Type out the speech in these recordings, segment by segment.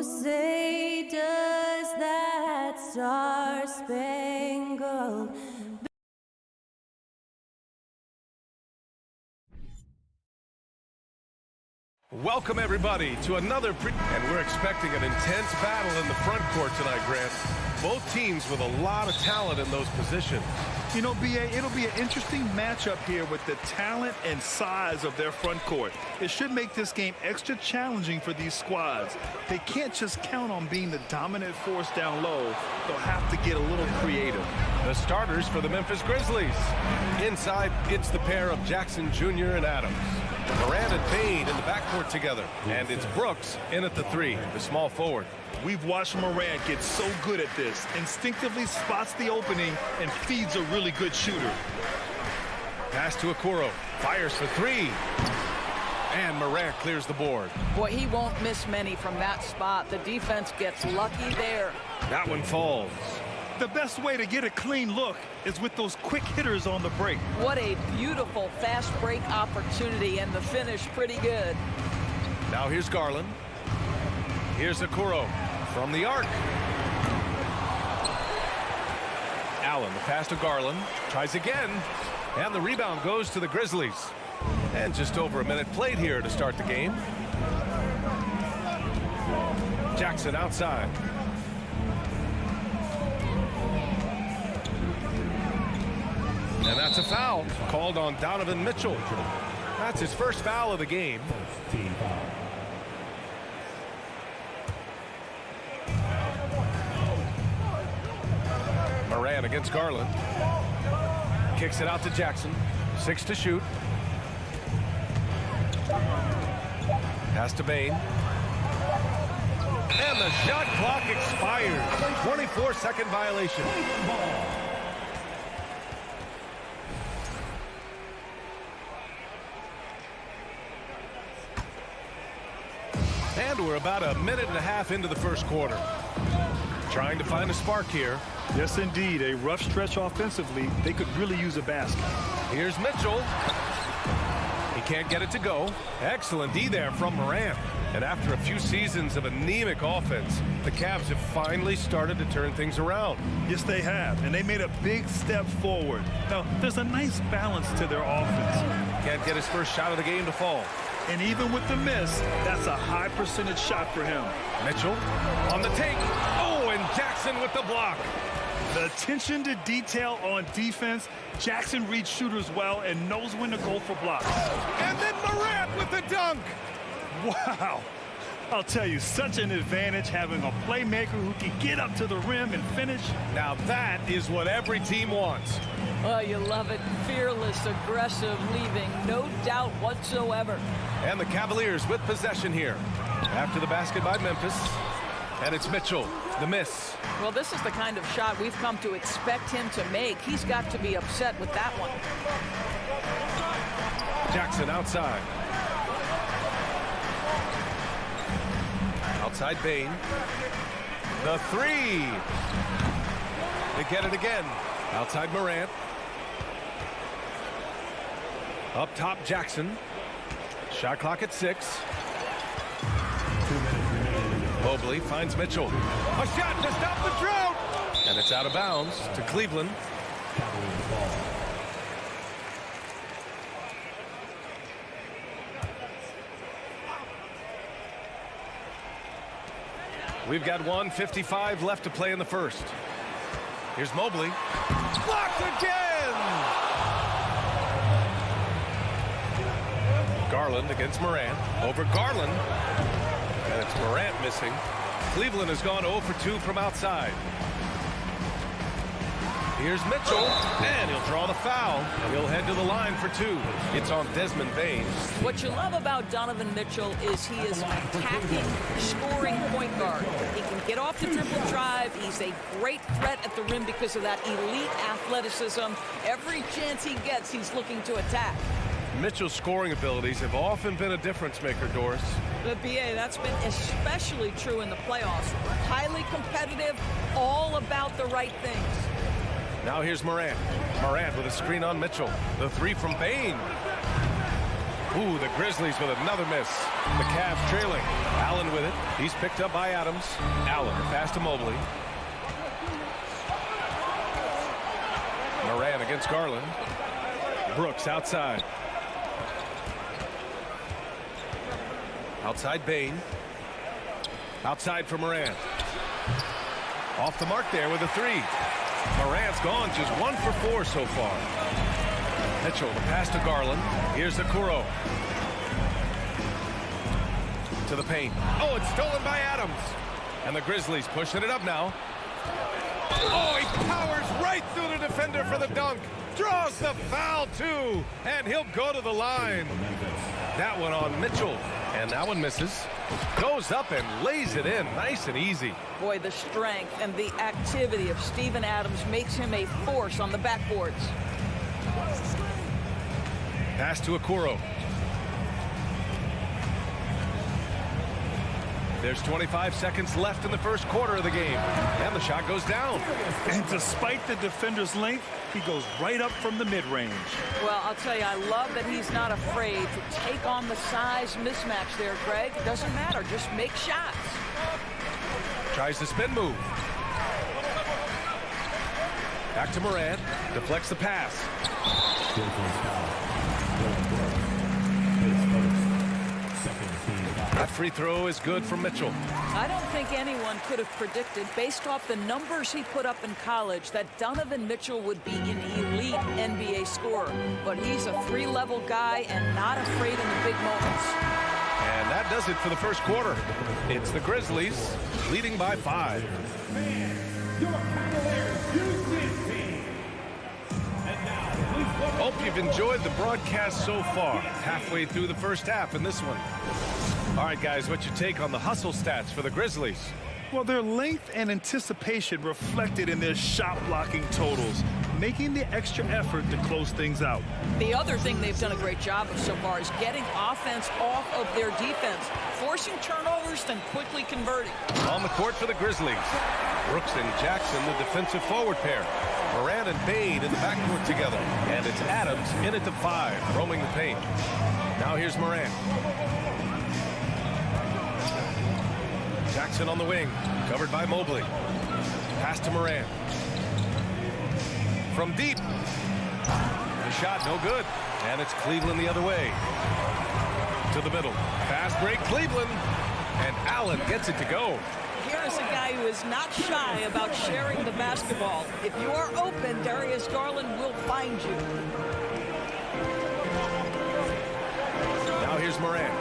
say does that star-spangled Welcome, everybody, to another and we're expecting an intense battle in the front court tonight, Grant. Both teams with a lot of talent in those positions. You know, B.A., it'll be an interesting matchup here with the talent and size of their front court. It should make this game extra challenging for these squads. They can't just count on being the dominant force down low. They'll have to get a little creative. The starters for the Memphis Grizzlies. Inside, it's the pair of Jackson Jr. and Adams. Morant and Payne in the backcourt together. And it's Brooks in at the three, the small forward. We've watched Morant get so good at this. Instinctively spots the opening and feeds a really good shooter. Pass to Okoro. Fires for three. And Morant clears the board. Boy, he won't miss many from that spot. The defense gets lucky there. That one falls. The best way to get a clean look is with those quick hitters on the break. What a beautiful fast break opportunity, and the finish pretty good. Now here's Garland. Here's Okoro from the arc. Allen, the pass to Garland. Tries again. And the rebound goes to the Grizzlies. And just over a minute played here to start the game. Jackson outside. And that's a foul called on Donovan Mitchell. That's his first foul of the game. Morant against Garland. Kicks it out to Jackson. 6 to shoot. Pass to Bane. And the shot clock expires. 24-second violation. And we're about a minute and a half into the first quarter. Trying to find a spark here. Yes, indeed. A rough stretch offensively. They could really use a basket. Here's Mitchell. He can't get it to go. Excellent D there from Morant. And after a few seasons of anemic offense, the Cavs have finally started to turn things around. Yes, they have. And they made a big step forward. Now, there's a nice balance to their offense. Can't get his first shot of the game to fall. And even with the miss, that's a high percentage shot for him. Mitchell on the take. Oh, and Jackson with the block. The attention to detail on defense. Jackson reads shooters well and knows when to go for blocks. And then Morant with the dunk. Wow. I'll tell you, such an advantage having a playmaker who can get up to the rim and finish. Now that is what every team wants. Oh, you love it. Fearless, aggressive, leaving no doubt whatsoever. And the Cavaliers with possession here. After the basket by Memphis. And it's Mitchell, the miss. Well, this is the kind of shot we've come to expect him to make. He's got to be upset with that one. Jackson outside. Outside Bane. The three. They get it again. Outside Morant. Up top Jackson. Shot clock at 6. Mobley finds Mitchell. A shot to stop the drought. And it's out of bounds to Cleveland. We've got 1:55 left to play in the first. Here's Mobley. Blocked again! Garland against Morant. Over Garland. And it's Morant missing. Cleveland has gone 0 for 2 from outside. Here's Mitchell, and he'll draw the foul. He'll head to the line for 2. It's on Desmond Bane. What you love about Donovan Mitchell is he is an attacking, scoring point guard. He can get off the dribble drive. He's a great threat at the rim because of that elite athleticism. Every chance he gets, he's looking to attack. Mitchell's scoring abilities have often been a difference maker, Doris. The BA, that's been especially true in the playoffs. Highly competitive, all about the right things. Now here's Morant. Morant with a screen on Mitchell. The three from Bane. Ooh, the Grizzlies with another miss. The Cavs trailing. Allen with it. He's picked up by Adams. Allen pass to Mobley. Moran against Garland. Brooks outside. Outside Bain. Outside for Moran. Off the mark there with a three. Morant's gone just 1 for 4 so far. Mitchell, the pass to Garland. Here's the Kuro. To the paint. Oh, it's stolen by Adams. And the Grizzlies pushing it up now. Oh, he powers right through the defender for the dunk. Draws the foul, too. And he'll go to the line. That one on Mitchell. And that one misses. Goes up and lays it in. Nice and easy. Boy, the strength and the activity of Steven Adams makes him a force on the backboards. Pass to Okoro. There's 25 seconds left in the first quarter of the game. And the shot goes down. And despite the defender's length, he goes right up from the mid-range. Well, I'll tell you, I love that he's not afraid to take on the size mismatch there, Greg. It doesn't matter. Just make shots. Tries the spin move. Back to Moran. Deflects the pass. That free throw is good for Mitchell. I don't think anyone could have predicted, based off the numbers he put up in college, that Donovan Mitchell would be an elite NBA scorer. But he's a three-level guy and not afraid in the big moments. And that does it for the first quarter. It's the Grizzlies leading by 5. Hope you've enjoyed the broadcast so far. Halfway through the first half in this one. All right, guys, what's your take on the hustle stats for the Grizzlies? Well, their length and anticipation reflected in their shot blocking totals, making the extra effort to close things out. The other thing they've done a great job of so far is getting offense off of their defense, forcing turnovers, then quickly converting. On the court for the Grizzlies. Brooks and Jackson, the defensive forward pair. Moran and Bain in the backcourt together. And it's Adams in at the 5, roaming the paint. Now here's Moran. Jackson on the wing, covered by Mobley. Pass to Moran. From deep. The shot no good. And it's Cleveland the other way. To the middle. Fast break, Cleveland. And Allen gets it to go. Here is a guy who is not shy about sharing the basketball. If you are open, Darius Garland will find you. Now here's Moran.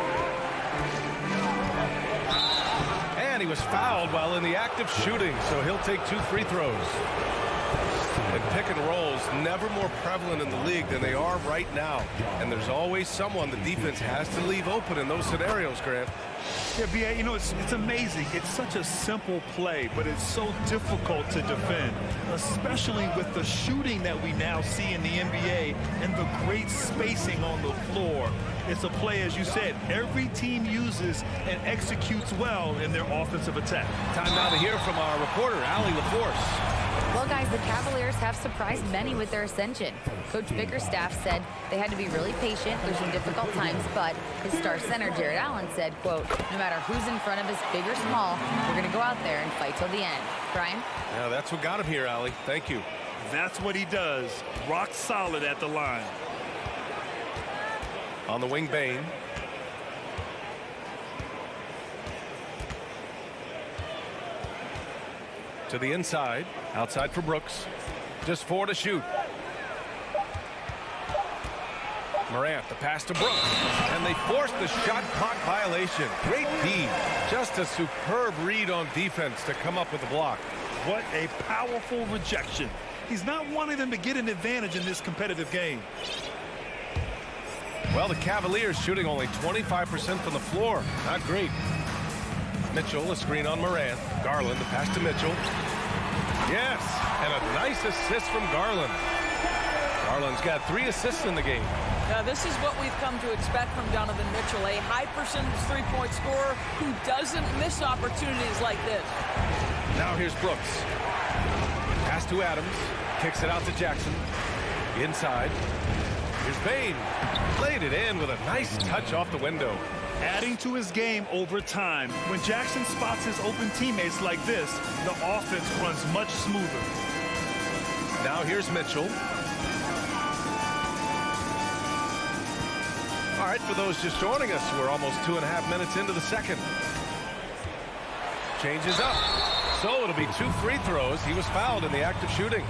And he was fouled while in the act of shooting, so he'll take 2 free throws. And pick and rolls never more prevalent in the league than they are right now. And there's always someone the defense has to leave open in those scenarios, Grant. Yeah, B.A., you know, it's amazing. It's such a simple play, but it's so difficult to defend, especially with the shooting that we now see in the NBA and the great spacing on the floor. It's a play, as you said, every team uses and executes well in their offensive attack. Time now to hear from our reporter, Allie LaForce. Well, guys, the Cavaliers have surprised many with their ascension. Coach Bickerstaff said they had to be really patient through some difficult times, but his star center, Jared Allen, said, quote, no matter who's in front of us, big or small, we're going to go out there and fight till the end. Brian? Yeah, that's what got him here, Allie. Thank you. That's what he does. Rock solid at the line. On the wing, Bain. To the inside. Outside for Brooks. Just 4 to shoot. Morant, the pass to Brooks. And they forced the shot clock violation. Great D. Just a superb read on defense to come up with the block. What a powerful rejection. He's not wanting them to get an advantage in this competitive game. Well, the Cavaliers shooting only 25% from the floor. Not great. Mitchell, a screen on Moran. Garland, the pass to Mitchell. Yes, and a nice assist from Garland. Garland's got 3 assists in the game. Now, this is what we've come to expect from Donovan Mitchell, a high-percentage three-point scorer who doesn't miss opportunities like this. Now here's Brooks. Pass to Adams. Kicks it out to Jackson. Inside. Here's Bain. Laid it in with a nice touch off the window. Adding to his game over time. When Jackson spots his open teammates like this, the offense runs much smoother. Now here's Mitchell. All right, for those just joining us, we're almost 2.5 minutes into the second. Changes up. So it'll be 2 free throws. He was fouled in the act of shooting.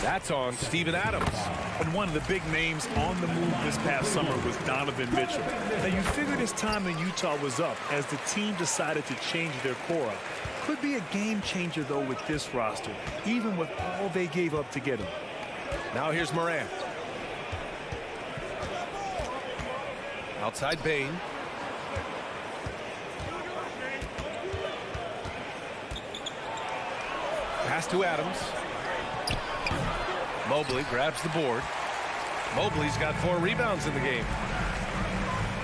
That's on Steven Adams. And one of the big names on the move this past summer was Donovan Mitchell. Now, you figured his time in Utah was up as the team decided to change their core up. Could be a game changer, though, with this roster, even with all they gave up to get him. Now here's Morant. Outside Bane. Pass to Adams. Mobley grabs the board. Mobley's got 4 rebounds in the game.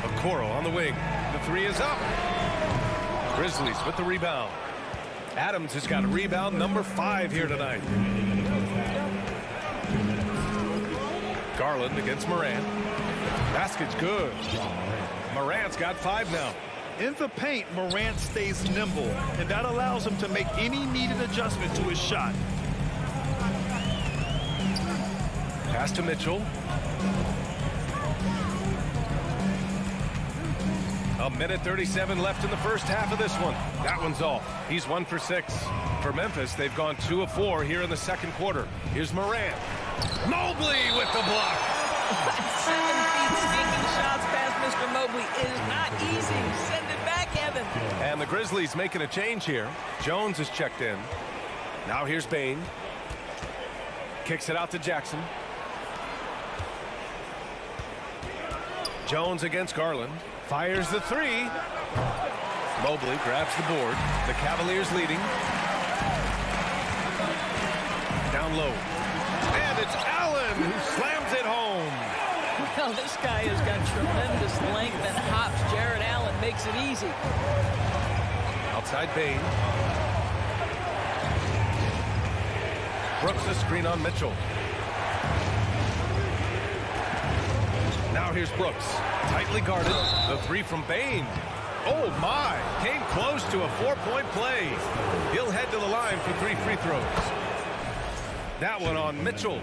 Okoro on the wing. The 3 is up. Grizzlies with the rebound. Adams has got a rebound number 5 here tonight. Garland against Morant. Basket's good. Morant's got 5 now. In the paint, Morant stays nimble, and that allows him to make any needed adjustment to his shot. Pass to Mitchell. A minute 37 left in the first half of this one. That one's off. He's 1 for 6. For Memphis, they've gone 2 of 4 here in the second quarter. Here's Morant. Mobley with the block. 7 feet sneaking shots past Mr. Mobley is not easy. Send it back, Evan. And the Grizzlies making a change here. Jones is checked in. Now here's Bane. Kicks it out to Jackson. Jones against Garland. Fires the 3. Mobley grabs the board. The Cavaliers leading. Down low. And it's Allen who slams it home. Well, this guy has got tremendous length and hops. Jared Allen makes it easy. Outside Bane. Brooks a screen on Mitchell. Now here's Brooks. Tightly guarded. The 3 from Bane. Oh my! Came close to a 4-point play. He'll head to the line for 3 free throws. That one on Mitchell.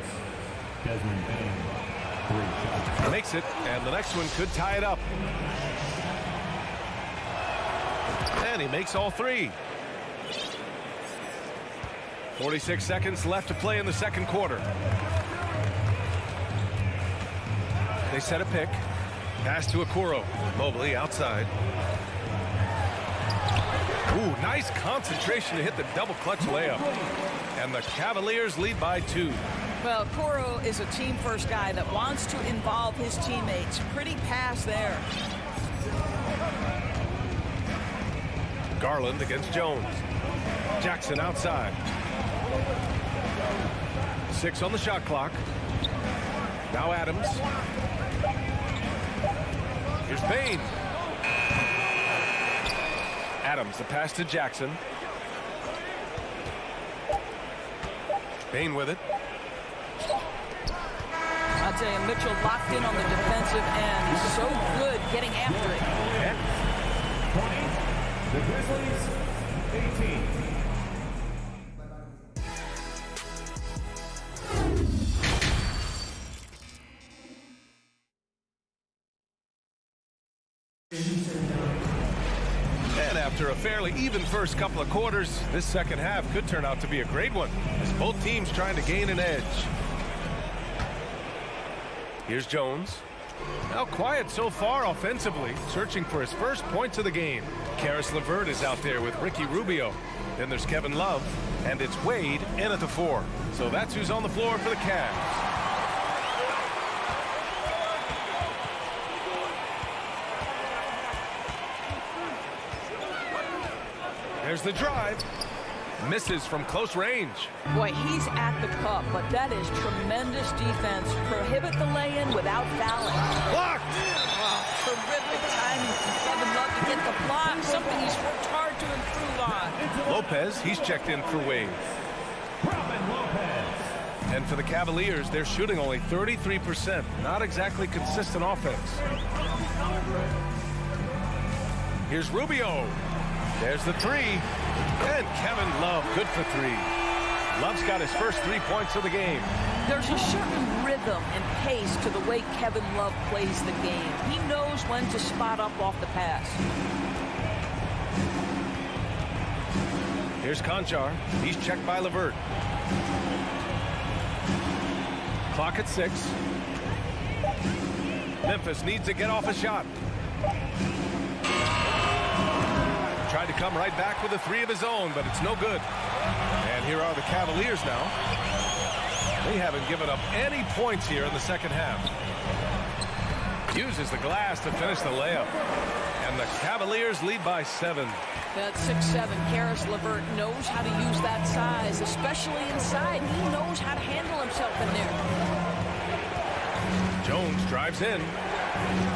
Makes it, and the next one could tie it up. And he makes all 3. 46 seconds left to play in the second quarter. They set a pick. Pass to Okoro. Mobley outside. Ooh, nice concentration to hit the double clutch layup. And the Cavaliers lead by 2. Well, Okoro is a team-first guy that wants to involve his teammates. Pretty pass there. Garland against Jones. Jackson outside. 6 on the shot clock. Now Adams. Here's Bane. Adams, the pass to Jackson. Bane with it. I'll tell you, Mitchell locked in on the defensive end. He's so good getting after it. The Grizzlies, 18. And after a fairly even first couple of quarters, this second half could turn out to be a great one, as both teams trying to gain an edge. Here's Jones. Now quiet so far offensively, searching for his first points of the game. Karis LeVert is out there with Ricky Rubio. Then there's Kevin Love, and it's Wade in at the 4. So that's who's on the floor for the Cavs. There's the drive. Misses from close range. Boy, he's at the cup, but that is tremendous defense. Prohibit the lay-in without fouling. Blocked! Wow, terrific timing from Kevin Love to get the block, something he's worked hard to improve on. Lopez, he's checked in for Wade. And for the Cavaliers, they're shooting only 33%. Not exactly consistent offense. Here's Rubio. There's the three. And Kevin Love, good for three. Love's got his first 3 points of the game. There's a certain rhythm and pace to the way Kevin Love plays the game. He knows when to spot up off the pass. Here's Conchar. He's checked by LeVert. Clock at 6. Memphis needs to get off a shot. Tried to come right back with a three of his own, but it's no good. And here are the Cavaliers now. They haven't given up any points here in the second half. Uses the glass to finish the layup. And the Cavaliers lead by 7. That 6'7" Karis LeVert knows how to use that size, especially inside. He knows how to handle himself in there. Jones drives in.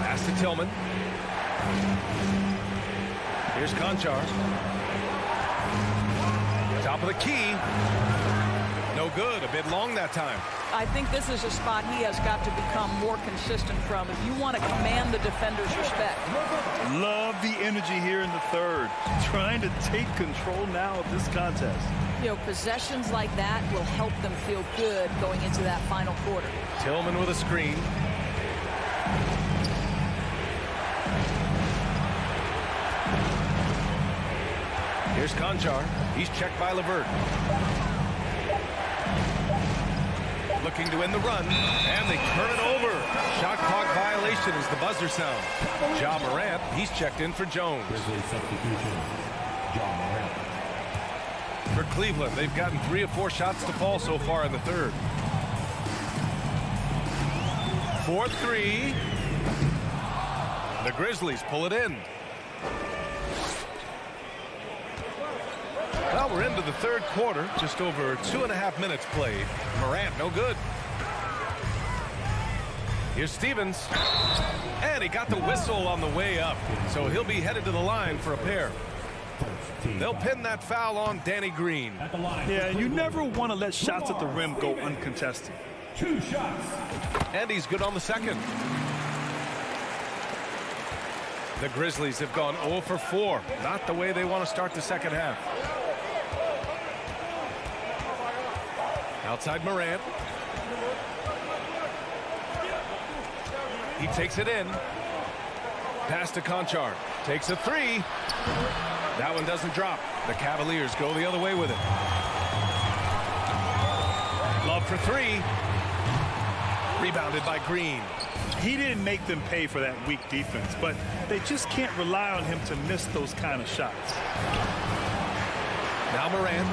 Pass to Tillman. Here's Conchar. Top of the key. No good. A bit long that time. I think this is a spot he has got to become more consistent from if you want to command the defender's respect. Love the energy here in the third. Trying to take control now of this contest. You know, possessions like that will help them feel good going into that final quarter. Tillman with a screen. Here's Conchar. He's checked by LeVert. Looking to end the run, and they turn it over. Shot clock violation as the buzzer sounds. Ja Morant, he's checked in for Jones. Grizzlies substitution. Ja Morant. For Cleveland, they've gotten 3 of 4 shots to fall so far in the third. 4-3. The Grizzlies pull it in. Well, we're into the third quarter. Just over 2.5 minutes played. Morant, no good. Here's Stevens. And he got the whistle on the way up. So he'll be headed to the line for a pair. They'll pin that foul on Danny Green. Yeah, you never want to let shots at the rim go uncontested. 2 shots. And he's good on the second. The Grizzlies have gone 0 for 4. Not the way they want to start the second half. Outside Morant. He takes it in. Pass to Conchar. Takes a three. That one doesn't drop. The Cavaliers go the other way with it. Love for three. Rebounded by Green. He didn't make them pay for that weak defense, but they just can't rely on him to miss those kind of shots. Now Morant.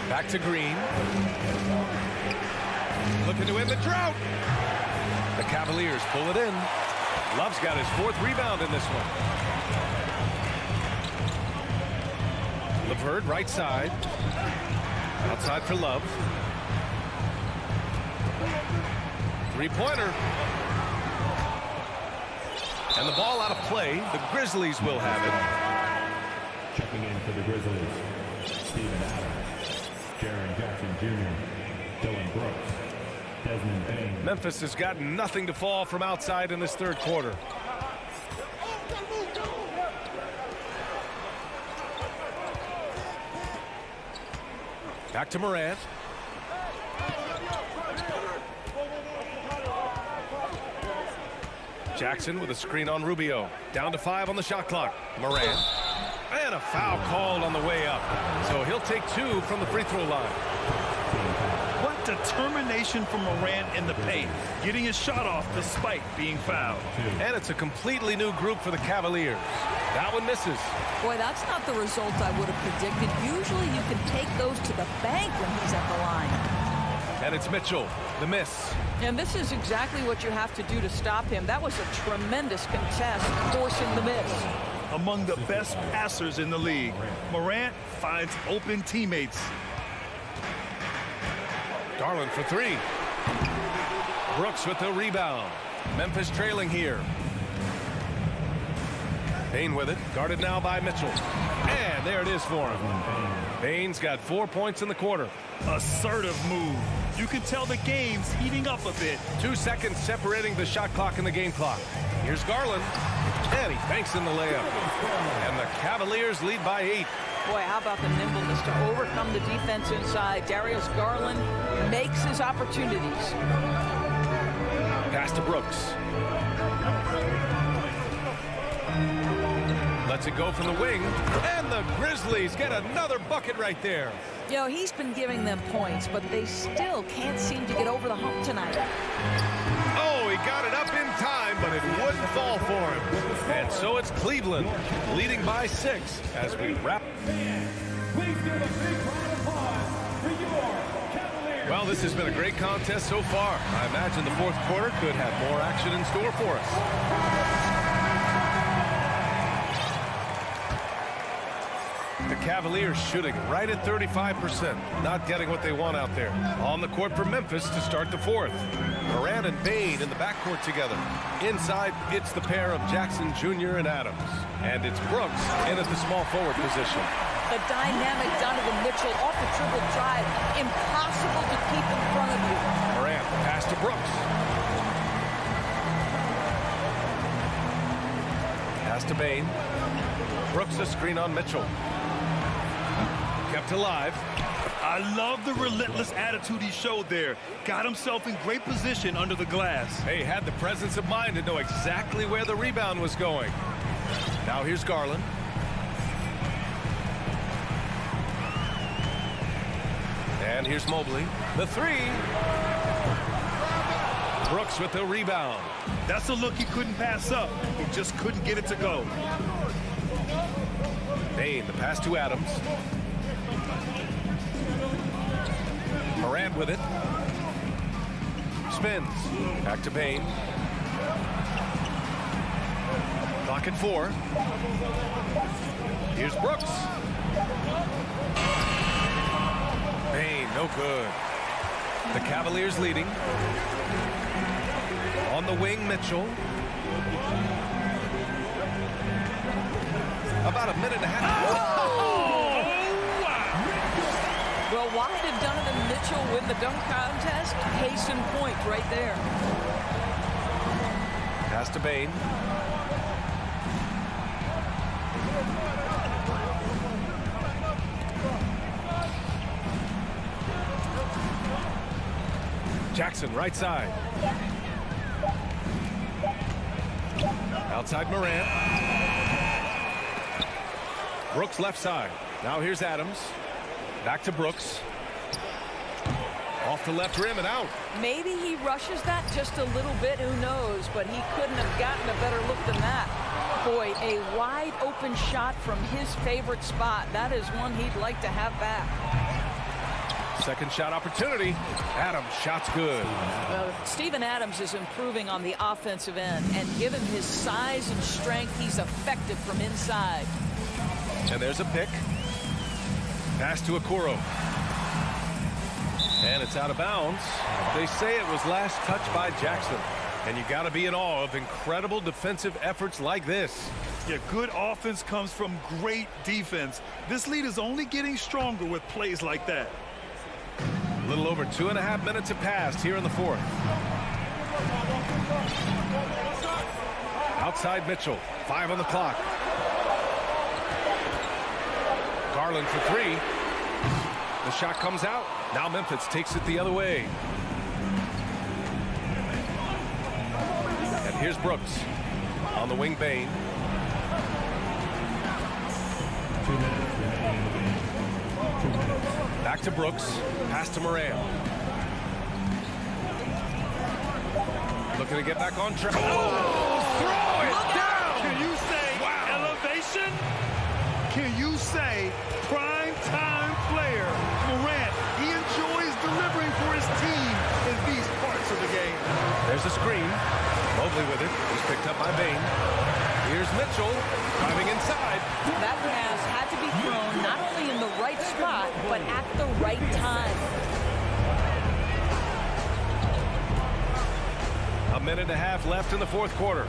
Back to Green. Looking to end the drought. The Cavaliers pull it in. Love's got his 4th rebound in this one. LeVert right side. Outside for Love. Three-pointer. And the ball out of play. The Grizzlies will have it. Checking in for the Grizzlies. Steven Adams. Jaren Jackson Jr. Dylan Brooks. Desmond Bain. Memphis has got nothing to fall from outside in this third quarter. Back to Morant. Jackson with a screen on Rubio. Down to 5 on the shot clock. Morant. And a foul called on the way up. So he'll take 2 from the free throw line. What determination from Morant in the paint, getting his shot off despite being fouled. And it's a completely new group for the Cavaliers. That one misses. Boy, that's not the result I would have predicted. Usually you can take those to the bank when he's at the line. And it's Mitchell, the miss. And this is exactly what you have to do to stop him. That was a tremendous contest, forcing the miss. Among the best passers in the league, Morant finds open teammates. Garland for 3. Brooks with the rebound. Memphis trailing here. Payne with it, guarded now by Mitchell. And there it is for him. Bain's got 4 points in the quarter. Assertive move. You can tell the game's heating up a bit. 2 seconds separating the shot clock and the game clock. Here's Garland. And he banks in the layup. And the Cavaliers lead by 8. Boy, how about the nimbleness to overcome the defense inside. Darius Garland makes his opportunities. Pass to Brooks. Lets it go from the wing. And the Grizzlies get another bucket right there. You know, he's been giving them points, but they still can't seem to get over the hump tonight. Oh, he got it up in time, but it wouldn't fall for him. And so it's Cleveland leading by 6 as we wrap. Well, this has been a great contest so far. I imagine the fourth quarter could have more action in store for us. The Cavaliers shooting right at 35%, not getting what they want out there. On the court for Memphis to start the fourth. Morant and Bain in the backcourt together. Inside, it's the pair of Jackson Jr. and Adams. And it's Brooks in at the small forward position. The dynamic Donovan Mitchell off the triple drive. Impossible to keep in front of you. Morant, pass to Brooks. Pass to Bain. Brooks a screen on Mitchell. Kept alive. I love the relentless attitude he showed there. Got himself in great position under the glass. He had the presence of mind to know exactly where the rebound was going. Now here's Garland. And here's Mobley. The three. Brooks with the rebound. That's a look he couldn't pass up. He just couldn't get it to go. Bain, the pass to Adams. Morant with it. Spins. Back to Bain. Clock at 4. Here's Brooks. Bain, no good. The Cavaliers leading. On the wing, Mitchell. About a minute and a half. Oh, Well, why did Donovan Mitchell win the dunk contest? Case in point right there. Pass to Bain. Jackson, right side. Outside Morant. Brooks left side. Now here's Adams. Back to Brooks. Off the left rim and out. Maybe he rushes that just a little bit, who knows, but he couldn't have gotten a better look than that. Boy, a wide open shot from his favorite spot. That is one he'd like to have back. Second shot opportunity. Adams, shot's good. Well, Steven Adams is improving on the offensive end, and given his size and strength, he's effective from inside. And there's a pick. Pass to Okoro. And it's out of bounds. They say it was last touched by Jackson. And you got to be in awe of incredible defensive efforts like this. yeah, good offense comes from great defense. This lead is only getting stronger with plays like that. A little over 2.5 minutes have passed here in the fourth. Outside Mitchell. 5 on the clock. Garland for 3. The shot comes out. Now Memphis takes it the other way. And here's Brooks. On the wing, Bain. 2 minutes remaining in the game. 2 minutes. Back to Brooks. Pass to Morant. Looking to get back on track. Oh, throw it down! Can you say elevation? Can you say prime time player? Morant, he enjoys delivering for his team in these parts of the game. There's a screen. Mobley with it. He's picked up by Bain. Here's Mitchell driving inside. That pass had to be thrown not only in the right spot, but at the right time. A minute and a half left in the fourth quarter.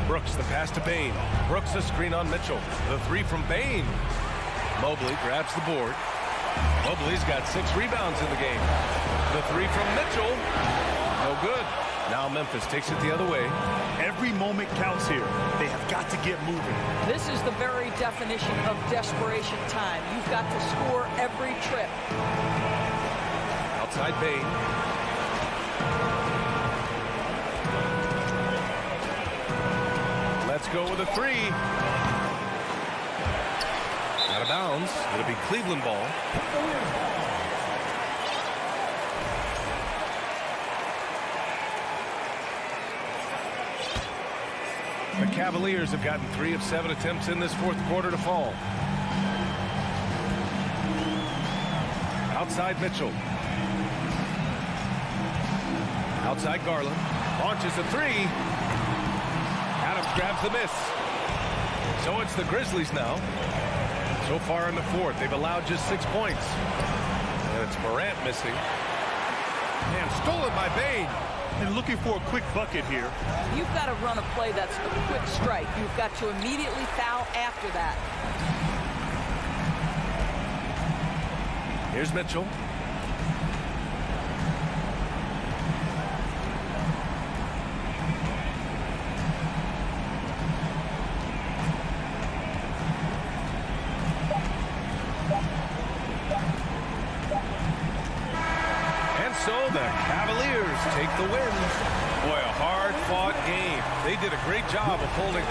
Brooks, the pass to Bain. Brooks, a screen on Mitchell. The 3 from Bain. Mobley grabs the board. Mobley's got 6 rebounds in the game. The 3 from Mitchell. No good. Now Memphis takes it the other way. Every moment counts here. They have got to get moving. This is the very definition of desperation time. You've got to score every trip. Outside Bain. Let's go with a 3. Out of bounds. It'll be Cleveland ball. The Cavaliers have gotten 3 of 7 attempts in this fourth quarter to fall. Outside Mitchell. Outside Garland. Launches a 3. Adams grabs the miss. So it's the Grizzlies now. So far in the fourth, they've allowed just 6 points. And it's Morant missing. And stolen by Bain. And looking for a quick bucket here. You've got to run a play that's a quick strike. You've got to immediately foul after that. Here's Mitchell. So the Cavaliers take the win. Boy, a hard-fought game. They did a great job of holding.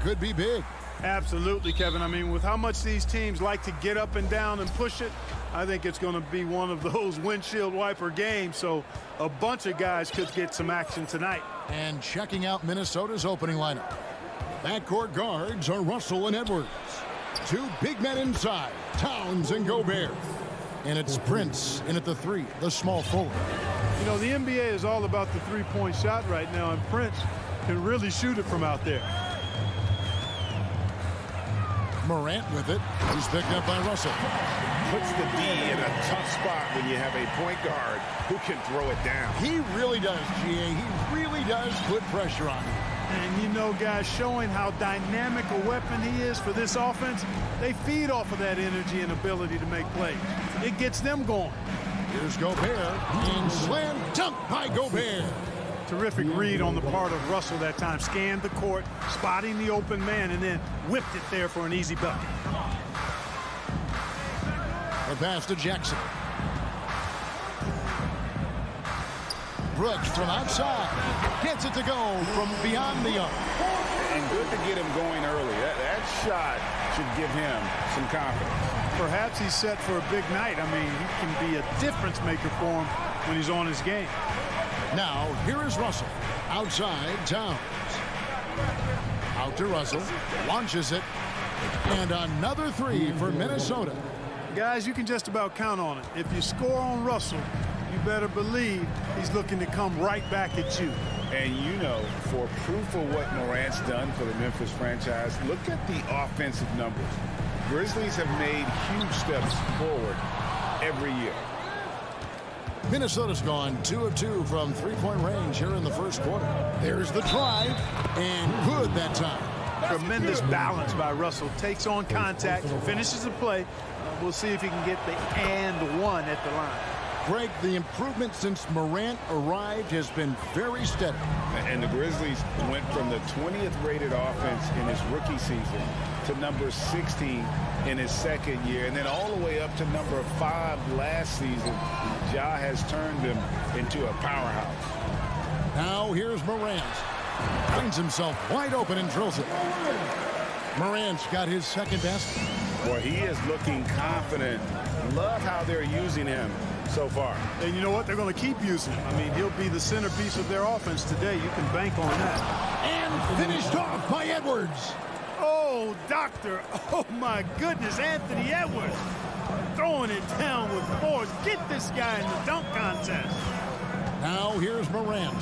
could be big. Absolutely, Kevin. I mean, with how much these teams like to get up and down and push it, I think it's going to be one of those windshield wiper games. So a bunch of guys could get some action tonight. And checking out Minnesota's opening lineup. Backcourt guards are Russell and Edwards. Two big men inside, Towns and Gobert. And it's Prince in at the 3, the small forward. You know, the NBA is all about the three-point shot right now, and Prince can really shoot it from out there. Morant with it. He's picked up by Russell. Puts the D in a tough spot when you have a point guard who can throw it down. He really does, GA. He really does put pressure on him. And you know, guys, showing how dynamic a weapon he is for this offense, they feed off of that energy and ability to make plays. It gets them going. Here's Gobert, and slam dunk by Gobert. Terrific read on the part of Russell that time. Scanned the court, spotting the open man, and then whipped it there for an easy bucket. The pass to Jackson. Brooks from outside. Gets it to go from beyond the arc. And good to get him going early. That shot should give him some confidence. Perhaps he's set for a big night. I mean, he can be a difference maker for him when he's on his game. Now, here is Russell. Outside, Towns. Out to Russell. Launches it. And another 3 for Minnesota. Guys, you can just about count on it. If you score on Russell, you better believe he's looking to come right back at you. And you know, for proof of what Morant's done for the Memphis franchise, look at the offensive numbers. Grizzlies have made huge steps forward every year. Minnesota's gone 2 of 2 from three-point range here in the first quarter. There's the drive, and good that time. Tremendous balance by Russell. Takes on contact, finishes the play. We'll see if he can get the and one at the line. Greg, the improvement since Morant arrived has been very steady. And the Grizzlies went from the 20th rated offense in his rookie season to number 16 in his second year, and then all the way up to number 5 last season. Ja has turned him into a powerhouse. Now here's Morant. Finds himself wide open and drills it. Morant's got his second basket. Boy, he is looking confident. Love how they're using him so far. And you know what? They're going to keep using him. I mean, he'll be the centerpiece of their offense today. You can bank on that. And finished off by Edwards. Oh, doctor. Oh, my goodness. Anthony Edwards throwing it down with force. Get this guy in the dunk contest. Now here's Morant.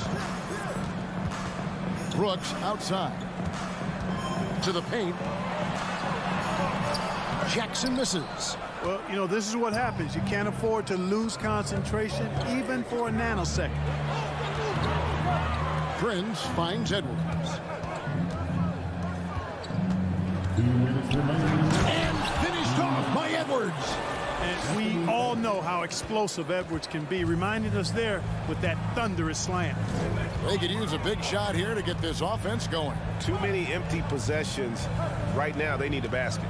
Brooks outside. To the paint. Jackson misses. Well, you know, this is what happens. You can't afford to lose concentration even for a nanosecond. Prince finds Edwards. And finished off by Edwards. And we all know how explosive Edwards can be, reminding us there with that thunderous slam. They could use a big shot here to get this offense going. Too many empty possessions. Right now, they need a basket.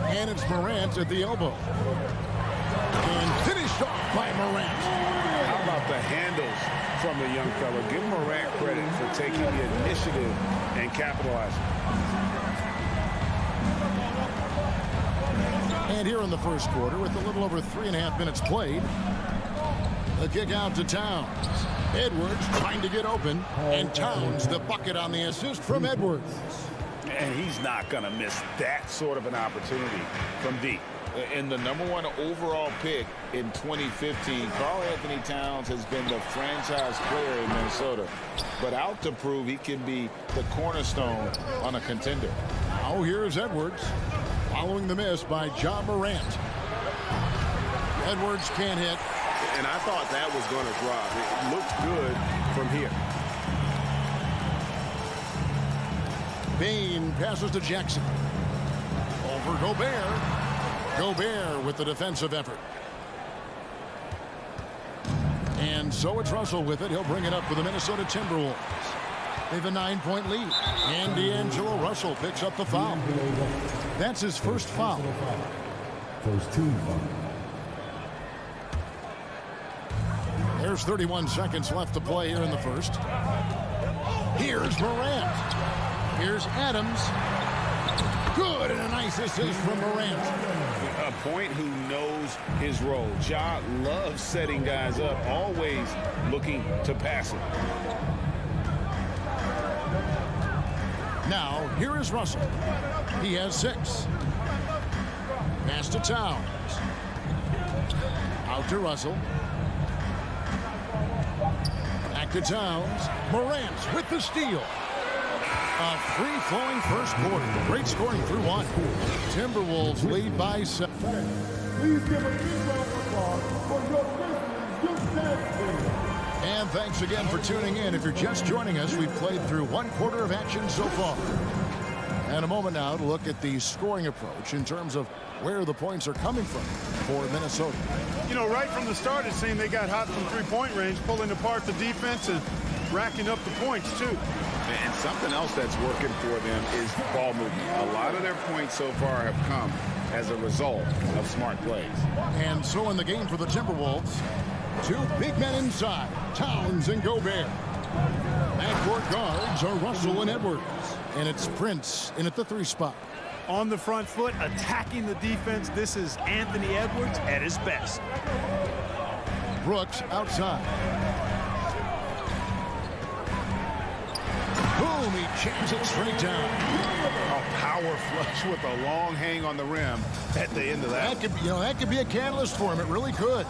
And it's Morant at the elbow. And finished off by Morant. How about the handles from the young fella? Give Morant credit for taking the initiative and capitalizing. And here in the first quarter, with a little over 3.5 minutes played, the kick out to Towns. Edwards trying to get open, and Towns the bucket on the assist from Edwards. And he's not going to miss that sort of an opportunity from deep. And the #1 overall pick in 2015, Karl Anthony Towns has been the franchise player in Minnesota, but out to prove he can be the cornerstone on a contender. Now here's Edwards, following the miss by Ja Morant. Edwards can't hit. And I thought that was going to drop. It looked good from here. Bain passes to Jackson. Over Gobert. Gobert with the defensive effort. And so it's Russell with it. He'll bring it up for the Minnesota Timberwolves. They have a 9-point lead. And D'Angelo Russell picks up the foul. That's his first foul. First team foul. There's 31 seconds left to play here in the first. Here's Morant. Here's Adams. Good, and a nice assist from Morant. A point who knows his role. Ja loves setting guys up, always looking to pass it. Now, here is Russell. He has 6. Pass to Towns. Out to Russell. Back to Towns. Morant with the steal. A free-flowing first quarter. Great scoring through 1. Timberwolves lead by 7. Please give a big round of applause for your Grizzlies. And thanks again for tuning in. If you're just joining us, we've played through 1 quarter of action so far. And a moment now to look at the scoring approach in terms of where the points are coming from for Minnesota. You know, right from the start, it seemed they got hot from three-point range, pulling apart the defense and racking up the points, too. And something else that's working for them is ball movement. A lot of their points so far have come as a result of smart plays. And so in the game for the Timberwolves, 2 big men inside, Towns and Gobert. Backcourt guards are Russell and Edwards. And it's Prince in at the 3 spot. On the front foot, attacking the defense, this is Anthony Edwards at his best. Brooks outside. Boom, he jams it straight down. A power flush with a long hang on the rim at the end of that. That could be a catalyst for him. It really could.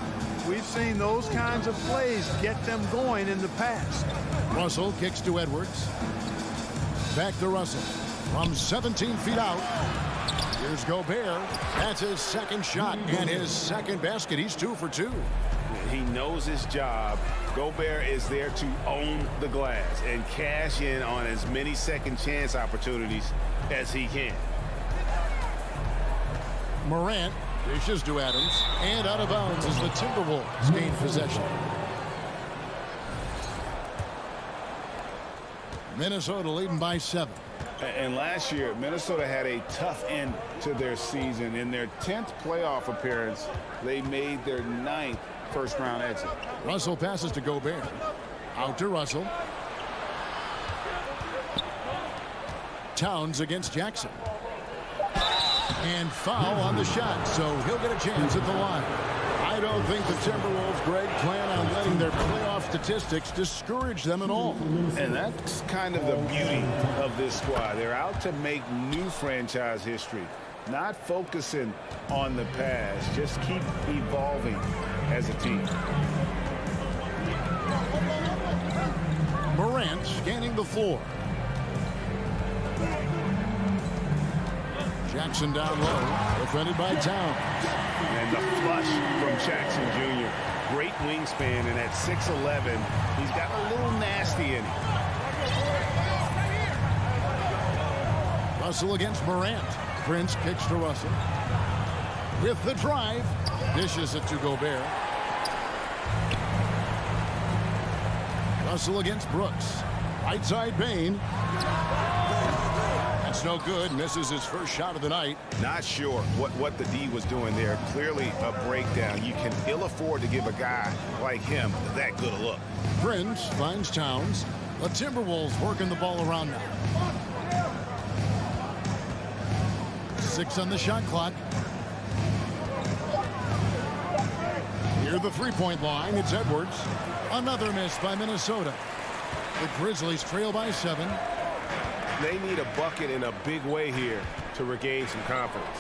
We've seen those kinds of plays get them going in the past. Russell kicks to Edwards. Back to Russell. From 17 feet out. Here's Gobert. That's his second shot and his second basket. He's 2 for 2. He knows his job. Gobert is there to own the glass and cash in on as many second chance opportunities as he can. Morant dishes to Adams. And out of bounds as the Timberwolves gain possession. Minnesota leading by 7. And last year, Minnesota had a tough end to their season. In their 10th playoff appearance, they made their 9th first-round exit. Russell passes to Gobert. Out to Russell. Towns against Jackson. And foul on the shot, so he'll get a chance at the line. I don't think the Timberwolves, Greg, plan on letting their playoff statistics discourage them at all. And that's kind of the beauty of this squad. They're out to make new franchise history, not focusing on the past. Just keep evolving as a team. Morant scanning the floor. Jackson down low, defended by Towns. And the flush from Jackson Jr. Great wingspan, and at 6'11", he's got a little nasty in him. Russell against Morant. Prince kicks to Russell. With the drive, dishes it to Gobert. Russell against Brooks. Right side Bane. That's no good. Misses his first shot of the night. Not sure what the D was doing there. Clearly a breakdown. You can ill afford to give a guy like him that good a look. Prince finds Towns. The Timberwolves working the ball around now. 6 on the shot clock. Near the three-point line, it's Edwards. Another miss by Minnesota. The Grizzlies trail by 7. They need a bucket in a big way here to regain some confidence.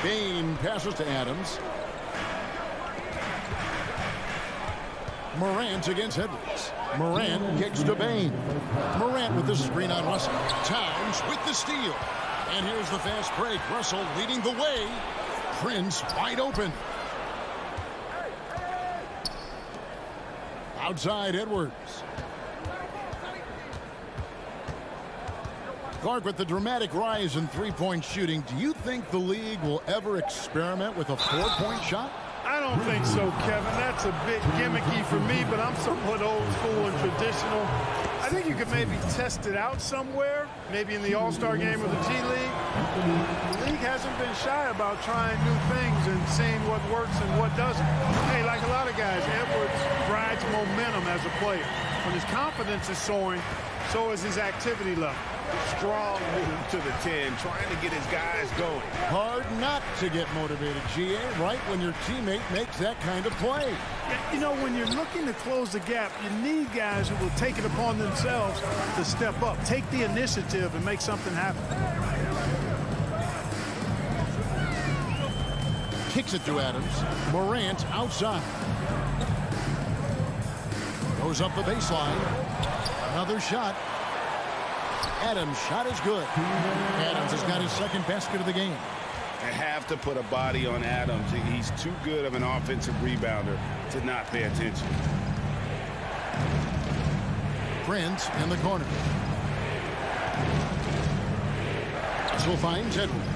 Bane passes to Adams. Morant against Edwards. Morant kicks to Bane. Morant with the screen on Russell. Towns with the steal. And here's the fast break. Russell leading the way. Prince wide open. Outside Edwards. Clark with the dramatic rise in three-point shooting. Do you think the league will ever experiment with a 4-point shot? I don't think so, Kevin. That's a bit gimmicky for me, but I'm somewhat old school and traditional. I think you could maybe test it out somewhere, maybe in the All-Star game or the G League. The league hasn't been shy about trying new things and seeing what works and what doesn't. Hey, like a lot of guys, Edwards rides momentum as a player. When his confidence is soaring, so is his activity level. Strong move to the 10, trying to get his guys going. Hard not to get motivated, GA, right when your teammate makes that kind of play. You know, when you're looking to close the gap, you need guys who will take it upon themselves to step up, take the initiative, and make something happen. Kicks it to Adams. Morant outside. Goes up the baseline. Another shot. Adams' shot is good. Adams has got his second basket of the game. I have to put a body on Adams. He's too good of an offensive rebounder to not pay attention. Prince in the corner. So finds Edwards.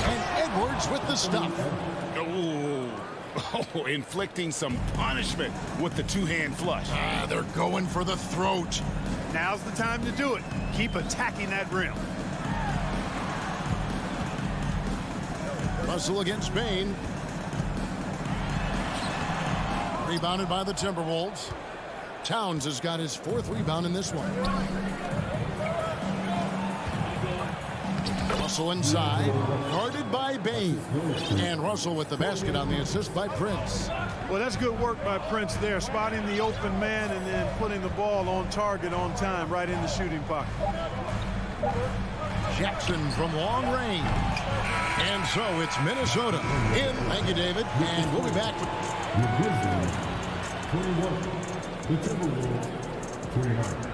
And Edwards with the stuff. Oh, inflicting some punishment with the two-hand flush. They're going for the throat. Now's the time to do it. Keep attacking that rim. Russell against Bain. Rebounded by the Timberwolves. Towns has got his fourth rebound in this one. Russell inside, guarded by Bain. And Russell with the basket on the assist by Prince. Well, that's good work by Prince there, spotting the open man and then putting the ball on target on time, right in the shooting pocket. Jackson from long range. And so it's Minnesota in. Thank you, David. And we'll be back. The Grizzlies, 21. The Timberwolves, 29.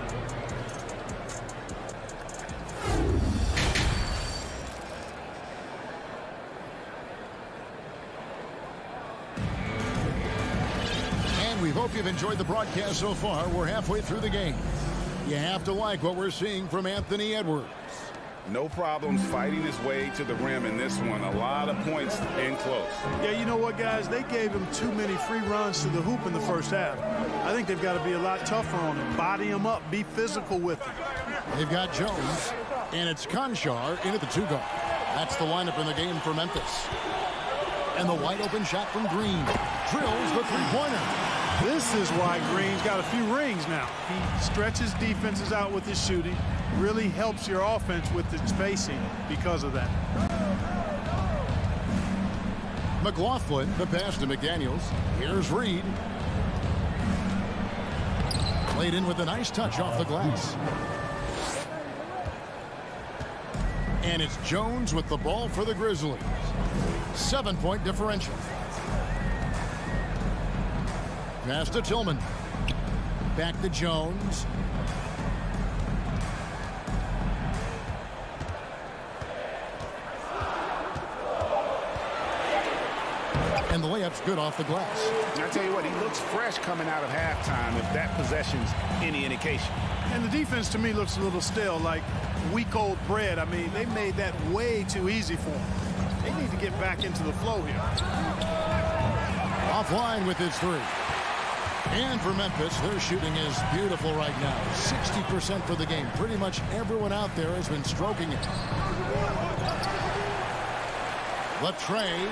We hope you've enjoyed the broadcast so far. We're halfway through the game. You have to like what we're seeing from Anthony Edwards. No problems fighting his way to the rim in this one. A lot of points in close. Yeah, you know what, guys? They gave him too many free runs to the hoop in the first half. I think they've got to be a lot tougher on him. Body him up. Be physical with him. They've got Jones, and it's Conchar in at the two-guard. That's the lineup in the game for Memphis. And the wide-open shot from Green. Drills the three-pointer. This is why Green's got a few rings now. He stretches defenses out with his shooting, really helps your offense with its spacing because of that. McLaughlin, the pass to McDaniels. Here's Reed. Played in with a nice touch off the glass. And it's Jones with the ball for the Grizzlies. 7-point differential. Pass to Tillman. Back to Jones. And the layup's good off the glass. I tell you what, he looks fresh coming out of halftime, if that possession's any indication. And the defense to me looks a little stale, like week-old bread. I mean, they made that way too easy for him. They need to get back into the flow here. Offline with his three. And for Memphis, their shooting is beautiful right now. 60% for the game. Pretty much everyone out there has been stroking it. Latrey.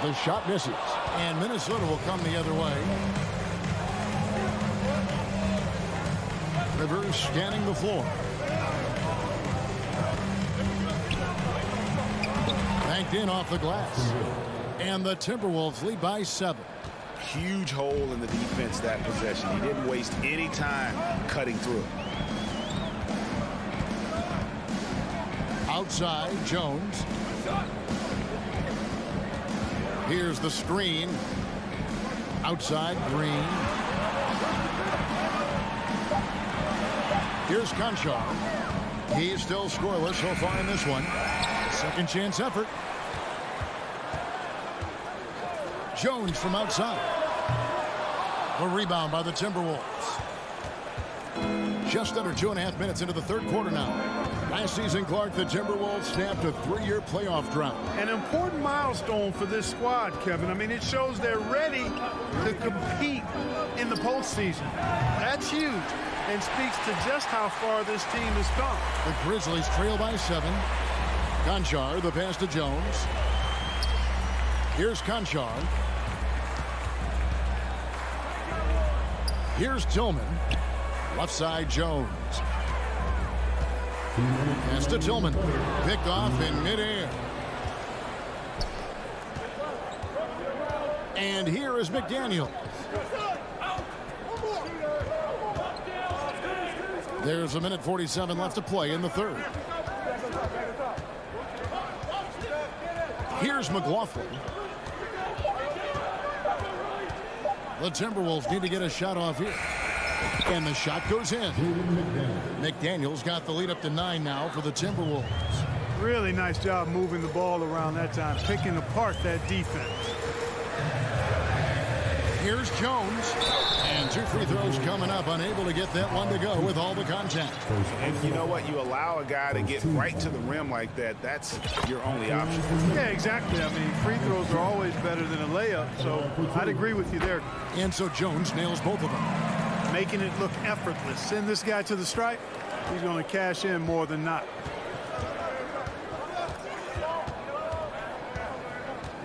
The shot misses. And Minnesota will come the other way. Rivers scanning the floor. Banked in off the glass. And the Timberwolves lead by 7. Huge hole in the defense that possession. He didn't waste any time cutting through. Outside, Jones. Here's the screen. Outside, Green. Here's Conchar. He's still scoreless so far in this one. Second chance effort. Jones from outside. A rebound by the Timberwolves. Just under 2.5 minutes into the third quarter now. Last season, Clark, the Timberwolves snapped a 3-year playoff drought. An important milestone for this squad, Kevin. I mean, it shows they're ready to compete in the postseason. That's huge and speaks to just how far this team has come. The Grizzlies trail by 7. Conchar, the pass to Jones. Here's Conchar. Here's Tillman. Left side, Jones. Pass to Tillman. Picked off in midair. And here is McDaniel. There's a minute 47 left to play in the third. Here's McLaughlin. The Timberwolves need to get a shot off here. And the shot goes in. McDaniel's got the lead up to 9 now for the Timberwolves. Really nice job moving the ball around that time, picking apart that defense. Here's Jones. And 2 free throws coming up, unable to get that one to go with all the contact. And you know what? You allow a guy to get right to the rim like that. That's your only option. Yeah, exactly. I mean, free throws are always better than a layup, so I'd agree with you there. And so Jones nails both of them. Making it look effortless. Send this guy to the stripe, he's going to cash in more than not.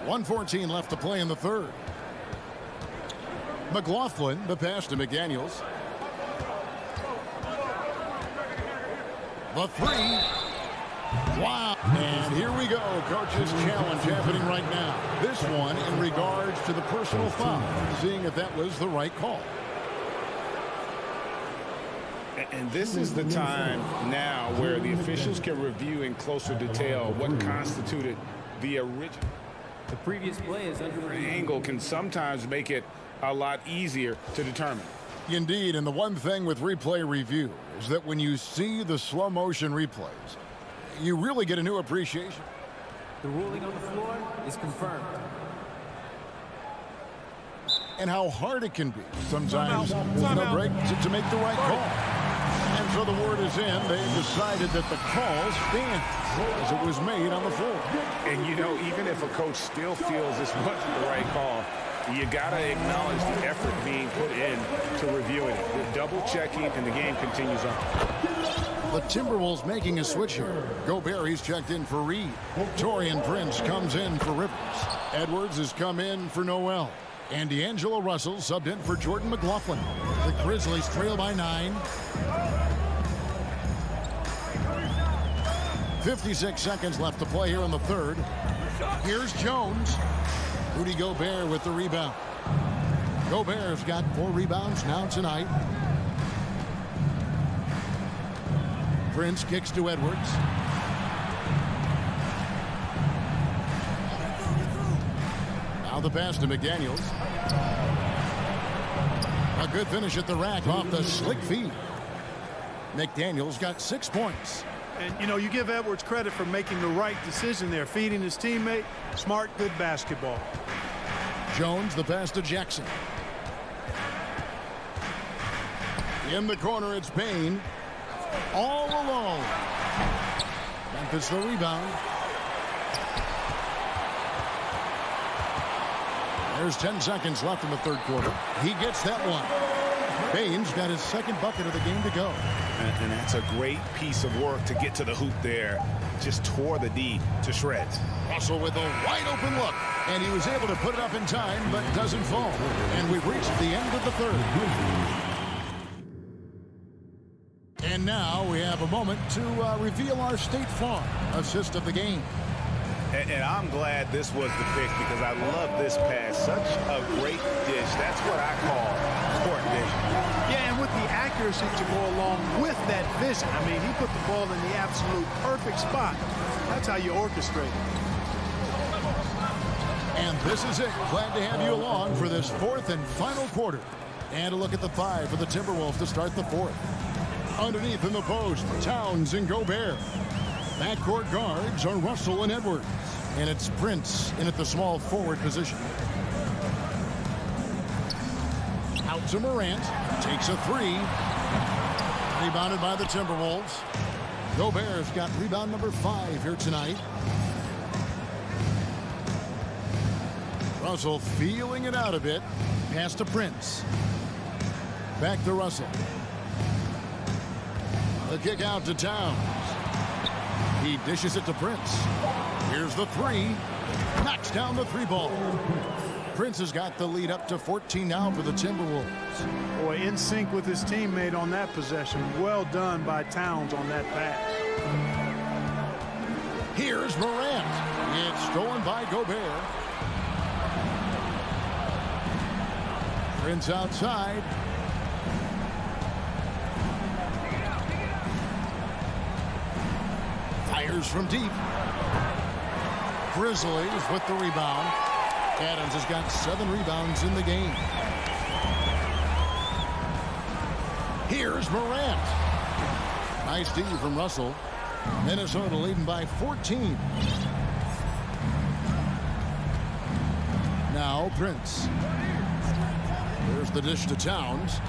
1:14 left to play in the third. McLaughlin, the pass to McDaniels. The three. Wow. And here we go. Coach's challenge happening right now. This one in regards to the personal foul. Seeing if that was the right call. And this is the time now where the officials can review in closer detail what constituted the original. The previous play is under review. Angle can sometimes make it a lot easier to determine. Indeed, and the one thing with replay review is that when you see the slow motion replays, you really get a new appreciation. The ruling on the floor is confirmed. And how hard it can be sometimes with no break to make the right call. And so the word is in. They've decided that the call stands as it was made on the floor. And you know, even if a coach still feels this wasn't the right call, you got to acknowledge the effort being put in to reviewing it. The double checking, and the game continues on. The Timberwolves making a switch here. Gobert, he's checked in for Reed. Taurean Prince comes in for Rivers. Edwards has come in for Noel. And D'Angelo Russell subbed in for Jordan McLaughlin. The Grizzlies trail by 9. 56 seconds left to play here in the third. Here's Jones. Rudy Gobert with the rebound. Gobert's got 4 rebounds now tonight. Prince kicks to Edwards. Now the pass to McDaniels. A good finish at the rack off the slick feed. McDaniels got 6 points. And, you know, you give Edwards credit for making the right decision there, feeding his teammate. Smart, good basketball. Jones, the pass to Jackson. In the corner, it's Payne. All alone. Memphis the rebound. There's 10 seconds left in the third quarter. He gets that one. Payne's got his second bucket of the game to go. And that's a great piece of work to get to the hoop there. Just tore the D to shreds. Russell with a wide open look. And he was able to put it up in time, but doesn't fall. And we've reached the end of the third. And now we have a moment to reveal our State Farm assist of the game. And I'm glad this was the pick because I love this pass. Such a great dish. That's what I call court vision. Yeah, and with the accuracy to go along with that vision. I mean, he put the ball in the absolute perfect spot. That's how you orchestrate it. And this is it. Glad to have you along for this fourth and final quarter. And a look at the 5 for the Timberwolves to start the fourth. Underneath in the post, Towns and Gobert. Backcourt guards are Russell and Edwards. And it's Prince in at the small forward position. Out to Morant. Takes a 3. Rebounded by the Timberwolves. Gobert's got rebound number 5 here tonight. Russell feeling it out a bit. Pass to Prince. Back to Russell. The kick out to Towns. He dishes it to Prince. Here's the 3. Knocks down the 3 ball. Prince has got the lead up to 14 now for the Timberwolves. Boy, in sync with his teammate on that possession. Well done by Towns on that pass. Here's Morant. It's stolen by Gobert. Prince outside. Fires from deep. Grizzlies with the rebound. Adams has got 7 rebounds in the game. Here's Morant. Nice D from Russell. Minnesota leading by 14. Now Prince. There's the dish to Towns.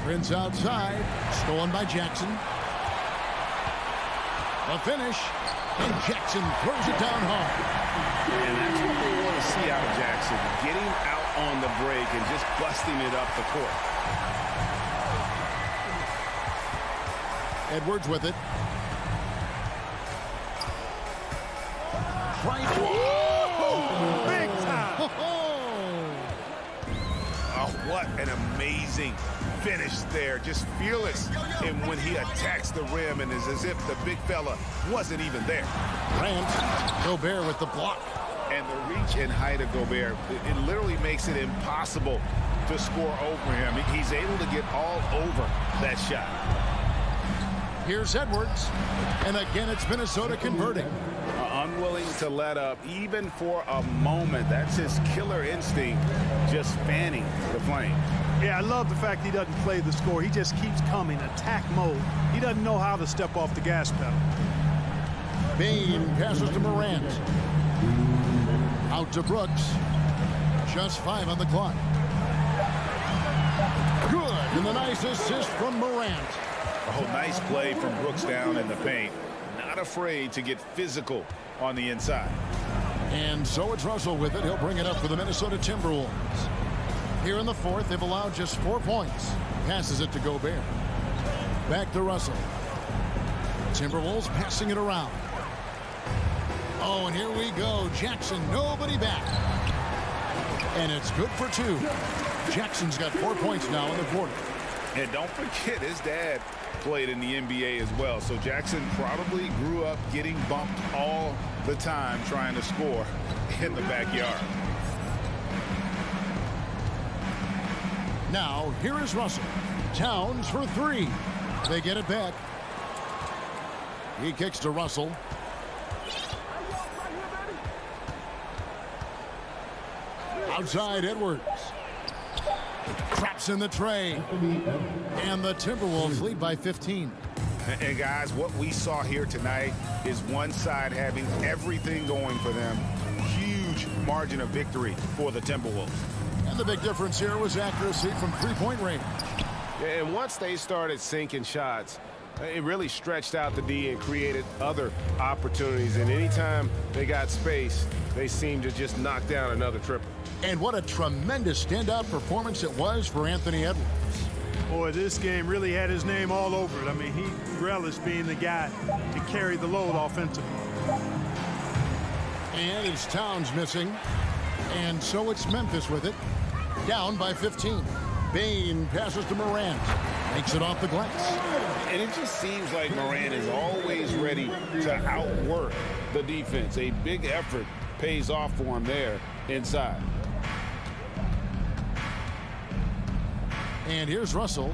Prince outside. Stolen by Jackson. A finish. And Jackson throws it down hard. And that's what we want to see out of Jackson. Getting out on the break and just busting it up the court. Edwards with it. Right. Big time. Oh, what an amazing finish there. Just fearless. And when he attacks the rim, and it's as if the big fella wasn't even there. Grant. Gobert with the block. And the reach and height of Gobert, it literally makes it impossible to score over him. He's able to get all over that shot. Here's Edwards. And again, it's Minnesota converting. Unwilling to let up, even for a moment. That's his killer instinct, just fanning the flame. Yeah, I love the fact he doesn't play the score. He just keeps coming, attack mode. He doesn't know how to step off the gas pedal. Bain passes to Morant. Out to Brooks. Just 5 on the clock. Good, and the nice assist from Morant. Oh, nice play from Brooks down in the paint. Not afraid to get physical on the inside. And so it's Russell with it. He'll bring it up for the Minnesota Timberwolves. Here in the fourth, they've allowed just 4 points. Passes it to Gobert. Back to Russell. Timberwolves passing it around. Oh, and here we go. Jackson, nobody back. And it's good for 2. Jackson's got 4 points now in the quarter. And don't forget, his dad played in the NBA as well. So Jackson probably grew up getting bumped all the time trying to score in the backyard. Now, here is Russell. Towns for 3. They get it back. He kicks to Russell. Outside Edwards. Traps in the tray. And the Timberwolves lead by 15. And guys, what we saw here tonight is one side having everything going for them. Huge margin of victory for the Timberwolves. And the big difference here was accuracy from 3-point range. And once they started sinking shots, it really stretched out the D and created other opportunities. And anytime they got space, they seemed to just knock down another triple. And what a tremendous standout performance it was for Anthony Edwards. Boy, this game really had his name all over it. I mean, he relished being the guy to carry the load offensively. And it's Towns missing. And so it's Memphis with it. Down by 15. Bain passes to Morant. Makes it off the glass. And it just seems like Morant is always ready to outwork the defense. A big effort pays off for him there inside. And here's Russell.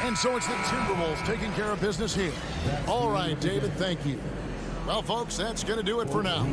And so it's the Timberwolves taking care of business here. All right, David, thank you. Well, folks, that's going to do it for now.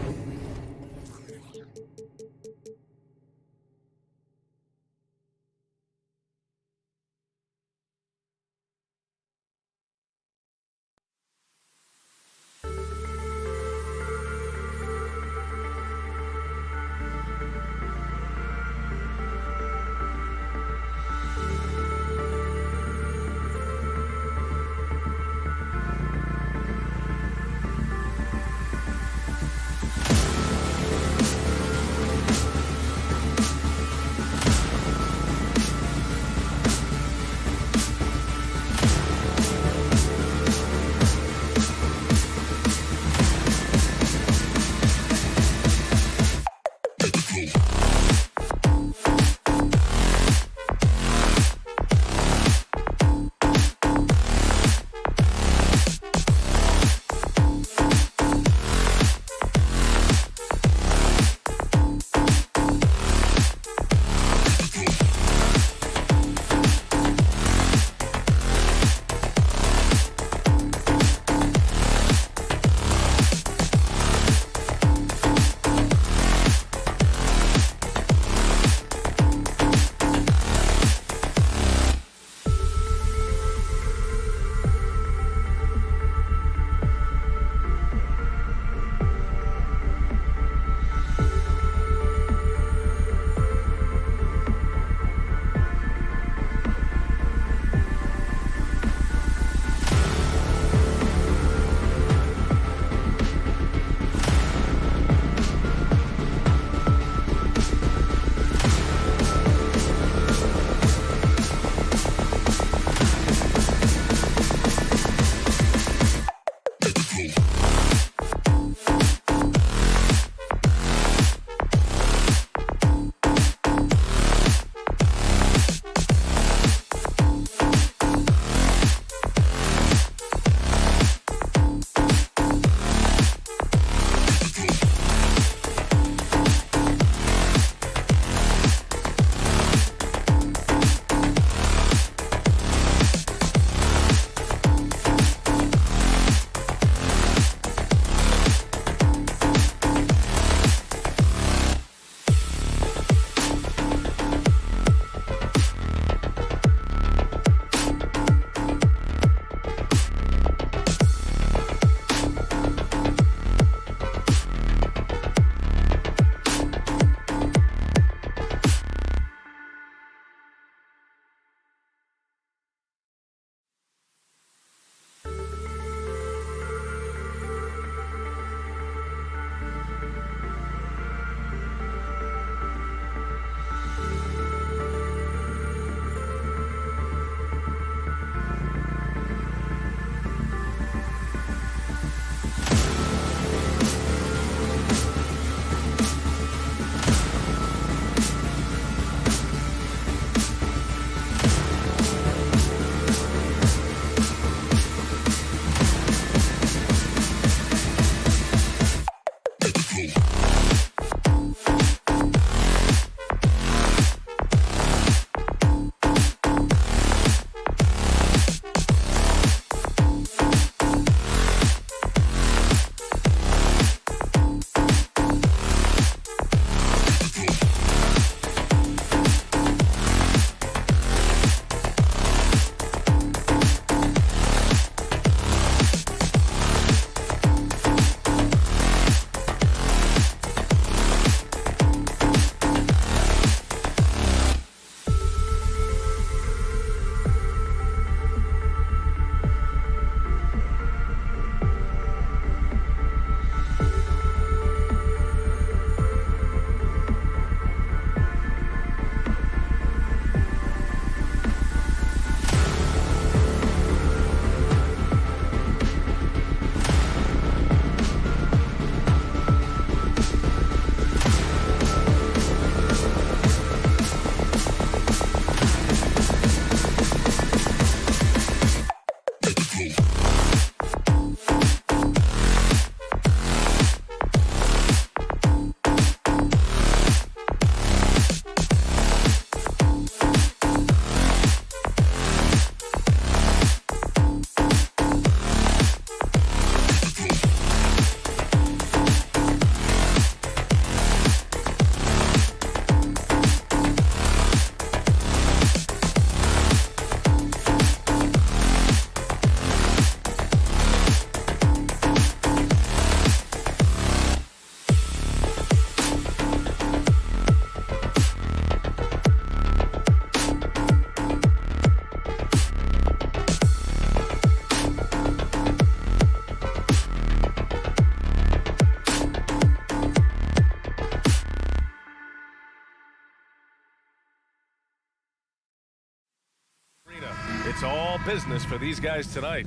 It's all business for these guys tonight.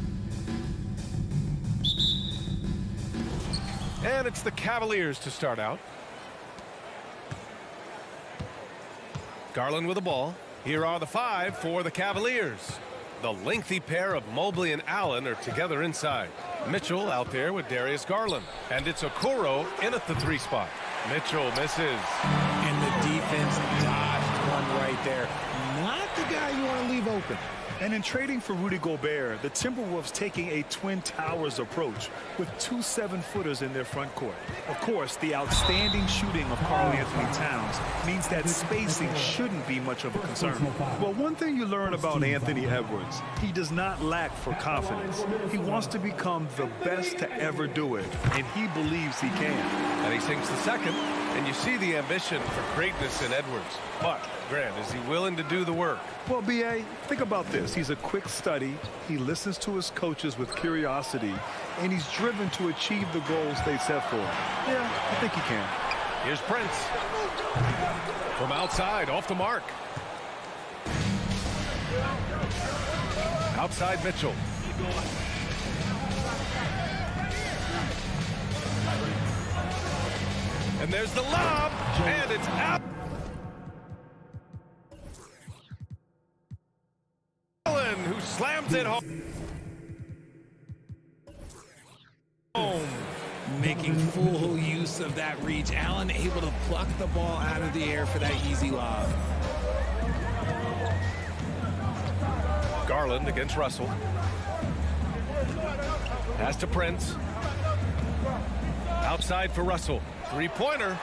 And it's the Cavaliers to start out. Garland with the ball. Here are the 5 for the Cavaliers. The lengthy pair of Mobley and Allen are together inside. Mitchell out there with Darius Garland. And it's Okoro in at the 3 spot. Mitchell misses. And the defense dodged one right there. Not the guy you want to leave open. And in trading for Rudy Gobert, the Timberwolves taking a Twin Towers approach with 2 7-footers in their front court. Of course, the outstanding shooting of Karl-Anthony Towns means that spacing shouldn't be much of a concern. Well, one thing you learn about Anthony Edwards, he does not lack for confidence. He wants to become the best to ever do it, and he believes he can. And he sinks the second, and you see the ambition for greatness in Edwards. But, Grant, is he willing to do the work? Well, B.A., think about this. He's a quick study. He listens to his coaches with curiosity, and he's driven to achieve the goals they set for him. Yeah, I think he can. Here's Prince. From outside, off the mark. Outside Mitchell. And there's the lob, and it's out. Allen, who slams it home. Making full use of that reach. Allen able to pluck the ball out of the air for that easy lob. Garland against Russell. Pass to Prince. Outside for Russell. 3-pointer.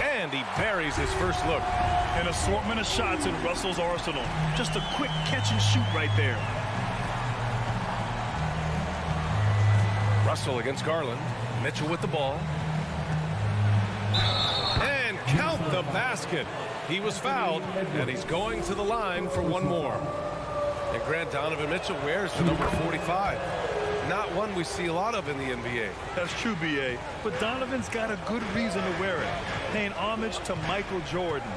And he buries his first look. An assortment of shots in Russell's arsenal. Just a quick catch and shoot right there. Russell against Garland. Mitchell with the ball. And count the basket. He was fouled, and he's going to the line for one more. And Grant, Donovan Mitchell wears the number 45. Not one we see a lot of in the NBA. That's true, B.A. But Donovan's got a good reason to wear it. Paying homage to Michael Jordan.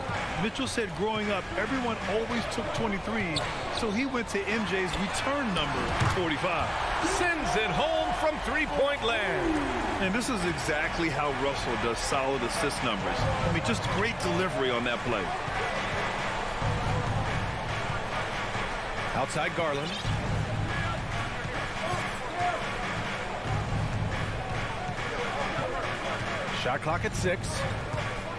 Mitchell said growing up, everyone always took 23, so he went to MJ's return number, 45. Sends it home from three-point land. And this is exactly how Russell does solid assist numbers. I mean, just great delivery on that play. Outside Garland. Shot clock at 6.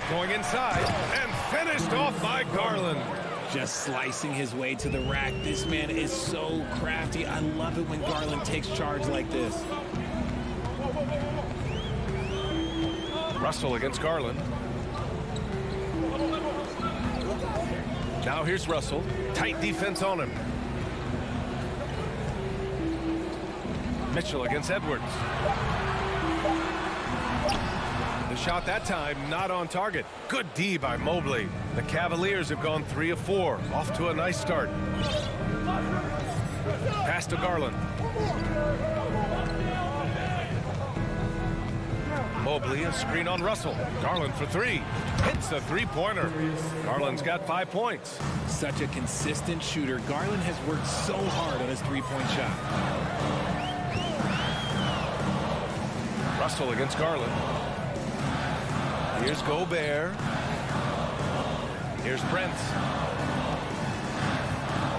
Going inside and finished off by Garland. Just slicing his way to the rack. This man is so crafty. I love it when Garland takes charge like this. Russell against Garland. Now here's Russell. Tight defense on him. Mitchell against Edwards. The shot that time not on target. Good D by Mobley. The Cavaliers have gone 3 of 4. Off to a nice start. Pass to Garland. Mobley, a screen on Russell. Garland for 3. Hits a three-pointer. Garland's got 5 points. Such a consistent shooter. Garland has worked so hard on his three-point shot. Russell against Garland. Here's Gobert. Here's Prince.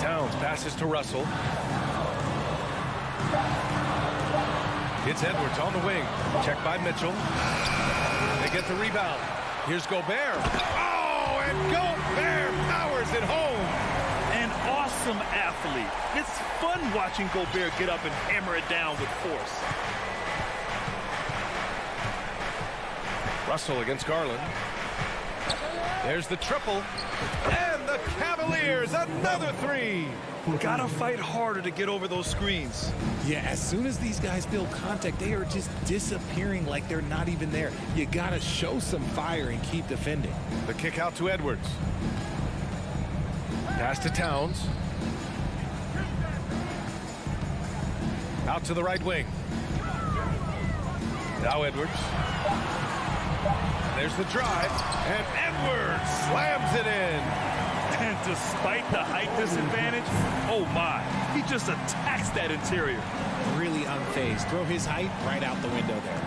Towns passes to Russell. It's Edwards on the wing. Checked by Mitchell. They get the rebound. Here's Gobert. Oh, and Gobert powers it home. An awesome athlete. It's fun watching Gobert get up and hammer it down with force. Russell against Garland. There's the triple. And the Cavaliers, another 3. Gotta fight harder to get over those screens. Yeah, as soon as these guys feel contact, they are just disappearing like they're not even there. You gotta show some fire and keep defending. The kick out to Edwards. Pass to Towns. Out to the right wing. Now Edwards. There's the drive, and Edwards slams it in. And despite the height disadvantage, oh my, he just attacks that interior. Really unfazed. Throw his height right out the window there.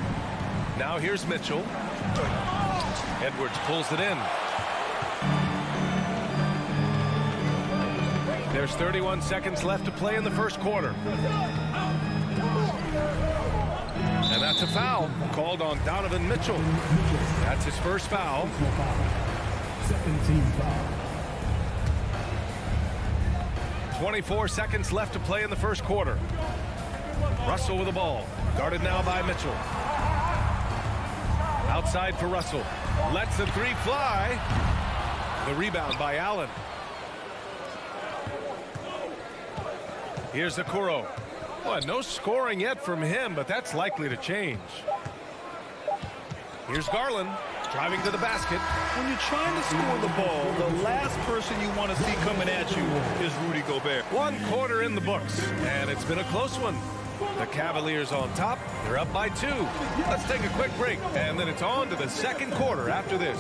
Now here's Mitchell. Edwards pulls it in. There's 31 seconds left to play in the first quarter. And that's a foul called on Donovan Mitchell. That's his first foul. 17 foul. 24 seconds left to play in the first quarter. Russell with the ball. Guarded now by Mitchell. Outside for Russell. Lets the 3 fly. The rebound by Allen. Here's Okoro. Well, no scoring yet from him, but that's likely to change. Here's Garland driving to the basket. When you're trying to score the ball, the last person you want to see coming at you is Rudy Gobert. 1 quarter in the books, and it's been a close one. The Cavaliers on top. They're up by 2. Let's take a quick break, and then it's on to the second quarter after this.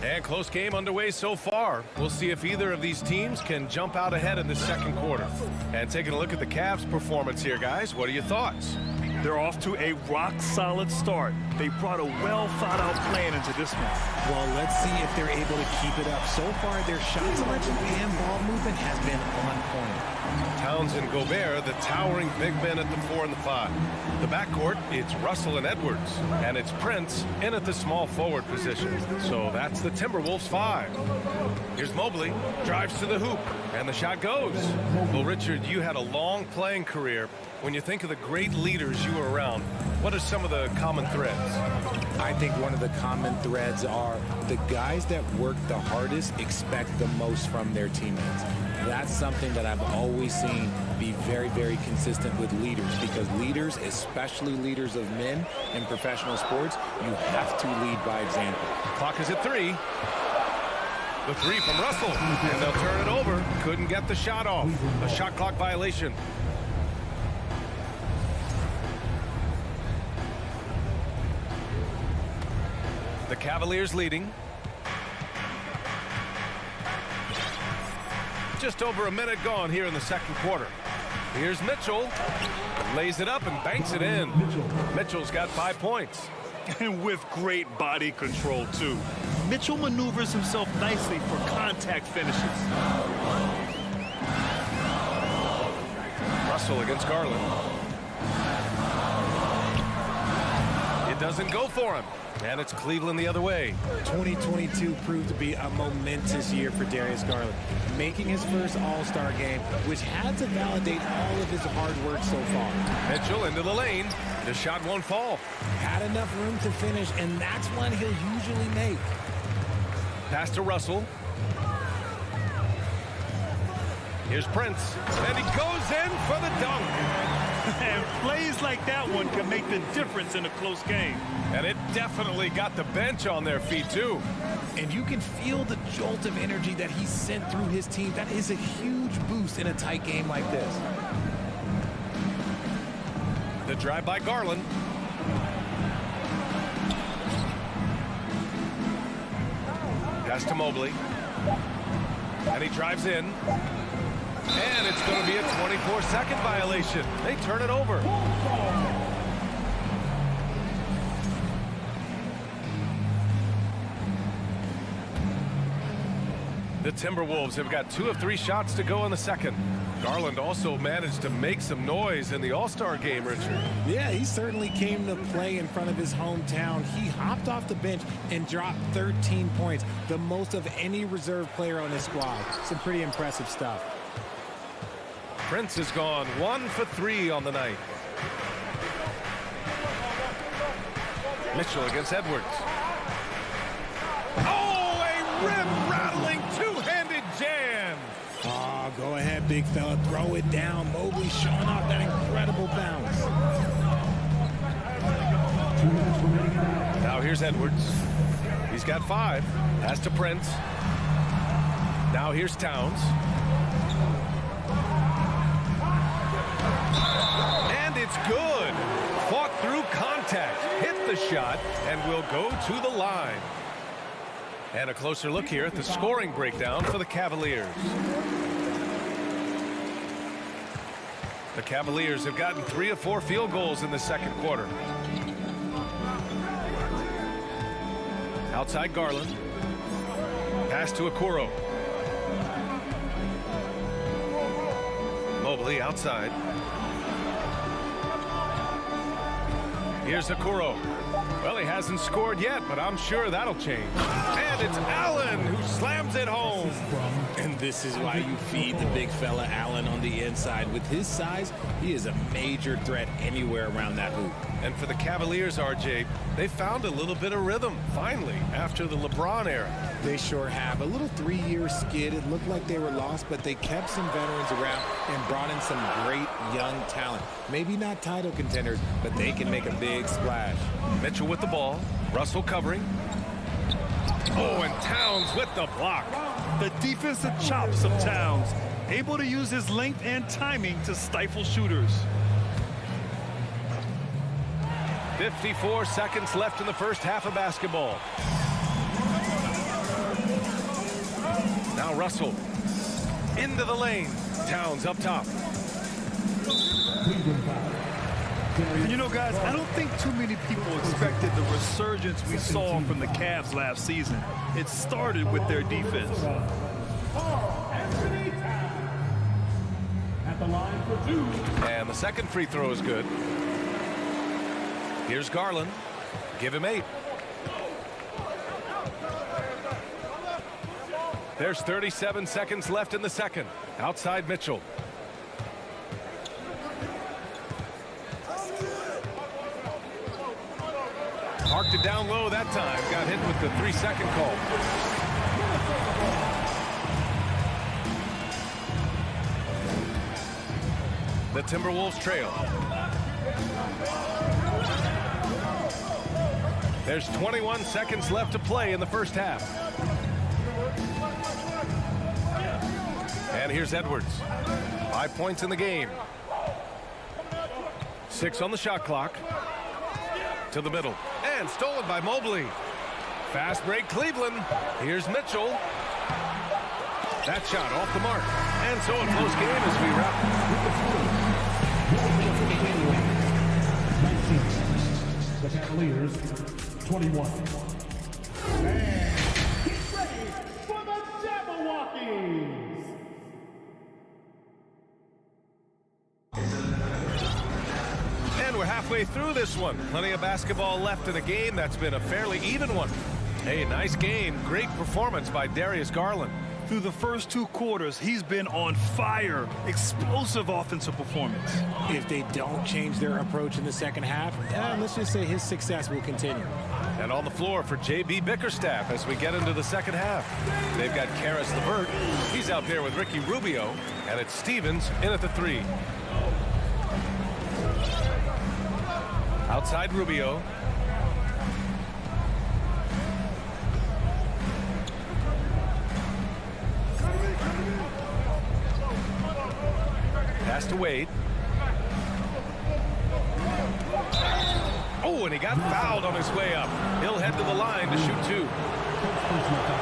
And close game underway so far. We'll see if either of these teams can jump out ahead in the second quarter. And taking a look at the Cavs' performance here, guys, what are your thoughts? They're off to a rock-solid start. They brought a well-thought-out plan into this one. Well, let's see if they're able to keep it up. So far, their shot selection and ball movement has been on point. Towns and Gobert, the towering big men at the 4 and the 5. The backcourt, it's Russell and Edwards. And it's Prince in at the small forward position. So that's the Timberwolves 5. Here's Mobley, drives to the hoop, and the shot goes. Well, Richard, you had a long playing career. When you think of the great leaders you were around, what are some of the common threads? I think one of the common threads are the guys that work the hardest expect the most from their teammates. That's something that I've always seen be very, very consistent with leaders, because leaders, especially leaders of men in professional sports, you have to lead by example. Clock is at 3. The 3 from Russell, and they'll turn it over. Couldn't get the shot off. A shot clock violation. The Cavaliers leading. Just over a minute gone here in the second quarter. Here's Mitchell. Lays it up and banks it in. Mitchell's got 5 points. And with great body control, too. Mitchell maneuvers himself nicely for contact finishes. Russell against Garland. doesn't go for him. And it's Cleveland the other way. 2022 proved to be a momentous year for Darius Garland, making his first All-Star game, which had to validate all of his hard work so far. Mitchell into the lane. The shot won't fall. Had enough room to finish, and that's one he'll usually make. Pass to Russell. Here's Prince, and he goes in for the dunk. And plays like that one can make the difference in a close game. And it definitely got the bench on their feet, too. And you can feel the jolt of energy that he sent through his team. That is a huge boost in a tight game like this. The drive by Garland. Pass to Mobley. And he drives in. And it's going to be a 24-second violation. They turn it over. The Timberwolves have got 2 of 3 shots to go in the second. Garland also managed to make some noise in the All-Star game, Richard. Yeah, he certainly came to play in front of his hometown. He hopped off the bench and dropped 13 points, the most of any reserve player on his squad. Some pretty impressive stuff. Prince has gone 1 for 3 on the night. Mitchell against Edwards. Oh, a rim-rattling two-handed jam. Oh, go ahead, big fella. Throw it down. Mobley showing off that incredible bounce. Now here's Edwards. He's got 5. Pass to Prince. Now here's Towns. And it's good. Fought through contact, hit the shot, and will go to the line. And a closer look here at the scoring breakdown for the Cavaliers. The Cavaliers have gotten 3 of 4 field goals in the second quarter. Outside Garland. Pass to Okoro. Mobley outside. Here's Okoro. Well, he hasn't scored yet, but I'm sure that'll change. And it's Allen who slams it home. And this is why you feed the big fella Allen on the inside. With his size, he is a major threat anywhere around that hoop. And for the Cavaliers, RJ, they found a little bit of rhythm, finally, after the LeBron era. They sure have. A little 3-year skid. It looked like they were lost, but they kept some veterans around and brought in some great young talent. Maybe not title contenders, but they can make a big splash. Mitchell with the ball. Russell covering. Oh, and Towns with the block. The defensive chops of Towns, able to use his length and timing to stifle shooters. 54 seconds left in the first half of basketball. Now Russell into the lane. Towns up top. And you know, guys, I don't think too many people expected the resurgence we saw from the Cavs last season. It started with their defense. And the second free throw is good. Here's Garland. Give him 8. There's 37 seconds left in the second. Outside Mitchell. Marked it down low that time. Got hit with the 3-second call. The Timberwolves trail. There's 21 seconds left to play in the first half. And here's Edwards. 5 points in the game. 6 on the shot clock. To the middle. And stolen by Mobley. Fast break Cleveland. Here's Mitchell. That shot off the mark. And so a close game as we wrap. The Cavaliers, 21. And get ready for the Jabberwockies. And we're halfway halfway through this one. Plenty of basketball left in a game that's been a fairly even one. Hey, nice game. Great performance by Darius Garland. Through the first 2 quarters, he's been on fire. Explosive offensive performance. If they don't change their approach in the second half, let's just say his success will continue. And on the floor for J.B. Bickerstaff as we get into the second half. They've got Karis LeVert. He's out there with Ricky Rubio. And it's Stevens in at the 3. Outside Rubio. Pass to Wade. Oh, and he got fouled on his way up. He'll head to the line to shoot 2.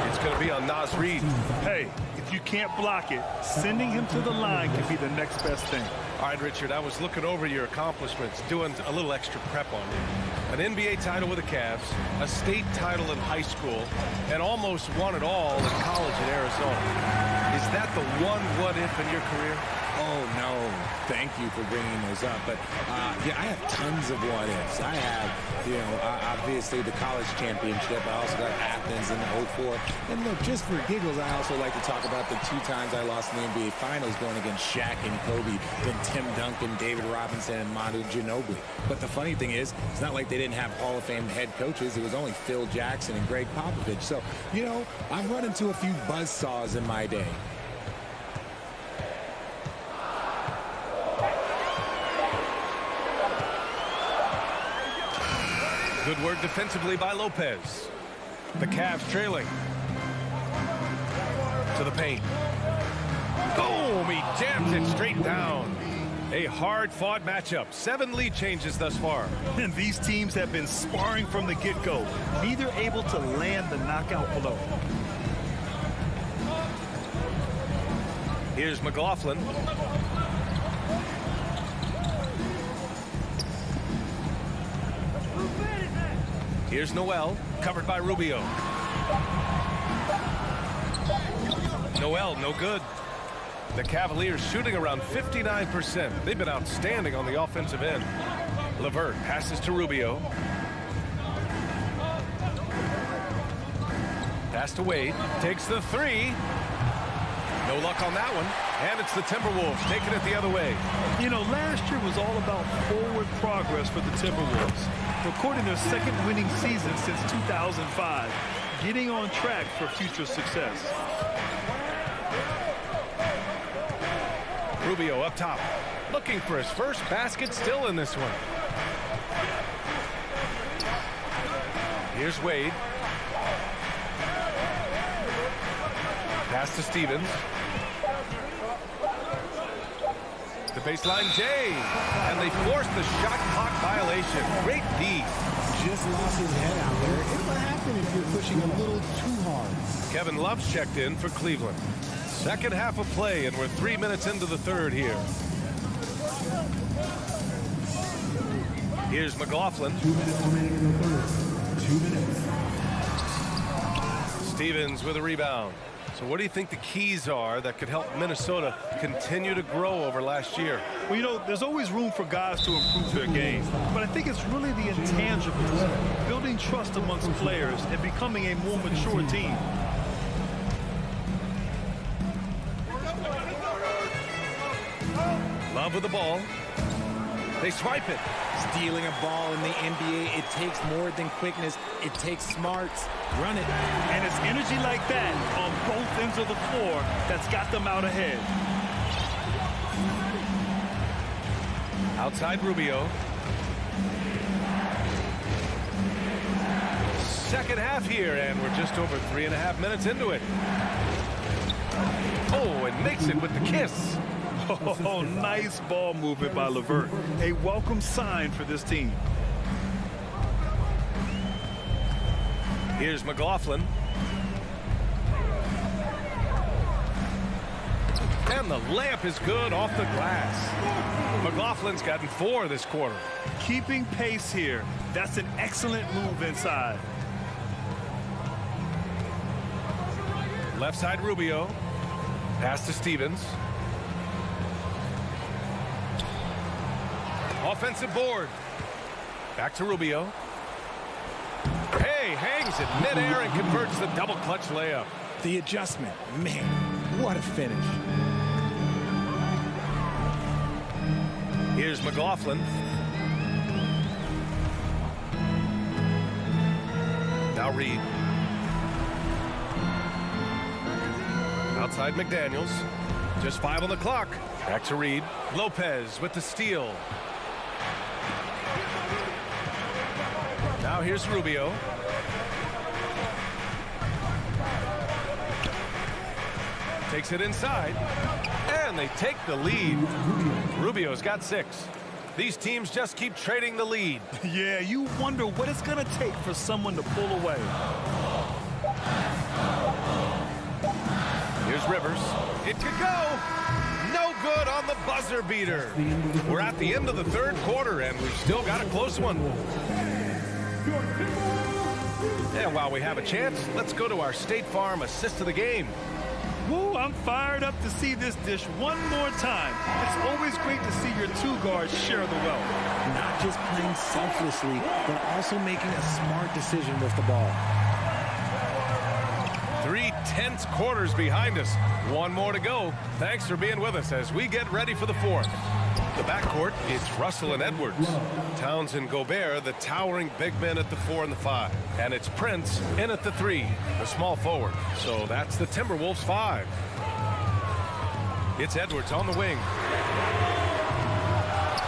It's going to be on Naz Reid. Hey, if you can't block it, sending him to the line can be the next best thing. All right, Richard, I was looking over your accomplishments, doing a little extra prep on you. An NBA title with the Cavs, a state title in high school, and almost won it all in college at Arizona. Is that the one what-if in your career? Oh, no. Thank you for bringing those up. But, yeah, I have tons of what-ifs. I have, obviously the college championship. I also got Athens in 04. And, look, just for giggles, I also like to talk about the 2 times I lost in the NBA Finals going against Shaq and Kobe, then Tim Duncan, David Robinson, and Manu Ginobili. But the funny thing is, it's not like they didn't have Hall of Fame head coaches. It was only Phil Jackson and Greg Popovich. So, I've run into a few buzzsaws in my day. Good work defensively by Lopez. The Cavs trailing. To the paint. Boom! He jams it straight down. A hard-fought matchup. 7 lead changes thus far. And these teams have been sparring from the get-go. Neither able to land the knockout blow. Here's McLaughlin. Here's Noel, covered by Rubio. Noel, no good. The Cavaliers shooting around 59%. They've been outstanding on the offensive end. LeVert passes to Rubio. Pass to Wade, takes the 3. No luck on that one. And it's the Timberwolves taking it the other way. Last year was all about forward progress for the Timberwolves. Recording their 2nd winning season since 2005. Getting on track for future success. Rubio up top. Looking for his first basket still in this one. Here's Wade. Pass to Stevens. The baseline, Jay. And they forced the shot clock violation. Great D. Just lost his head out there. It'll happen if you're pushing a little too hard. Kevin Love's checked in for Cleveland. Second half of play, and we're 3 minutes into the third here. Here's McLaughlin. 2 minutes remaining in the third. 2 minutes. Stevens with a rebound. So what do you think the keys are that could help Minnesota continue to grow over last year? Well, there's always room for guys to improve their game. But I think it's really the intangibles. Building trust amongst players and becoming a more mature team. Love with the ball. They swipe it. Stealing a ball in the NBA, it takes more than quickness. It takes smarts. Run it. And it's energy like that on both ends of the floor that's got them out ahead. Outside Rubio. Second half here, and we're just over 3.5 minutes into it. Oh, and makes it with the kiss. Oh, nice ball movement by LeVert. A welcome sign for this team. Here's McLaughlin. And the layup is good off the glass. McLaughlin's gotten 4 this quarter. Keeping pace here. That's an excellent move inside. Left side Rubio. Pass to Stevens. Offensive board. Back to Rubio. Hey, hangs it midair and converts the double clutch layup. The adjustment, man, what a finish. Here's McLaughlin. Now Reed. Outside McDaniels. Just 5 on the clock. Back to Reed. Lopez with the steal. Now here's Rubio. Takes it inside. And they take the lead. Rubio's got 6. These teams just keep trading the lead. Yeah, you wonder what it's going to take for someone to pull away. Here's Rivers. It could go. No good on the buzzer beater. We're at the end of the third quarter, and we've still got a close one. And while we have a chance, let's go to our State Farm assist of the game. Woo, I'm fired up to see this dish one more time. It's always great to see your 2 guards share the wealth. Not just playing selflessly, but also making a smart decision with the ball. 3 tense quarters behind us. 1 more to go. Thanks for being with us as we get ready for the 4th. The backcourt, it's Russell and Edwards. Towns and Gobert, the towering big men at the 4 and the 5. And it's Prince in at the 3, the small forward. So that's the Timberwolves 5. It's Edwards on the wing.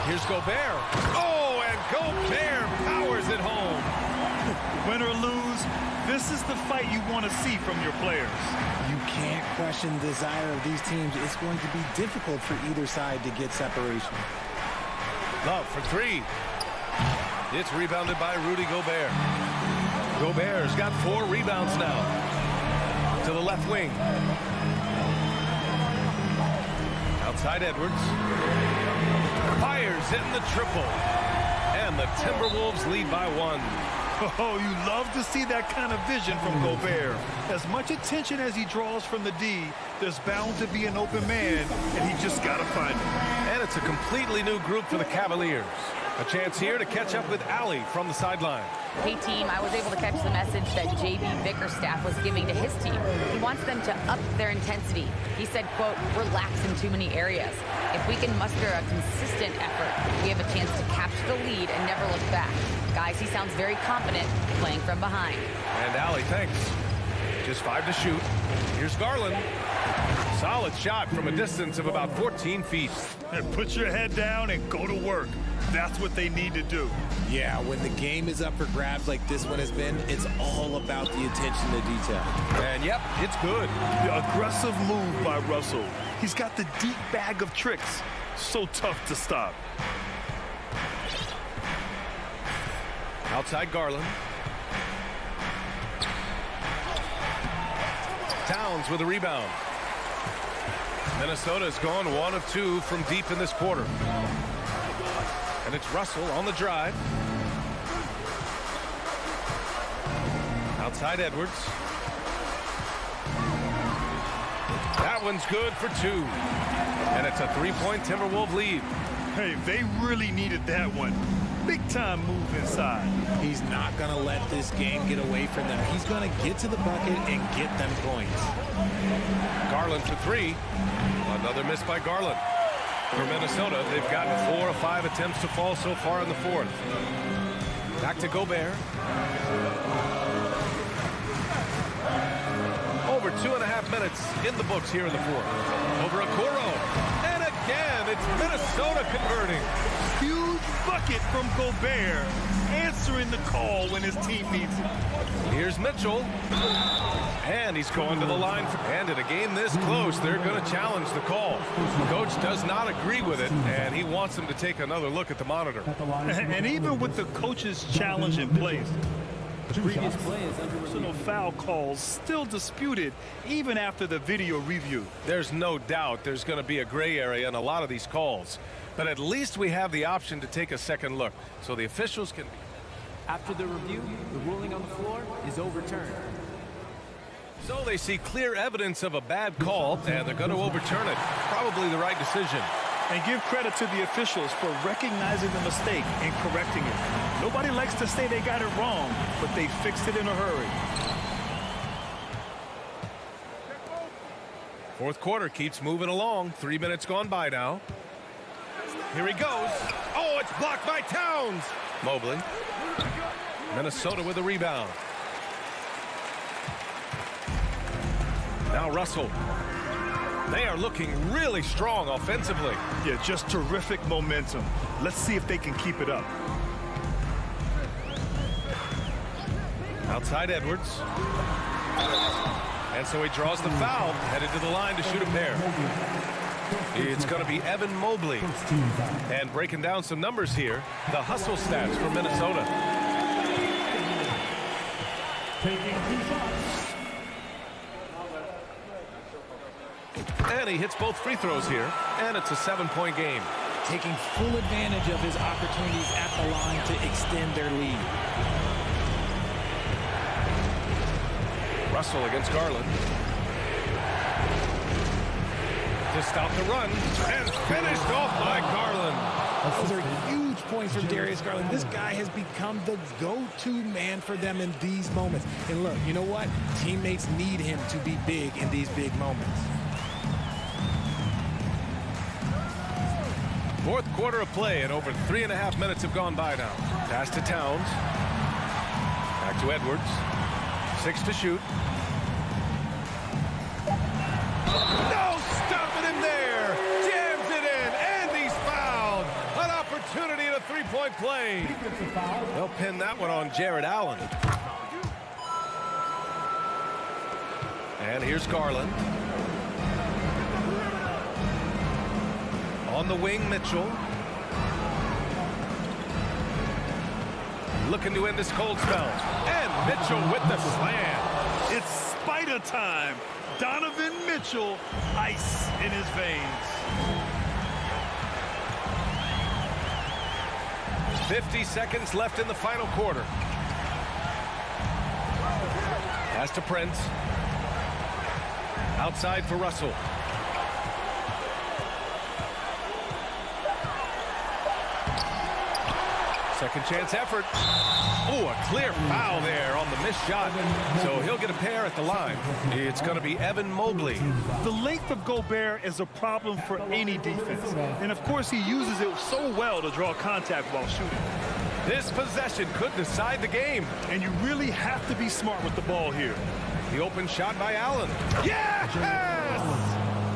Here's Gobert. Oh, and Gobert powers it home. Win or lose, this is the fight you want to see from your players. You can't question the desire of these teams. It's going to be difficult for either side to get separation. Love for 3. It's rebounded by Rudy Gobert. Gobert's got 4 rebounds now. To the left wing. Outside Edwards. Fires in the triple. And the Timberwolves lead by 1. Oh, you love to see that kind of vision from Gobert. As much attention as he draws from the D, there's bound to be an open man, and he just got to find it. And it's a completely new group for the Cavaliers. A chance here to catch up with Allie from the sideline. Hey, team, I was able to catch the message that J.B. Bickerstaff was giving to his team. He wants them to up their intensity. He said, quote, "We're lax in too many areas. If we can muster a consistent effort, we have a chance to capture the lead and never look back." Guys, he sounds very confident playing from behind. And Allie, thanks. Just 5 to shoot. Here's Garland. Solid shot from a distance of about 14 feet. And put your head down and go to work. That's what they need to do. Yeah, when the game is up for grabs like this one has been, it's all about the attention to detail. And yep, it's good. The aggressive move by Russell. He's got the deep bag of tricks. So tough to stop. Outside Garland. Towns with a rebound. Minnesota's gone 1 of 2 from deep in this quarter. And it's Russell on the drive. Outside Edwards. That one's good for 2. And it's a 3-point Timberwolves lead. Hey, they really needed that one. Big time move inside. He's not going to let this game get away from them. He's going to get to the bucket and get them points. Garland for 3. Another miss by Garland. For Minnesota, they've gotten 4 of 5 attempts to fall so far in the 4th. Back to Gobert. Over 2.5 minutes in the books here in the 4th. Over Okoro. And again, it's Minnesota converting. Huge bucket from Gobert, answering the call when his team needs it. Here's Mitchell. And he's going to the line. And in a game this close, they're going to challenge the call. Coach does not agree with it, and he wants them to take another look at the monitor. And even with the coach's challenge in place, The previous play is under personal foul calls still disputed even after the video review. There's no doubt there's going to be a gray area in a lot of these calls. But at least we have the option to take a second look, so the officials can... After the review, the ruling on the floor is overturned. So they see clear evidence of a bad call, and they're going to overturn it. Probably the right decision. And give credit to the officials for recognizing the mistake and correcting it. Nobody likes to say they got it wrong, but they fixed it in a hurry. Fourth quarter keeps moving along. 3 minutes gone by now. Here he goes. Oh, it's blocked by Towns. Mobley. Minnesota with a rebound. Now Russell. They are looking really strong offensively. Yeah, just terrific momentum. Let's see if they can keep it up. Outside Edwards. And so he draws the foul, headed to the line to shoot a pair. It's going to be Evan Mobley. And breaking down some numbers here, the hustle stats for Minnesota. And he hits both free throws here, and it's a 7-point game. Taking full advantage of his opportunities at the line to extend their lead. Russell against Garland. To stop the run, and finished off by Garland. Those are huge points from Darius Garland. This guy has become the go-to man for them in these moments. And look, you know what? Teammates need him to be big in these big moments. Fourth quarter of play, and over 3.5 minutes have gone by now. Pass to Towns. Back to Edwards. 6 to shoot. No stopping him there. Jams it in, and he's fouled. An opportunity at a three-point play. They'll pin that one on Jared Allen. And here's Garland. On the wing, Mitchell. Looking to end this cold spell. And Mitchell with the slam. It's spider time. Donovan Mitchell, ice in his veins. 50 seconds left in the final quarter. Pass to Prince. Outside for Russell. Second chance effort. Oh, a clear foul there on the missed shot. So he'll get a pair at the line. It's going to be Evan Mobley. The length of Gobert is a problem for any defense. And of course, he uses it so well to draw contact while shooting. This possession could decide the game. And you really have to be smart with the ball here. The open shot by Allen. Yes!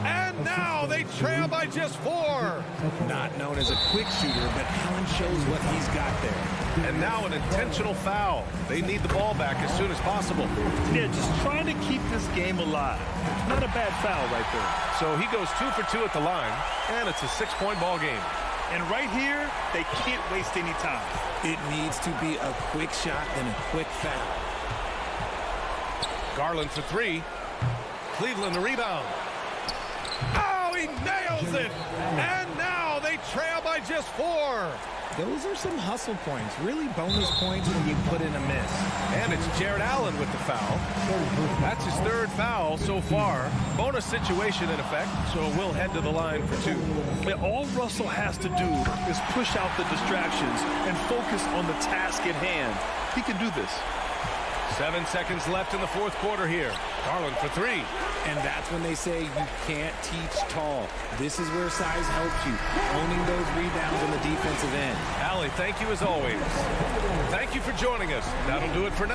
And now they trail by just 4. Not known as a quick shooter, but Allen shows what he's got there. And now an intentional foul. They need the ball back as soon as possible. They're just trying to keep this game alive. Not a bad foul right there. So he goes 2 for 2 at the line, and it's a 6-point ball game. And right here, they can't waste any time. It needs to be a quick shot and a quick foul. Garland for 3. Cleveland the rebound. Oh, he nails it! And now they trail by just 4. Those are some hustle points, really bonus points when you put in a miss. And it's Jared Allen with the foul. That's his 3rd foul so far. Bonus situation in effect, so we'll head to the line for 2. Yeah, all Russell has to do is push out the distractions and focus on the task at hand. He can do this. 7 seconds left in the fourth quarter here. Garland for 3. And that's when they say you can't teach tall. This is where size helps you, owning those rebounds on the defensive end. Allie, thank you as always. Thank you for joining us. That'll do it for now.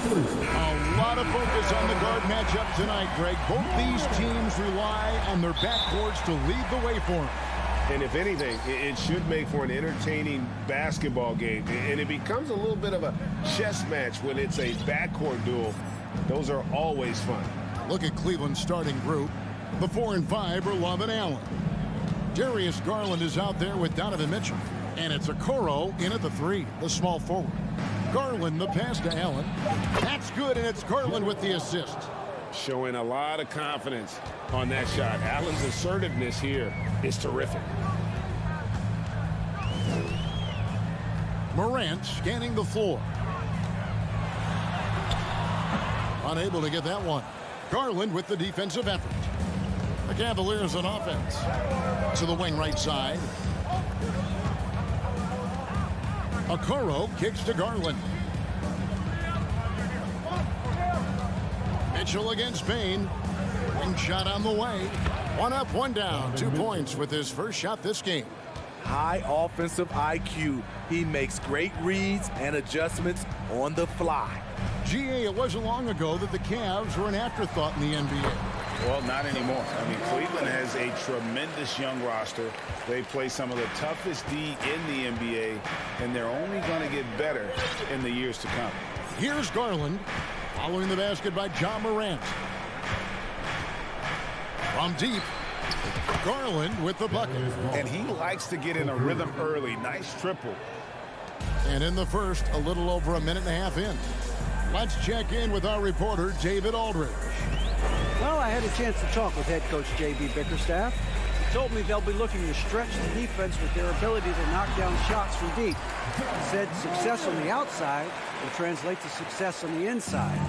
A lot of focus on the guard matchup tonight, Greg. Both these teams rely on their backcourts to lead the way for them. And if anything, it should make for an entertaining basketball game. And it becomes a little bit of a chess match when it's a backcourt duel. Those are always fun. Look at Cleveland's starting group. The 4 and 5 are Love and Allen. Darius Garland is out there with Donovan Mitchell. And it's Okoro in at the 3, the small forward. Garland the pass to Allen. That's good, and it's Garland with the assist. Showing a lot of confidence on that shot. Allen's assertiveness here is terrific. Morant scanning the floor. Unable to get that one. Garland with the defensive effort. The Cavaliers on offense. To the wing right side. Okoro kicks to Garland. Mitchell against Payne. Wing shot on the way. 1 up, 1 down. 2 points with his first shot this game. High offensive IQ. He makes great reads and adjustments on the fly. GA, it wasn't long ago that the Cavs were an afterthought in the NBA. Well, not anymore. I mean, Cleveland has a tremendous young roster. They play some of the toughest D in the NBA, and they're only going to get better in the years to come. Here's Garland, following the basket by Ja Morant. From deep, Garland with the bucket. And he likes to get in a rhythm early. Nice triple. And in the first, a little over a minute and a half in. Let's check in with our reporter, David Aldridge. Well, I had a chance to talk with head coach J.B. Bickerstaff. He told me they'll be looking to stretch the defense with their ability to knock down shots from deep. He said success on the outside will translate to success on the inside.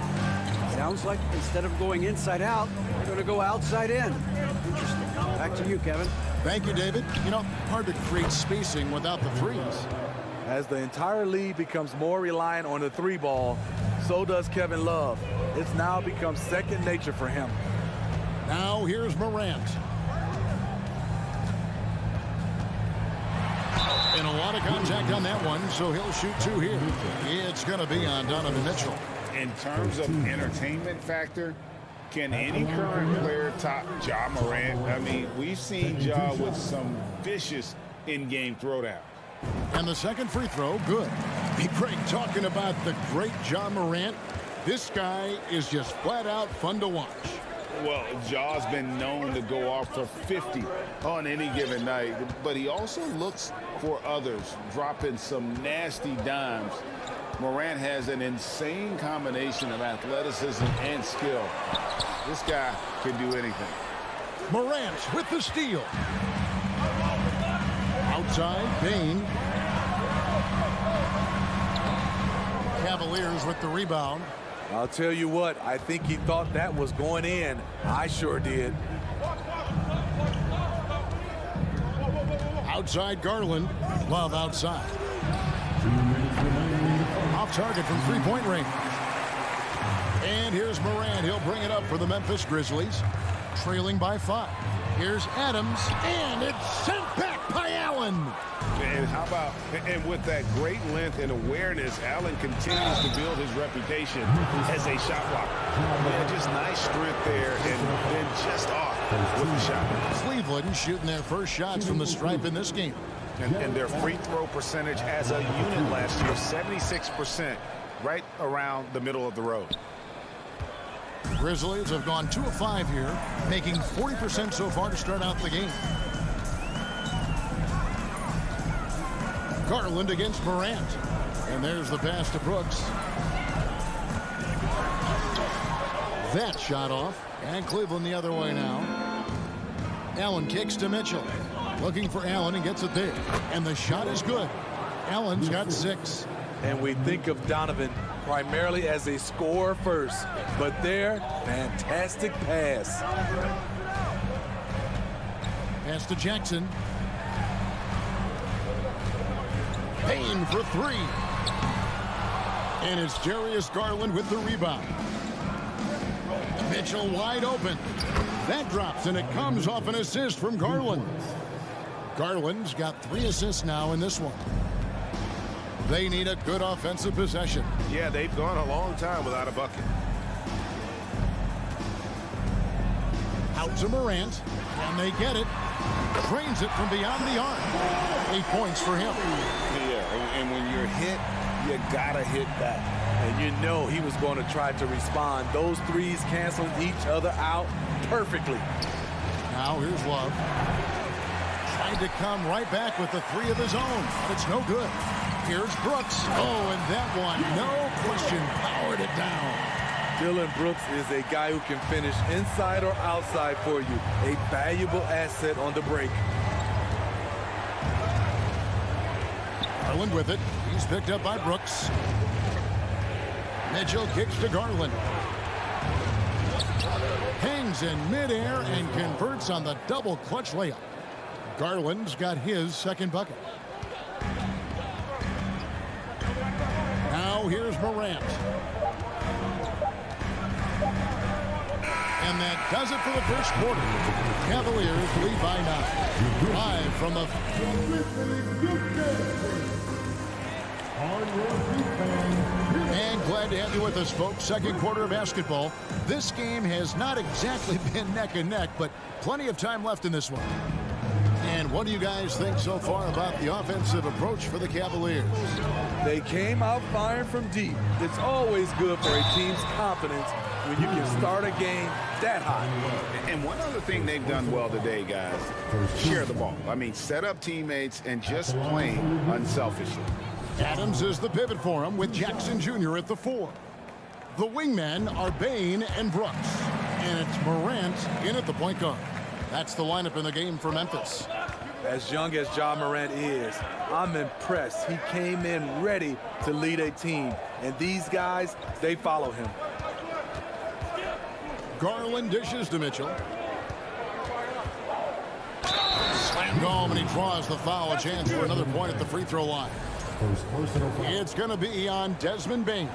Sounds like instead of going inside out, they're going to go outside in. Interesting. Back to you, Kevin. Thank you, David. You know, hard to create spacing without the threes. As the entire league becomes more reliant on the 3 ball, so does Kevin Love. It's now become second nature for him. Now here's Morant. And a lot of contact on that one, so he'll shoot 2 here. It's going to be on Donovan Mitchell. In terms of entertainment factor, can any current player top Ja Morant? I mean, we've seen Ja with some vicious in-game throwdown. And the second free throw, good. Hey, Greg, talking about the great Ja Morant, this guy is just flat out fun to watch. Well, Ja's been known to go off for 50 on any given night, but he also looks for others, dropping some nasty dimes. Morant has an insane combination of athleticism and skill. This guy can do anything. Morant with the steal. Outside, Payne. Cavaliers with the rebound. I'll tell you what, I think he thought that was going in. I sure did. Outside Garland. Love outside. Off target from three-point range. And here's Morant. He'll bring it up for the Memphis Grizzlies. Trailing by 5. Here's Adams. And it's sent back by Allen. And how about, and with that great length and awareness, Allen continues to build his reputation as a shot blocker. Yeah, just nice strength there and then just off with the shot. Cleveland shooting their first shots from the stripe in this game. And their free throw percentage as a unit last year, 76%, right around the middle of the road. Grizzlies have gone 2 of 5 here, making 40% so far to start out the game. Garland against Morant. And there's the pass to Brooks. That shot off. And Cleveland the other way now. Allen kicks to Mitchell. Looking for Allen and gets it there. And the shot is good. Allen's got 6. And we think of Donovan primarily as a scorer first. But there, fantastic pass. Pass to Jackson. Payne for 3. And it's Darius Garland with the rebound. Mitchell wide open. That drops, and it comes off an assist from Garland. Garland's got 3 assists now in this one. They need a good offensive possession. Yeah, they've gone a long time without a bucket. Out to Morant, and they get it. Drains it from beyond the arc. 8 points for him. Yeah, and when you're hit, you gotta hit back. And you know he was going to try to respond. Those threes canceled each other out perfectly. Now here's Love. Trying to come right back with the three of his own. It's no good. Here's Brooks. Oh, and that one, no question, powered it down. Dylan Brooks is a guy who can finish inside or outside for you. A valuable asset on the break. Garland with it. He's picked up by Brooks. Mitchell kicks to Garland. Hangs in midair and converts on the double clutch layup. Garland's got his second bucket. Now here's Morant. And that does it for the first quarter. Cavaliers lead by 9. Live from the... And glad to have you with us, folks. Second quarter of basketball. This game has not exactly been neck and neck, but plenty of time left in this one. And what do you guys think so far about the offensive approach for the Cavaliers? They came out firing from deep. It's always good for a team's confidence when you can start a game that high. And one other thing they've done well today, guys, share the ball. I mean, set up teammates and just playing unselfishly. Adams is the pivot for him with Jackson Jr. at the 4. The wingmen are Bain and Brooks. And it's Morant in at the point guard. That's the lineup in the game for Memphis. As young as Ja Morant is, I'm impressed. He came in ready to lead a team. And these guys, they follow him. Garland dishes to Mitchell. Slammed home, and he draws the foul. A chance for another point at the free throw line. It's going to be on Desmond Bain.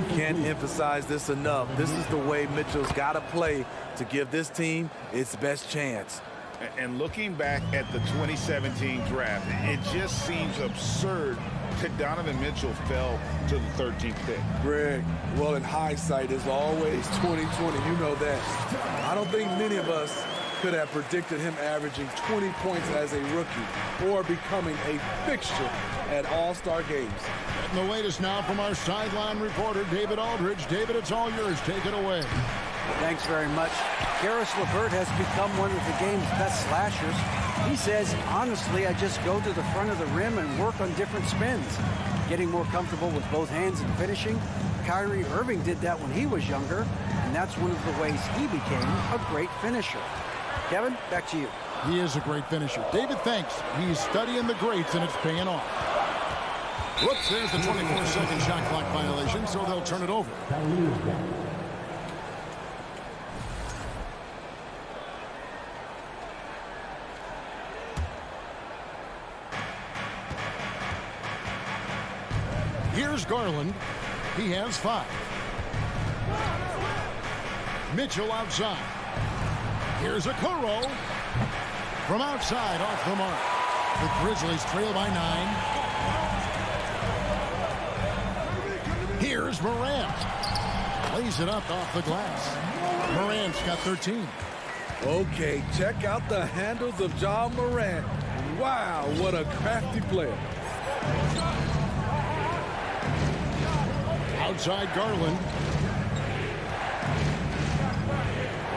Can't emphasize this enough. This is the way Mitchell's got to play to give this team its best chance. And looking back at the 2017 draft, it just seems absurd that Donovan Mitchell fell to the 13th pick. Greg, well, in hindsight, is always 2020. You know that. I don't think many of us could have predicted him averaging 20 points as a rookie or becoming a fixture at All-Star games. And the latest now from our sideline reporter, David Aldridge. David, it's all yours. Take it away. Thanks very much. Karis LeVert has become one of the game's best slashers. He says, honestly, I just go to the front of the rim and work on different spins. Getting more comfortable with both hands and finishing. Kyrie Irving did that when he was younger, and that's one of the ways he became a great finisher. Kevin, back to you. He is a great finisher. David, thanks. He's studying the greats, and it's paying off. Whoops, there's the 24-second shot clock violation, so they'll turn it over. Here's Garland. He has 5. Mitchell outside. Here's a Okoro. From outside, off the mark. The Grizzlies trail by 9. Here's Morant. Plays it up off the glass. Morant's got 13. Okay, check out the handles of Ja Morant. Wow, what a crafty player. Outside Garland.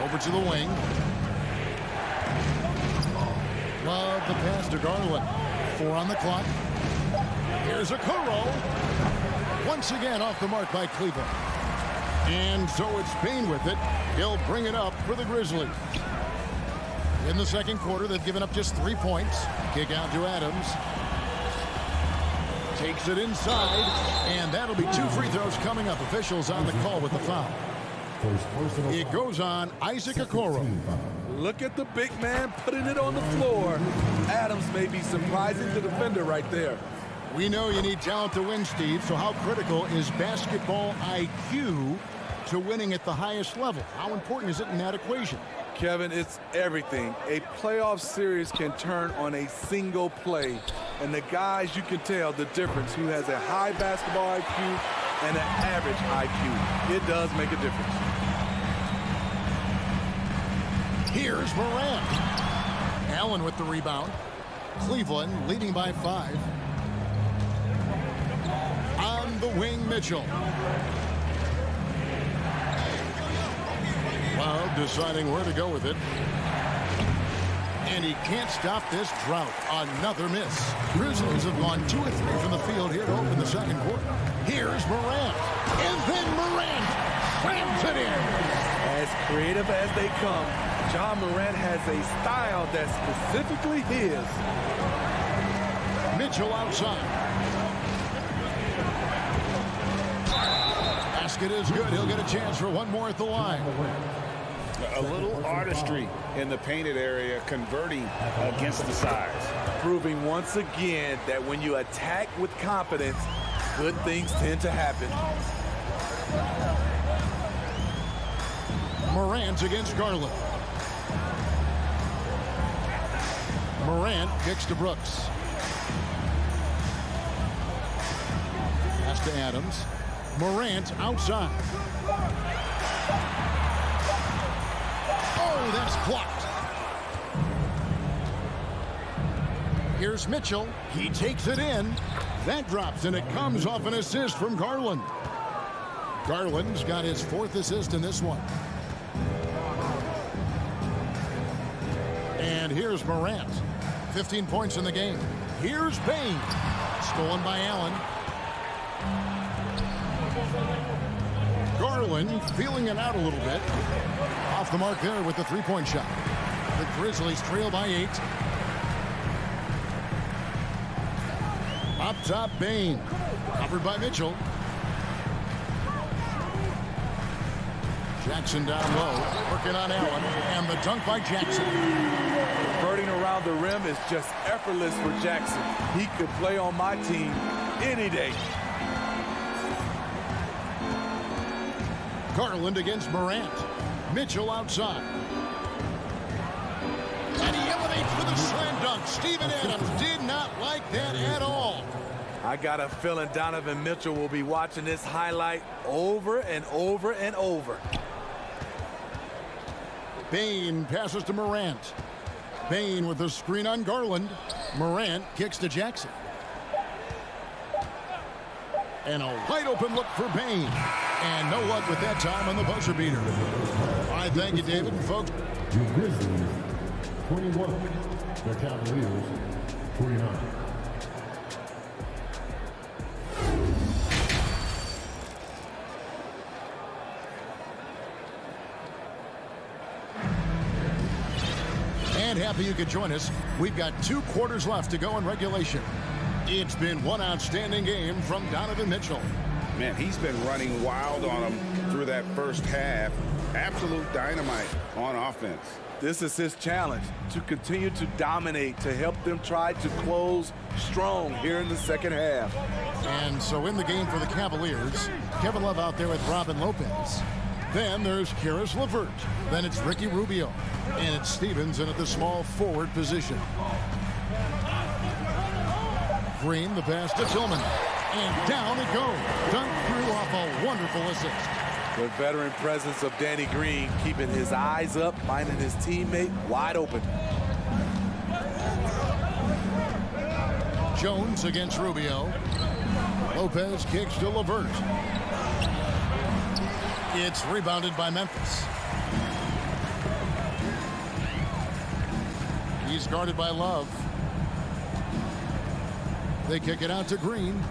Over to the wing. Love the pass to Garland. 4 on the clock. Here's a Okoro. Once again off the mark by Cleveland. And so it's Bain with it. He'll bring it up for the Grizzlies. In the second quarter, they've given up just 3 points. Kick out to Adams. Takes it inside, and that'll be 2 free throws coming up. Officials on the call with the foul. It goes on Isaac Okoro. Look at the big man putting it on the floor. Adams may be surprising the defender right there. We know you need talent to win, Steve, so how critical is basketball IQ to winning at the highest level? How important is it in that equation? Kevin, it's everything. A playoff series can turn on a single play. And the guys, you can tell the difference who has a high basketball IQ and an average IQ. It does make a difference. Here's Morant. Allen with the rebound. Cleveland leading by 5. On the wing, Mitchell. Well, deciding where to go with it. And he can't stop this drought. Another miss. Grizzlies have gone 2 of 3 from the field here to open the second quarter. Here's Morant. And then Morant slams it in. As creative as they come, John Morant has a style that's specifically his. Mitchell outside. Basket is good. He'll get a chance for one more at the line. A little artistry in the painted area, converting against the size. Proving once again that when you attack with confidence, good things tend to happen. Morant against Garland. Morant kicks to Brooks. Pass to Adams. Morant outside. Oh, that's blocked. Here's Mitchell. He takes it in. That drops, and it comes off an assist from Garland. Garland's got his 4th assist in this one. And here's Morant. 15 points in the game. Here's Payne. Stolen by Allen. Garland feeling it out a little bit. Off the mark there with the 3-point shot. The Grizzlies trail by 8. Up top, Bain. Covered by Mitchell. Jackson down low. Working on Allen. And the dunk by Jackson. Converting around the rim is just effortless for Jackson. He could play on my team any day. Garland against Morant. Mitchell outside. And he elevates for the slam dunk. Steven Adams did not like that at all. I got a feeling Donovan Mitchell will be watching this highlight over and over and over. Bain passes to Morant. Bain with the screen on Garland. Morant kicks to Jackson. And a wide open look for Bain. And no luck with that time on the buzzer beater. All right, thank you, David. And folks. The Grizzlies, 21. The Cavaliers, 29. And happy you could join us. We've got 2 quarters left to go in regulation. It's been one outstanding game from Donovan Mitchell. Man, he's been running wild on them through that first half. Absolute dynamite on offense. This is his challenge, to continue to dominate, to help them try to close strong here in the second half. And so in the game for the Cavaliers, Kevin Love out there with Robin Lopez. Then there's Karis LeVert. Then it's Ricky Rubio. And it's Stevens in at the small forward position. Green, the pass to Tillman. And down it goes. Dunked through off a wonderful assist. The veteran presence of Danny Green, keeping his eyes up, finding his teammate wide open. Jones against Rubio. Lopez kicks to LeVert. It's rebounded by Memphis. He's guarded by Love. They kick it out to Green.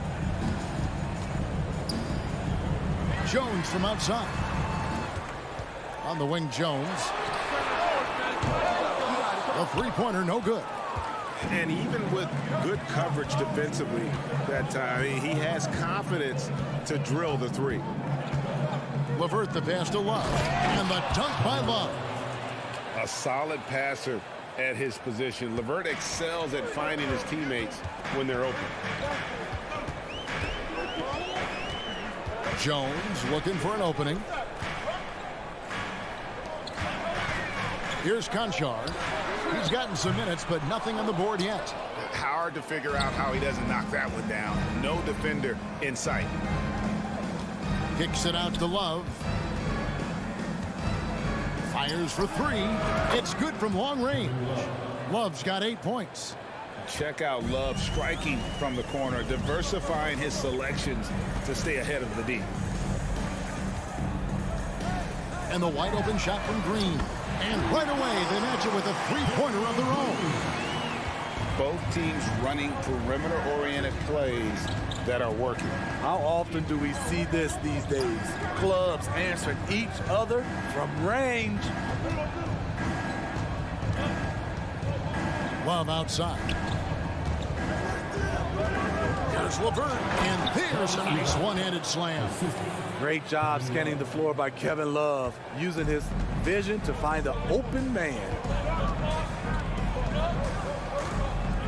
Jones from outside. On the wing, Jones. A three-pointer, no good. And even with good coverage defensively that time, he has confidence to drill the three. LeVert the pass to Love. And the dunk by Love. A solid passer at his position. LeVert excels at finding his teammates when they're open. Jones looking for an opening. Here's Conchar. He's gotten some minutes, but nothing on the board yet. Hard to figure out how he doesn't knock that one down. No defender in sight. Kicks it out to Love. Fires for three. It's good from long range. Love's got 8 points. Check out Love striking from the corner, diversifying his selections to stay ahead of the D. And the wide open shot from Green. And right away, they match it with a three-pointer of their own. Both teams running perimeter-oriented plays that are working. How often do we see this these days? Clubs answering each other from range. Love outside. Here's LeVert, and there's a nice one-handed slam. Great job scanning the floor by Kevin Love, using his vision to find the open man.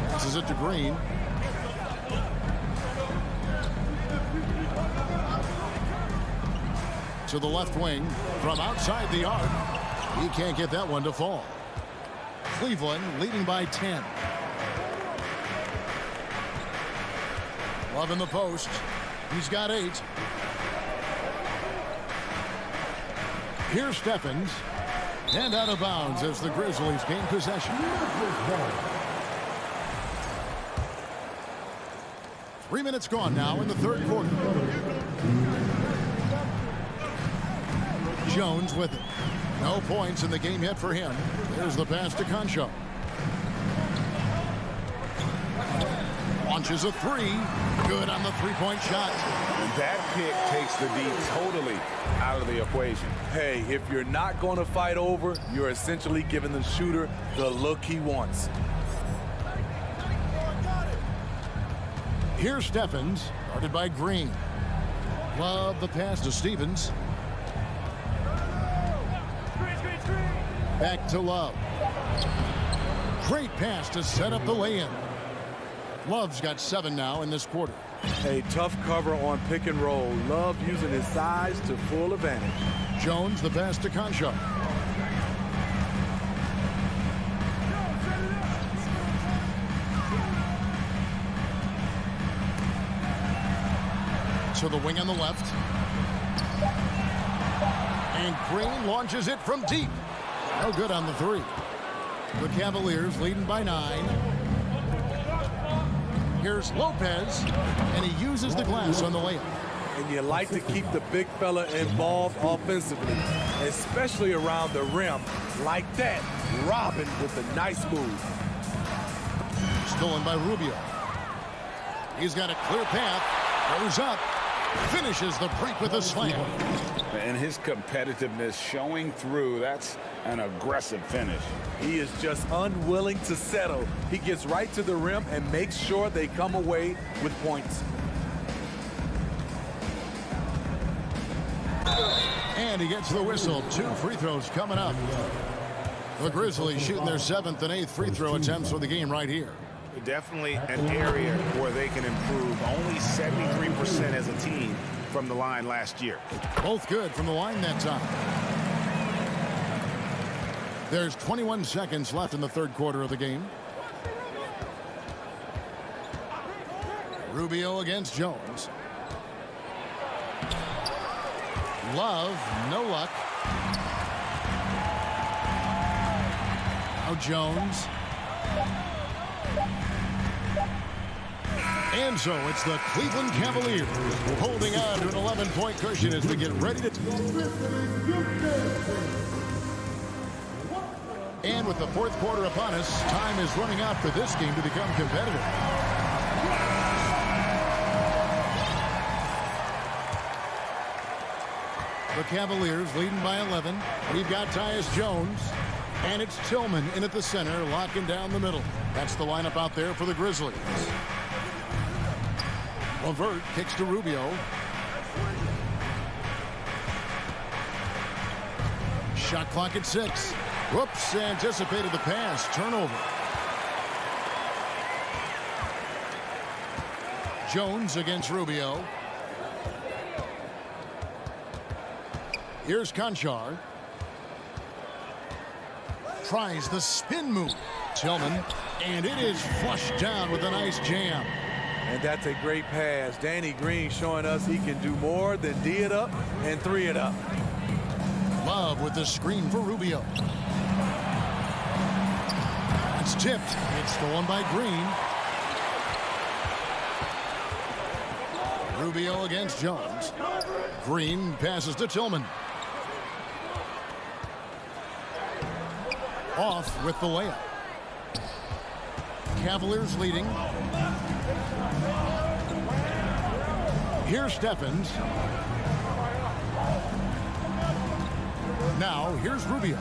Passes it to Green. To the left wing from outside the arc. He can't get that one to fall. Cleveland leading by 10. Love in the post. He's got 8. Here's Stephens. And out of bounds as the Grizzlies gain possession. 3 minutes gone now in the third quarter. Jones with it. No points in the game yet for him. There's the pass to Concho. Launches a three. Good on the three-point shot. That pick takes the D totally out of the equation. Hey, if you're not going to fight over, you're essentially giving the shooter the look he wants. Here's Stephens, guarded by Green. Love the pass to Stevens. Back to Love. Great pass to set up the lay-in. Love's got 7 now in this quarter. A tough cover on pick and roll. Love using his size to full advantage. Jones the pass to Concho. To the wing on the left. And Green launches it from deep. No good on the three. The Cavaliers leading by 9. Here's Lopez, and he uses the glass on the layup. And you like to keep the big fella involved offensively, especially around the rim. Like that, Robin with a nice move. Stolen by Rubio. He's got a clear path, goes up, finishes the break with a slam. And his competitiveness showing through. That's an aggressive finish. He is just unwilling to settle. He gets right to the rim and makes sure they come away with points. And he gets the whistle. 2 free throws coming up. The Grizzlies shooting their 7th and 8th free throw attempts for the game right here. Definitely an area where they can improve. Only 73% as a team from the line last year. Both good from the line that time. There's 21 seconds left in the third quarter of the game. Rubio against Jones. Love, no luck. Now Jones. And so it's the Cleveland Cavaliers holding on to an 11-point cushion as we get ready to... And with the fourth quarter upon us, time is running out for this game to become competitive. The Cavaliers leading by 11. We've got Tyus Jones. And it's Tillman in at the center, locking down the middle. That's the lineup out there for the Grizzlies. LeVert kicks to Rubio. Shot clock at 6. Whoops, anticipated the pass. Turnover. Jones against Rubio. Here's Conchar. tries the spin move. Tillman, and it is flushed down with a nice jam. And that's a great pass. Danny Green showing us he can do more than D it up and 3 it up. Love with the screen for Rubio. It's tipped. It's stolen by Green. Rubio against Jones. Green passes to Tillman. Off with the layup. Cavaliers leading. Here's Steffens. Now here's Rubio.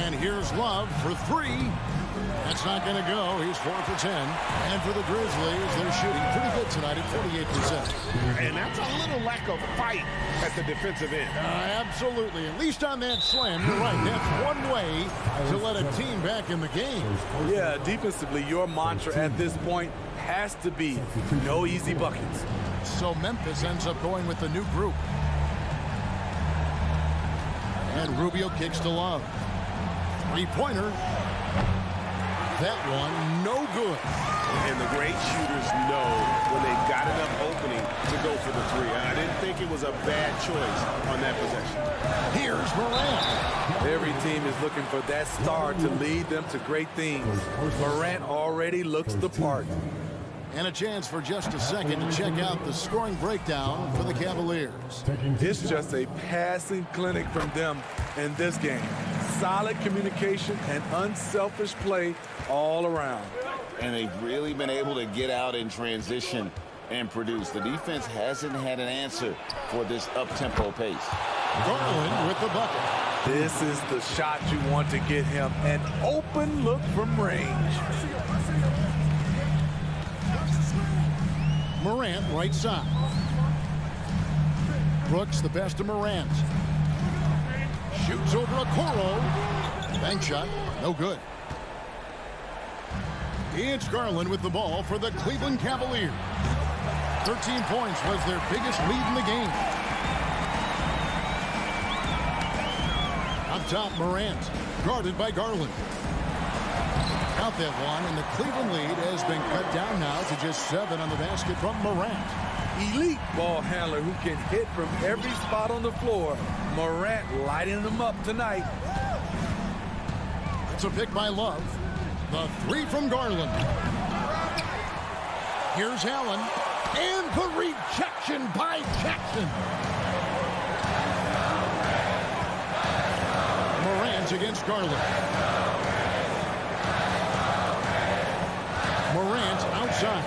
And here's Love for 3. That's not going to go. He's 4 for 10. And for the Grizzlies, they're shooting pretty good tonight at 48%. And that's a little lack of fight at the defensive end. Absolutely. At least on that slam, you're right. That's one way to let a team back in the game. Yeah, defensively, your mantra at this point has to be no easy buckets. So Memphis ends up going with the new group. And Rubio kicks to Love. Three-pointer. That one, no good. And the great shooters know when they've got enough opening to go for the 3. I didn't think it was a bad choice on that possession. Here's Morant. Every team is looking for that star to lead them to great things. Morant already looks the part. And a chance for just a second to check out the scoring breakdown for the Cavaliers. It's just a passing clinic from them in this game. Solid communication and unselfish play all around. And they've really been able to get out in transition and produce. The defense hasn't had an answer for this up-tempo pace. Garland with the bucket. This is the shot you want to get him. An open look from range. Morant right side. Brooks the best of Morant. Shoots over a Coro. Bank shot, no good. It's Garland with the ball for the Cleveland Cavaliers. 13 points was their biggest lead in the game. Up top, Morant, guarded by Garland. Out that one, and the Cleveland lead has been cut down now to just 7 on the basket from Morant. Elite ball handler who can hit from every spot on the floor. Morant lighting them up tonight. It's a pick by Love. The 3 from Garland. Here's Allen. And the rejection by Jackson. Morant against Garland. Morant outside.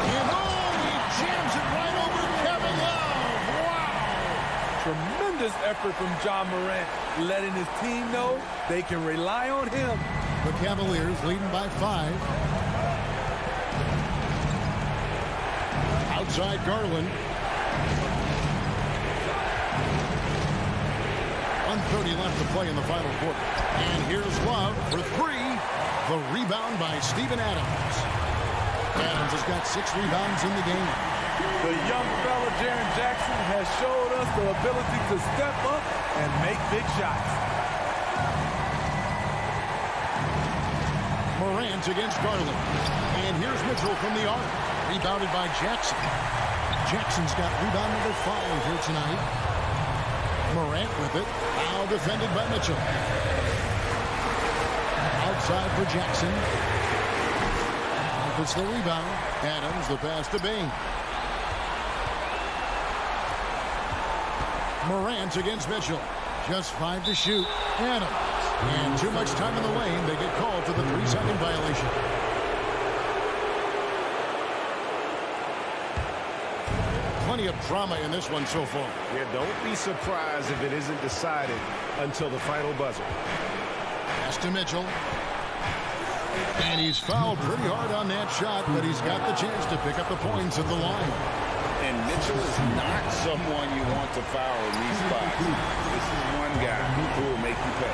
And he jams it right over Kevin Love. Wow. Tremendous effort from John Morant, letting his team know they can rely on him. The Cavaliers leading by 5. Outside Garland. 1:30 left to play in the final quarter. And here's Love for 3. The rebound by Steven Adams. Adams has got 6 rebounds in the game. The young fella, Jaren Jackson, has showed us the ability to step up and make big shots. Morant against Garland. And here's Mitchell from the arc. Rebounded by Jackson. Jackson's got rebound number 5 here tonight. Morant with it. Now defended by Mitchell. Outside for Jackson. It's the rebound. Adams the pass to Bain. Morant against Mitchell. Just 5 to shoot. Adams. And too much time in the lane. They get called for the 3-second violation. Plenty of drama in this one so far. Yeah, don't be surprised if it isn't decided until the final buzzer. Pass to Mitchell. And he's fouled pretty hard on that shot, but he's got the chance to pick up the points at the line. And Mitchell is not someone you want to foul in these spots. This is one guy who will make you pay.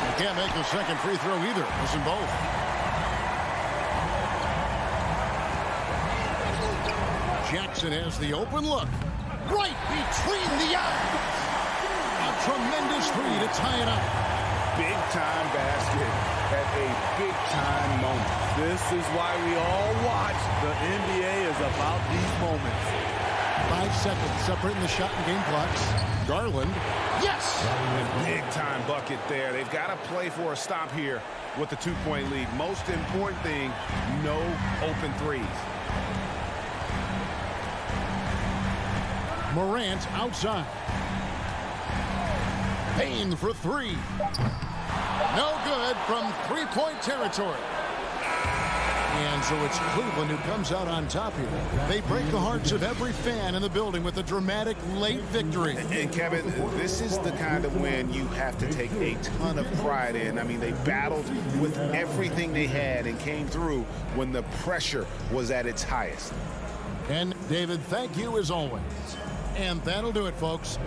You can't make the second free throw either. Listen both. Jackson has the open look. Right between the eyes. tremendous three to tie it up. Big-time basket at a big-time moment. This is why we all watch. The NBA is about these moments. 5 seconds separating the shot and game clocks. Garland. Yes! A big-time bucket there. They've got to play for a stop here with the 2-point lead. Most important thing, no open threes. Morant outside. Payne for three. No good from three-point territory. And so it's Cleveland who comes out on top here. They break the hearts of every fan in the building with a dramatic late victory. And Kevin, this is the kind of win you have to take a ton of pride in. I mean, they battled with everything they had and came through when the pressure was at its highest. And David, thank you as always. And that'll do it, folks.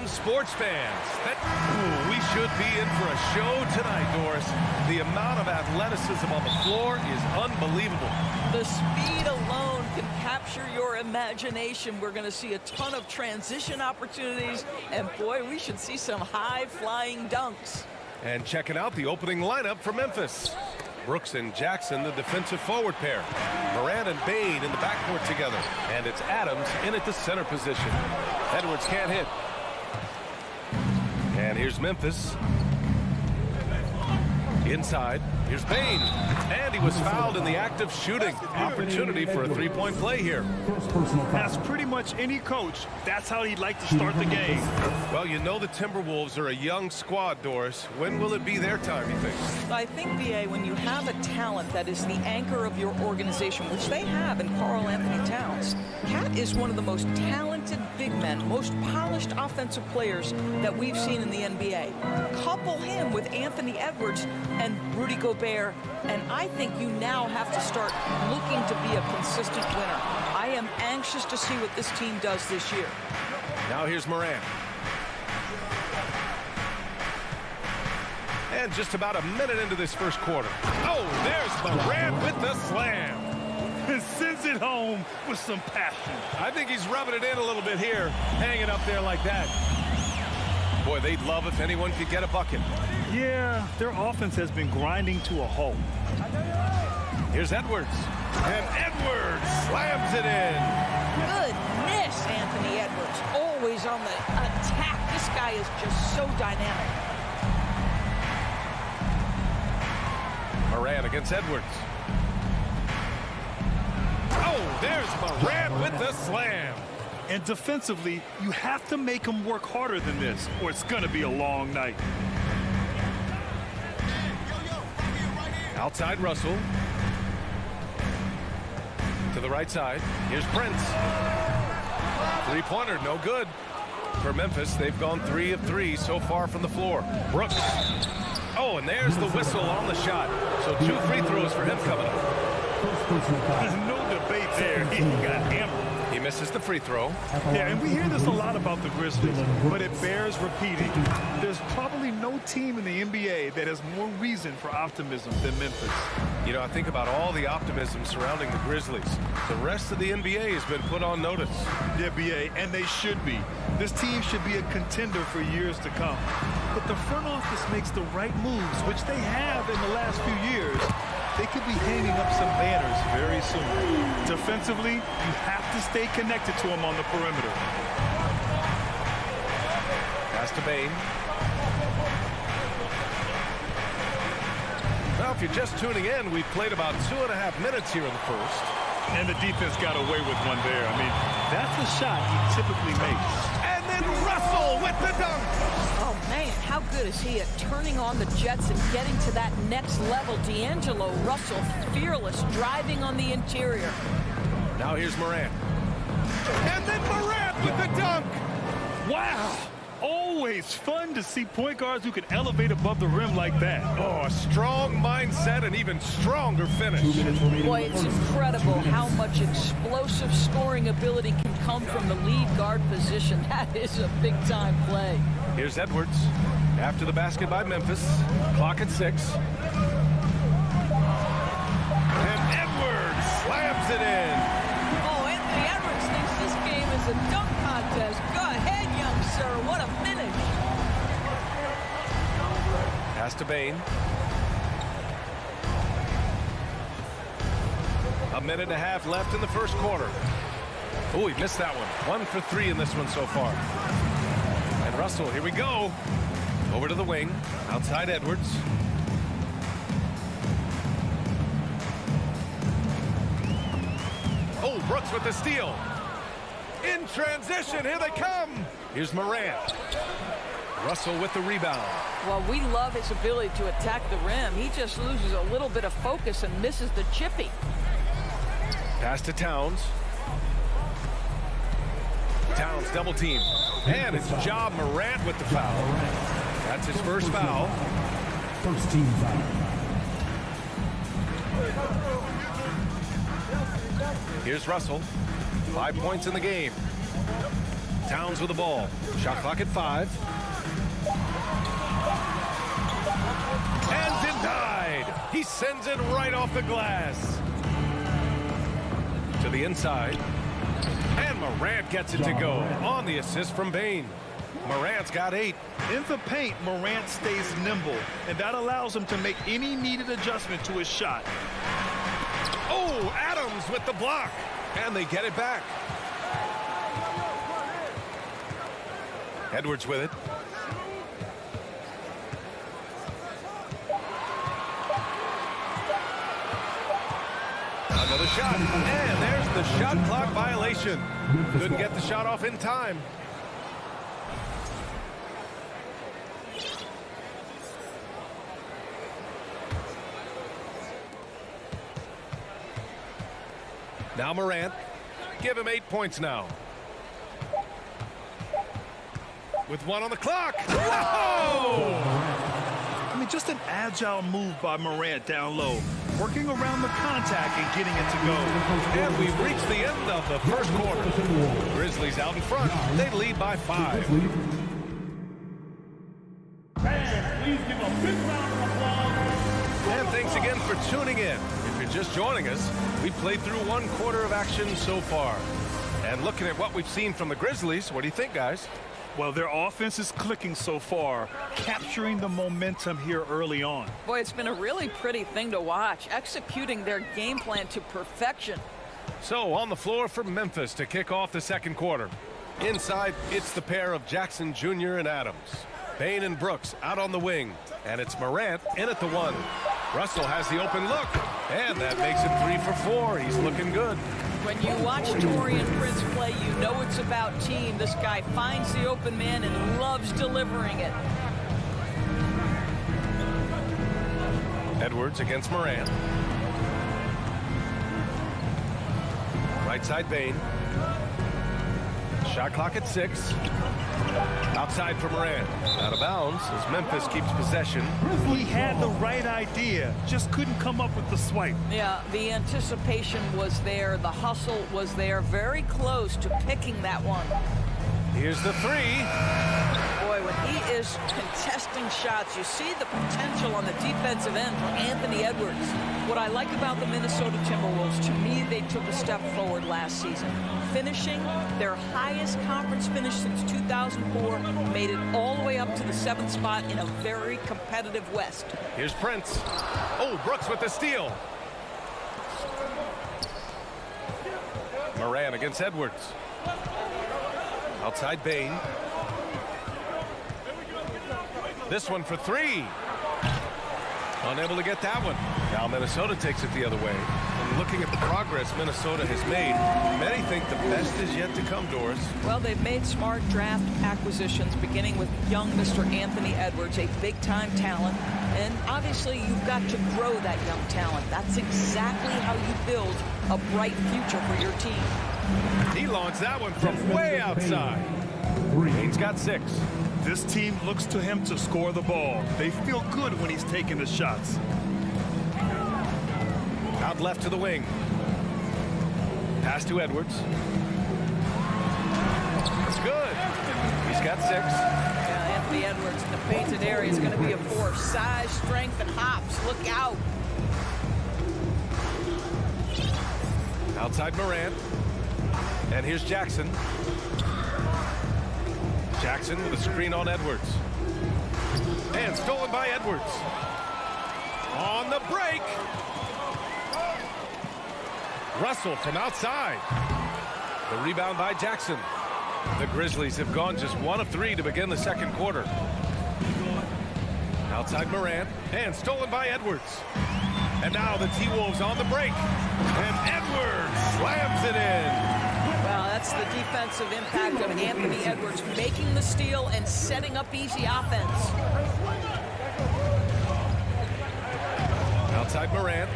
Sports fans, we should be in for a show tonight, Doris. The amount of athleticism on the floor is unbelievable. The speed alone can capture your imagination. We're going to see a ton of transition opportunities, and boy, we should see some high-flying dunks. And checking out the opening lineup for Memphis. Brooks and Jackson, the defensive forward pair. Moran and Bain in the backcourt together. And it's Adams in at the center position. Edwards can't hit. And here's Memphis. Inside, here's Bain. And he was fouled in the act of shooting. Opportunity for a three-point play here. Ask pretty much any coach. That's how he'd like to start the game. Well, you know the Timberwolves are a young squad, Doris. When will it be their time, you think? I think, B.A., when you have a talent that is the anchor of your organization, which they have in Karl Anthony Towns, Cat is one of the most talented big men, most polished offensive players that we've seen in the NBA. Couple him with Anthony Edwards and Rudy Gobert, and I think you now have to start looking to be a consistent winner. I am anxious to see what this team does this year. Now here's Moran. And just about a minute into this first quarter. Oh, there's Moran with the slam. And sends it home with some passion. I think he's rubbing it in a little bit here, hanging up there like that. Boy, they'd love if anyone could get a bucket. Yeah, their offense has been grinding to a halt. Here's Edwards. And Edwards slams it in. Goodness, Anthony Edwards. Always on the attack. This guy is just so dynamic. Moran against Edwards. Oh, there's Moran with the slam. And defensively, you have to make them work harder than this, or it's going to be a long night. Outside Russell. To the right side. Here's Prince. Three-pointer, no good. For Memphis, they've gone 3 of 3 so far from the floor. Brooks. Oh, and there's the whistle on the shot. So 2 free throws for him coming up. No debate there. He got hammered. He misses the free throw. Yeah, and we hear this a lot about the Grizzlies, but it bears repeating. There's probably no team in the NBA that has more reason for optimism than Memphis. You know, I think about all the optimism surrounding the Grizzlies. The rest of the NBA has been put on notice. Yeah, BA, and they should be. This team should be a contender for years to come. But the front office makes the right moves, which they have in the last few years. They could be hanging up some banners very soon. Defensively, you have to stay connected to them on the perimeter. Pass to Bain. Now, if you're just tuning in, we've played about 2.5 minutes here in the first. And the defense got away with one there. I mean, that's a shot he typically makes. And then Russell with the dunk. Oh, man, how good is he at turning on the Jets and getting to that next level? D'Angelo Russell, fearless, driving on the interior. Now here's Moran. And then Moran with the dunk. Wow. Always fun to see point guards who can elevate above the rim like that. Oh, a strong mindset and even stronger finish. Boy, it's incredible how much explosive scoring ability can come from the lead guard position. That is a big-time play. Here's Edwards after the basket by Memphis. Clock at 6. And Edwards slams it in. Oh, Anthony Edwards thinks this game is a dunk contest. Go ahead, young sir. What a finish. Pass to Bain. A minute and a half left in the first quarter. Oh, he missed that one. 1 for 3 in this one so far. And Russell, here we go. Over to the wing. Outside Edwards. Oh, Brooks with the steal. In transition, here they come. Here's Moran. Russell with the rebound. Well, we love his ability to attack the rim. He just loses a little bit of focus and misses the chippy. Pass to Towns. Towns double team. And it's Ja Morant with the foul. That's his first foul. First team foul. Here's Russell. 5 points in the game. Towns with the ball. Shot clock at 5. And denied. He sends it right off the glass. To the inside. And Morant gets it to go on the assist from Bane. Morant's got 8. In the paint, Morant stays nimble, and that allows him to make any needed adjustment to his shot. Oh, Adams with the block. And they get it back. Edwards with it. Another shot. And there's the shot clock violation. Couldn't get the shot off in time. Now Morant. Give him 8 points now. With 1 on the clock. Oh! I mean, just an agile move by Morant down low, working around the contact and getting it to go. And we've reached the end of the first quarter. Grizzlies out in front. They lead by 5. Fans, please give a big round of applause. And thanks again for tuning in. If you're just joining us, we played through 1 quarter of action so far. And looking at what we've seen from the Grizzlies, what do you think, guys? Well, their offense is clicking so far, capturing the momentum here early on. Boy, it's been a really pretty thing to watch, executing their game plan to perfection. So on the floor for Memphis to kick off the second quarter. Inside, it's the pair of Jackson Jr. and Adams. Bane and Brooks out on the wing. And it's Morant in at the 1. Russell has the open look. And that makes it 3 for 4. He's looking good. When you watch Taurean Prince play, you know it's about team. This guy finds the open man and loves delivering it. Edwards against Morant. Right side Bane. Shot clock at 6. Outside for Morant. Out of bounds as Memphis keeps possession. He had the right idea, just couldn't come up with the swipe. Yeah, the anticipation was there. The hustle was there. Very close to picking that one. Here's the 3. Boy, when he is contesting shots, you see the potential on the defensive end for Anthony Edwards. What I like about the Minnesota Timberwolves, to me, they took a step forward last season. Finishing their highest conference finish since 2004, made it all the way up to the 7th spot in a very competitive West. Here's Prince. Oh, Brooks with the steal. Morant against Edwards. Outside Bane. This one for 3. Unable to get that one. Now Minnesota takes it the other way. And looking at the progress Minnesota has made, many think the best is yet to come, Doris. Well, they've made smart draft acquisitions, beginning with young Mr. Anthony Edwards, a big-time talent. And obviously, you've got to grow that young talent. That's exactly how you build a bright future for your team. He launched that one from way outside. Bane's got 6. This team looks to him to score the ball. They feel good when he's taking the shots. Out left to the wing. Pass to Edwards. That's good. He's got 6. Yeah, Anthony Edwards in the painted area is going to be a force. Size, strength, and hops. Look out. Outside Morant. And here's Jackson. Jackson with a screen on Edwards. And stolen by Edwards. On the break. Russell from outside. The rebound by Jackson. The Grizzlies have gone just 1 of 3 to begin the second quarter. Outside Morant. And stolen by Edwards. And now the T-Wolves on the break. And Edwards slams it in. Well, that's the defensive impact of Anthony Edwards, making the steal and setting up easy offense. Outside Morant.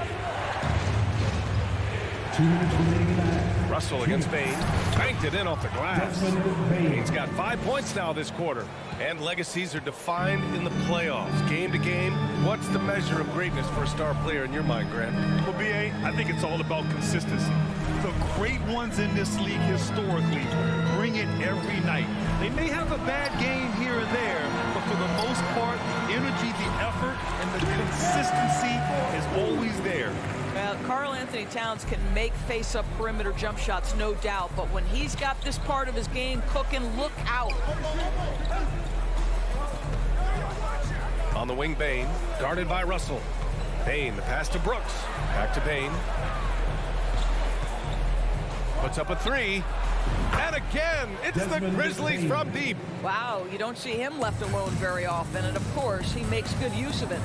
Russell against Bain. Banked it in off the glass. Bain's got 5 points now this quarter. And legacies are defined in the playoffs. Game to game, what's the measure of greatness for a star player in your mind, Grant? Well, B.A., I think it's all about consistency. The great ones in this league historically bring it every night. They may have a bad game here or there, but for the most part, the energy, the effort, and the consistency is always there. Well, Karl Anthony Towns can make face-up perimeter jump shots, no doubt, but when he's got this part of his game cooking, look out. On the wing, Bain, guarded by Russell. Bain, the pass to Brooks. Back to Bain. Puts up a three. And again, it's the Grizzlies from deep. Wow, you don't see him left alone very often, and of course, he makes good use of it.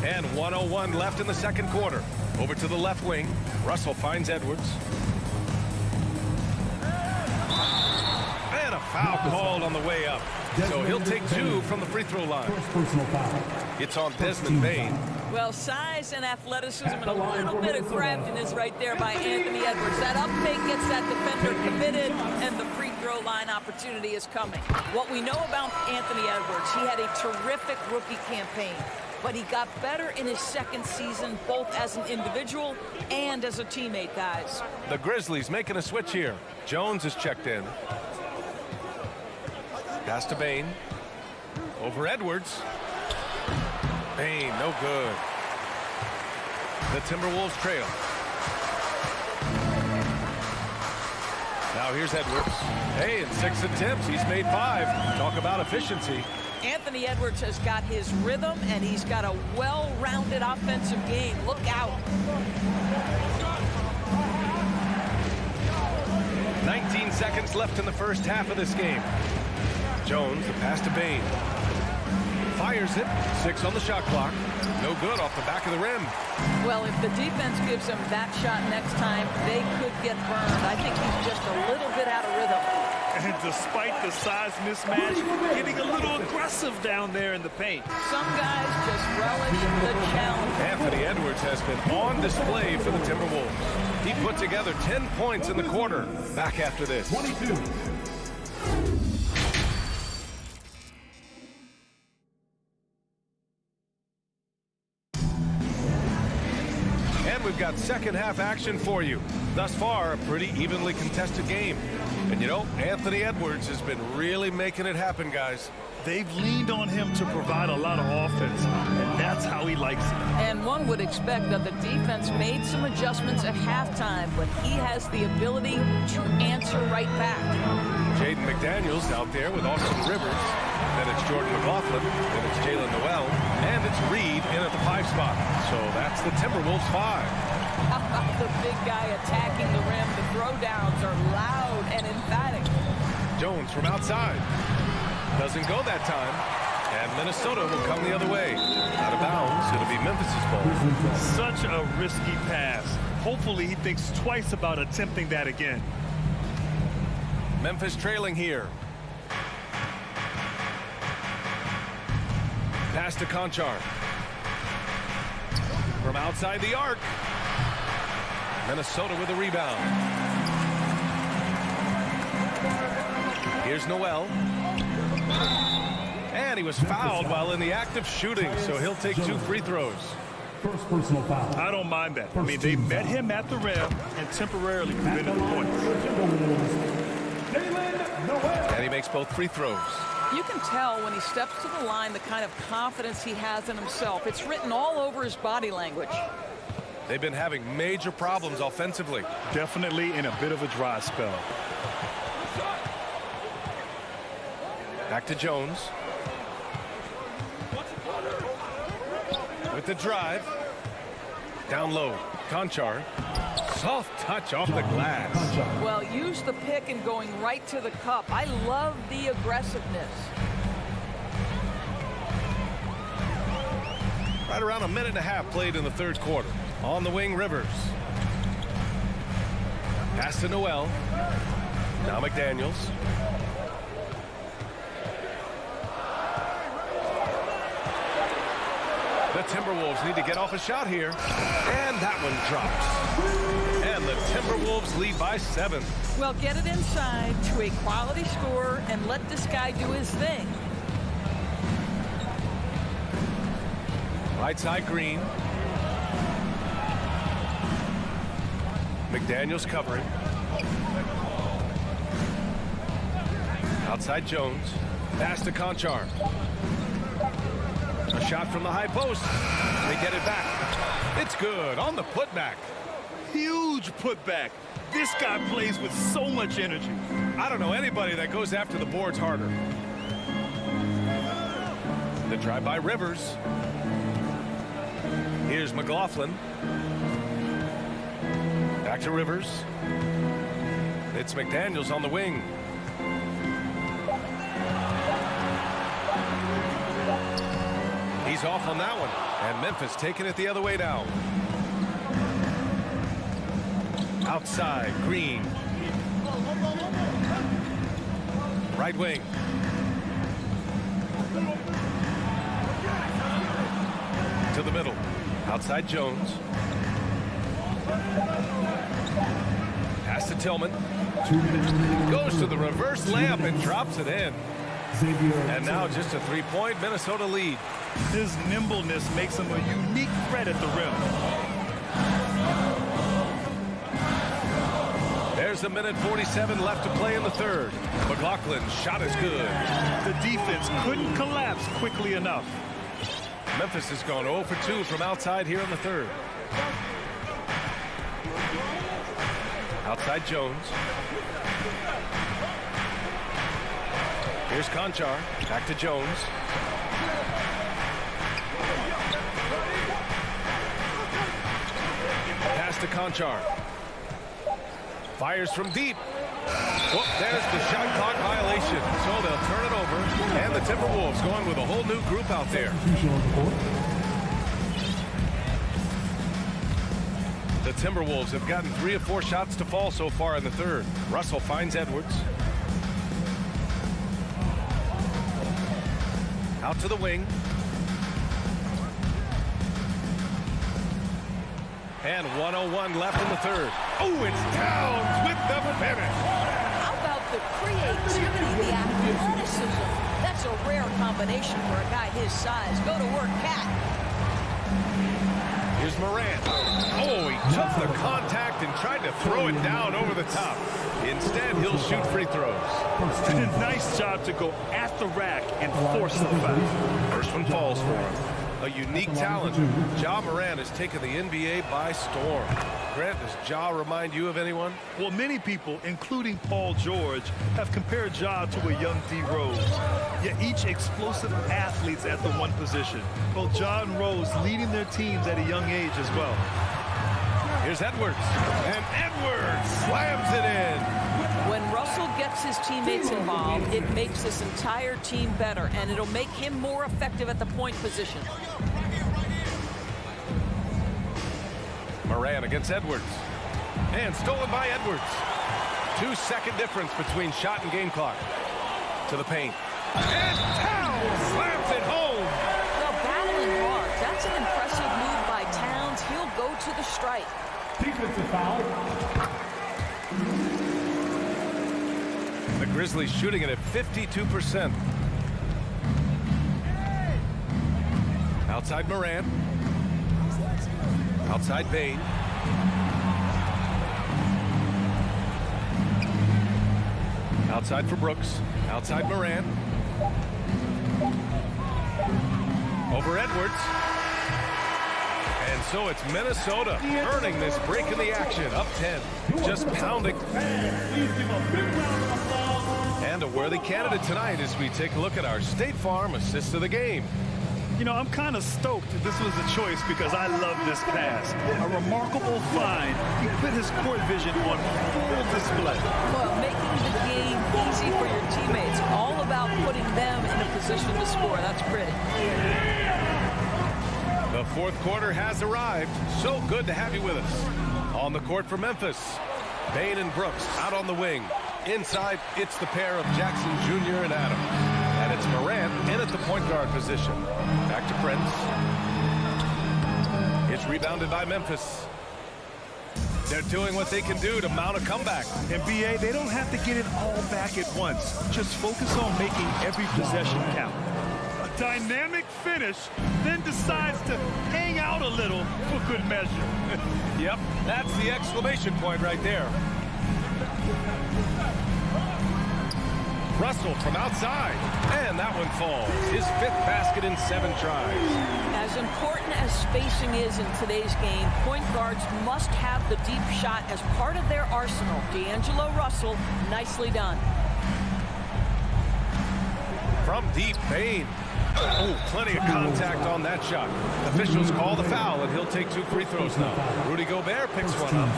And 1:01 left in the second quarter. Over to the left wing. Russell finds Edwards. And a foul called on the way up. So he'll take 2 from the free throw line. It's on Desmond Bain. Well, size and athleticism and a little bit of craftiness right there by Anthony Edwards. That up fake gets that defender committed, and the free throw line opportunity is coming. What we know about Anthony Edwards, he had a terrific rookie campaign, but he got better in his second season, both as an individual and as a teammate, guys. The Grizzlies making a switch here. Jones is checked in. Pass to Bain. Over Edwards. Bain, no good. The Timberwolves trail. Now here's Edwards. Hey, in 6 attempts, he's made 5. Talk about efficiency. Anthony Edwards has got his rhythm, and he's got a well-rounded offensive game. Look out. 19 seconds left in the first half of this game. Jones, the pass to Bain. Fires it. 6 on the shot clock. No good off the back of the rim. Well, if the defense gives him that shot next time, they could get burned. I think he's just a little bit out of rhythm. And despite the size mismatch, getting a little aggressive down there in the paint. Some guys just relish the challenge. Anthony Edwards has been on display for the Timberwolves. He put together 10 points in the quarter. Back after this. 22. We've got second half action for you. Thus far, a pretty evenly contested game. And you know, Anthony Edwards has been really making it happen, guys. They've leaned on him to provide a lot of offense, and that's how he likes it. And one would expect that the defense made some adjustments at halftime, but he has the ability to answer right back. Jaden McDaniels out there with Austin Rivers. Then it's Jordan McLaughlin. Then it's Jalen Noel. And it's Reed in at the 5 spot. So that's the Timberwolves 5. How about the big guy attacking the rim? The throwdowns are loud and emphatic. Jones from outside. Doesn't go that time. And Minnesota will come the other way. Out of bounds. It'll be Memphis's ball. Such a risky pass. Hopefully he thinks twice about attempting that again. Memphis trailing here. Pass to Conchar. From outside the arc. Minnesota with a rebound. Here's Noel. And he was fouled while in the act of shooting, so he'll take 2 free throws. First personal foul. I don't mind that. I mean, they met him at the rim and temporarily prevented the points. And he makes both free throws. You can tell when he steps to the line the kind of confidence he has in himself. It's written all over his body language. They've been having major problems offensively. Definitely in a bit of a dry spell. Back to Jones. With the drive. Down low. Conchar. Soft touch off the glass. Well, use the pick and going right to the cup. I love the aggressiveness. Right around 1.5 minutes played in the third quarter. On the wing, Rivers. Pass to Noel. Now McDaniels. The Timberwolves need to get off a shot here. And that one drops. And the Timberwolves lead by 7. Well, get it inside to a quality scorer and let this guy do his thing. Right side Green. McDaniels covering. Outside Jones. Pass to Conchar. A shot from the high post. They get it back. It's good on the putback. Huge putback. This guy plays with so much energy. I don't know anybody that goes after the boards harder. The drive by Rivers. Here's McLaughlin. Back to Rivers. It's McDaniels on the wing. He's off on that one. And Memphis taking it the other way down. Outside, Green. Right wing. To the middle. Outside Jones. Pass to Tillman. Goes to the reverse layup and drops it in. And now just a 3-point Minnesota lead. His nimbleness makes him a unique threat at the rim. There's a minute 47 left to play in the third. McLaughlin's shot is good. The defense couldn't collapse quickly enough. Memphis has gone 0 for 2 from outside here in the third. Outside Jones. Here's Conchar. Back to Jones. Pass to Conchar. Fires from deep. Whoop, there's the shot clock violation. So they'll turn it over. And the Timberwolves going with a whole new group out there. The Timberwolves have gotten 3 of 4 shots to fall so far in the third. Russell finds Edwards. Out to the wing. And 1:01 left in the third. Oh, it's Towns with the finish. How about the creativity, the athleticism? That's a rare combination for a guy his size. Go to work, Cat. Here's Morant. Oh, he took the contact and tried to throw it down over the top. Instead, he'll shoot free throws. Nice job to go at the rack and force the foul. First one falls for him. A unique talent. Ja Morant has taken the NBA by storm. Grant, does Ja remind you of anyone? Well, many people, including Paul George, have compared Ja to a young D. Rose. Yet each explosive athletes at the one position. Both Ja and Rose leading their teams at a young age as well. Here's Edwards. And Edwards slams it in. When Russell gets his teammates involved, it makes this entire team better, and it'll make him more effective at the point position. Morant against Edwards. And stolen by Edwards. 2-second difference between shot and game clock. To the paint. And Towns slams it home. Well, battling hard. That's an impressive move by Towns. He'll go to the strike. Defensive foul. The Grizzlies shooting it at 52%. Outside Morant. Outside Bain. Outside for Brooks. Outside Morant. Over Edwards. And so it's Minnesota earning this break in the action. Up 10. Just pounding. And a worthy candidate tonight as we take a look at our State Farm assist of the game. You know, I'm kind of stoked that this was a choice because I love this pass. A remarkable find. He put his court vision on full display. Well, making the game easy for your teammates. All about putting them in a position to score. That's pretty. The fourth quarter has arrived. So good to have you with us. On the court for Memphis. Bain and Brooks out on the wing. Inside, it's the pair of Jackson Jr. and Adams. And it's Morant in at the point guard position. Back to Prince. rebounded by Memphis. They're doing what they can do to mount a comeback. And BA, they don't have to get it all back at once. Just focus on making every possession count. A dynamic finish, then decides to hang out a little for good measure. Yep, that's the exclamation point right there. Russell from outside, and that one falls. His 5th basket in 7 tries. As important as spacing is in today's game, point guards must have the deep shot as part of their arsenal. D'Angelo Russell, nicely done. From deep, Payne. Oh, plenty of contact on that shot. Officials call the foul, and he'll take 2 free throws now. Rudy Gobert picks one up.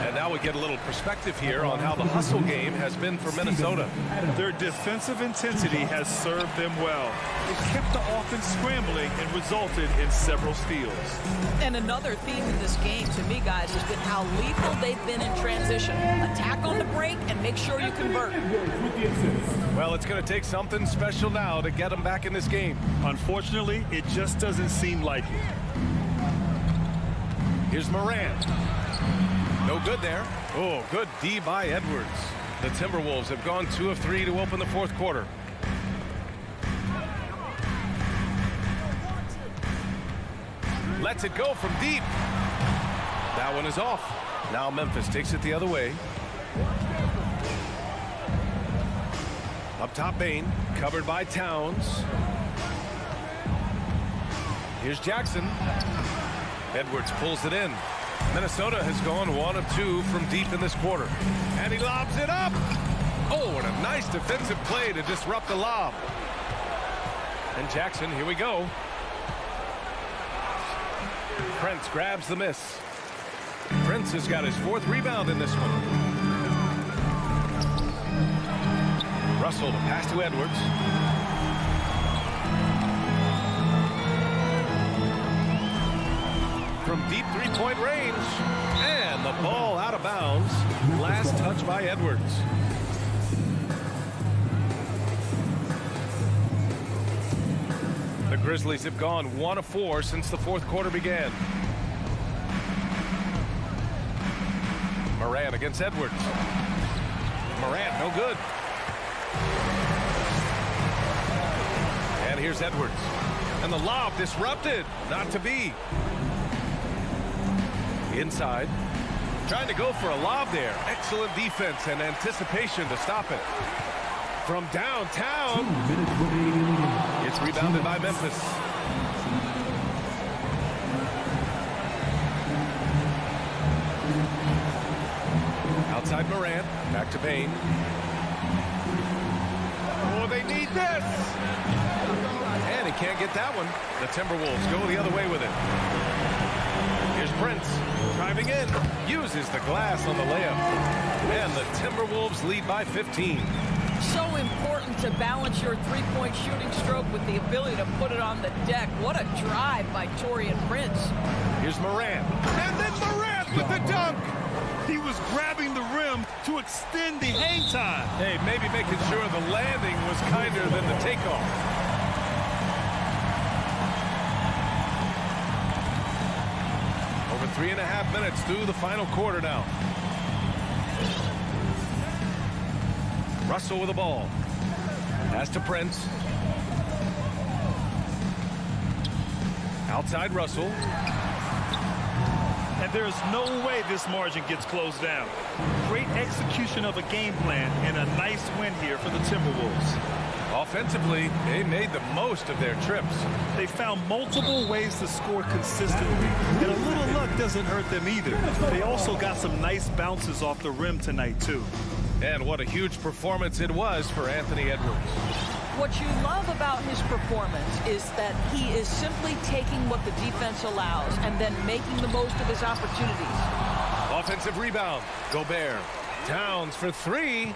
And now we get a little perspective here on how the hustle game has been for Minnesota. Their defensive intensity has served them well. It kept the offense scrambling and resulted in several steals. And another theme in this game, to me, guys, has been how lethal they've been in transition. Attack on the break and make sure you convert. Well, it's going to take something special now to get them back in this game. Unfortunately, it just doesn't seem like it. Here's Morant. No good there. Oh, good D by Edwards. The Timberwolves have gone 2 of 3 to open the 4th quarter. Lets it go from deep. That one is off. Now Memphis takes it the other way. Up top, Bain, covered by Towns. Here's Jackson. Edwards pulls it in. Minnesota has gone 1 of 2 from deep in this quarter. And he lobs it up. Oh, and a nice defensive play to disrupt the lob. And Jackson, here we go. Prince grabs the miss. Prince has got his 4th rebound in this one. Russell, the pass to Edwards. From deep 3-point range. And the ball out of bounds. Last touch by Edwards. The Grizzlies have gone 1 of 4 since the 4th quarter began. Morant against Edwards. Morant, no good. And here's Edwards. And the lob disrupted. Not to be. Inside. Trying to go for a lob there. Excellent defense and anticipation to stop it. From downtown. It's rebounded by Memphis. Outside Morant. Back to Payne. Oh, they need this. And he can't get that one. The Timberwolves go the other way with it. Here's Prince. Driving in. Uses the glass on the layup. And the Timberwolves lead by 15. So important to balance your 3-point shooting stroke with the ability to put it on the deck. What a drive by Taurean Prince. Here's Morant. And then Morant with the dunk. He was grabbing the rim to extend the hang time. Hey, maybe making sure the landing was kinder than the takeoff. Over 3.5 minutes through the final quarter now. Russell with the ball. Pass to Prince. Outside Russell. And there's no way this margin gets closed down. Great execution of a game plan and a nice win here for the Timberwolves. Offensively, they made the most of their trips. They found multiple ways to score consistently, and a little luck doesn't hurt them either. They also got some nice bounces off the rim tonight, too. And what a huge performance it was for Anthony Edwards. What you love about his performance is that he is simply taking what the defense allows and then making the most of his opportunities. Offensive rebound. Gobert. Towns for 3.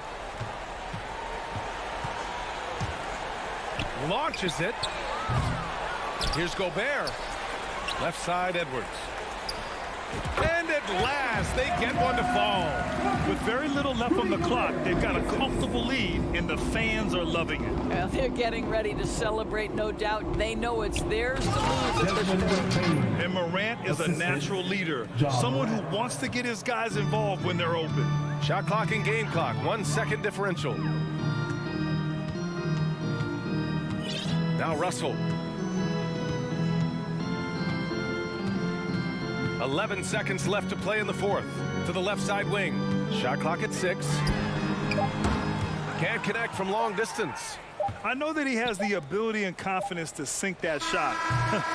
Launches it. Here's Gobert. Left side, Edwards. And at last, they get one to fall. With very little left on the clock, they've got a comfortable lead, and the fans are loving it. Well, they're getting ready to celebrate, no doubt. They know it's theirs to lose at this point. And Morant is a natural leader, someone who wants to get his guys involved when they're open. Shot clock and game clock, 1 second differential. Now Russell. 11 seconds left to play in the fourth. To the left side wing. Shot clock at 6. Can't connect from long distance. I know that he has the ability and confidence to sink that shot,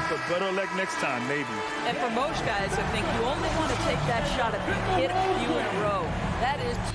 but better luck next time, maybe. And for most guys, I think you only want to take that shot if you hit a few in a row. That is...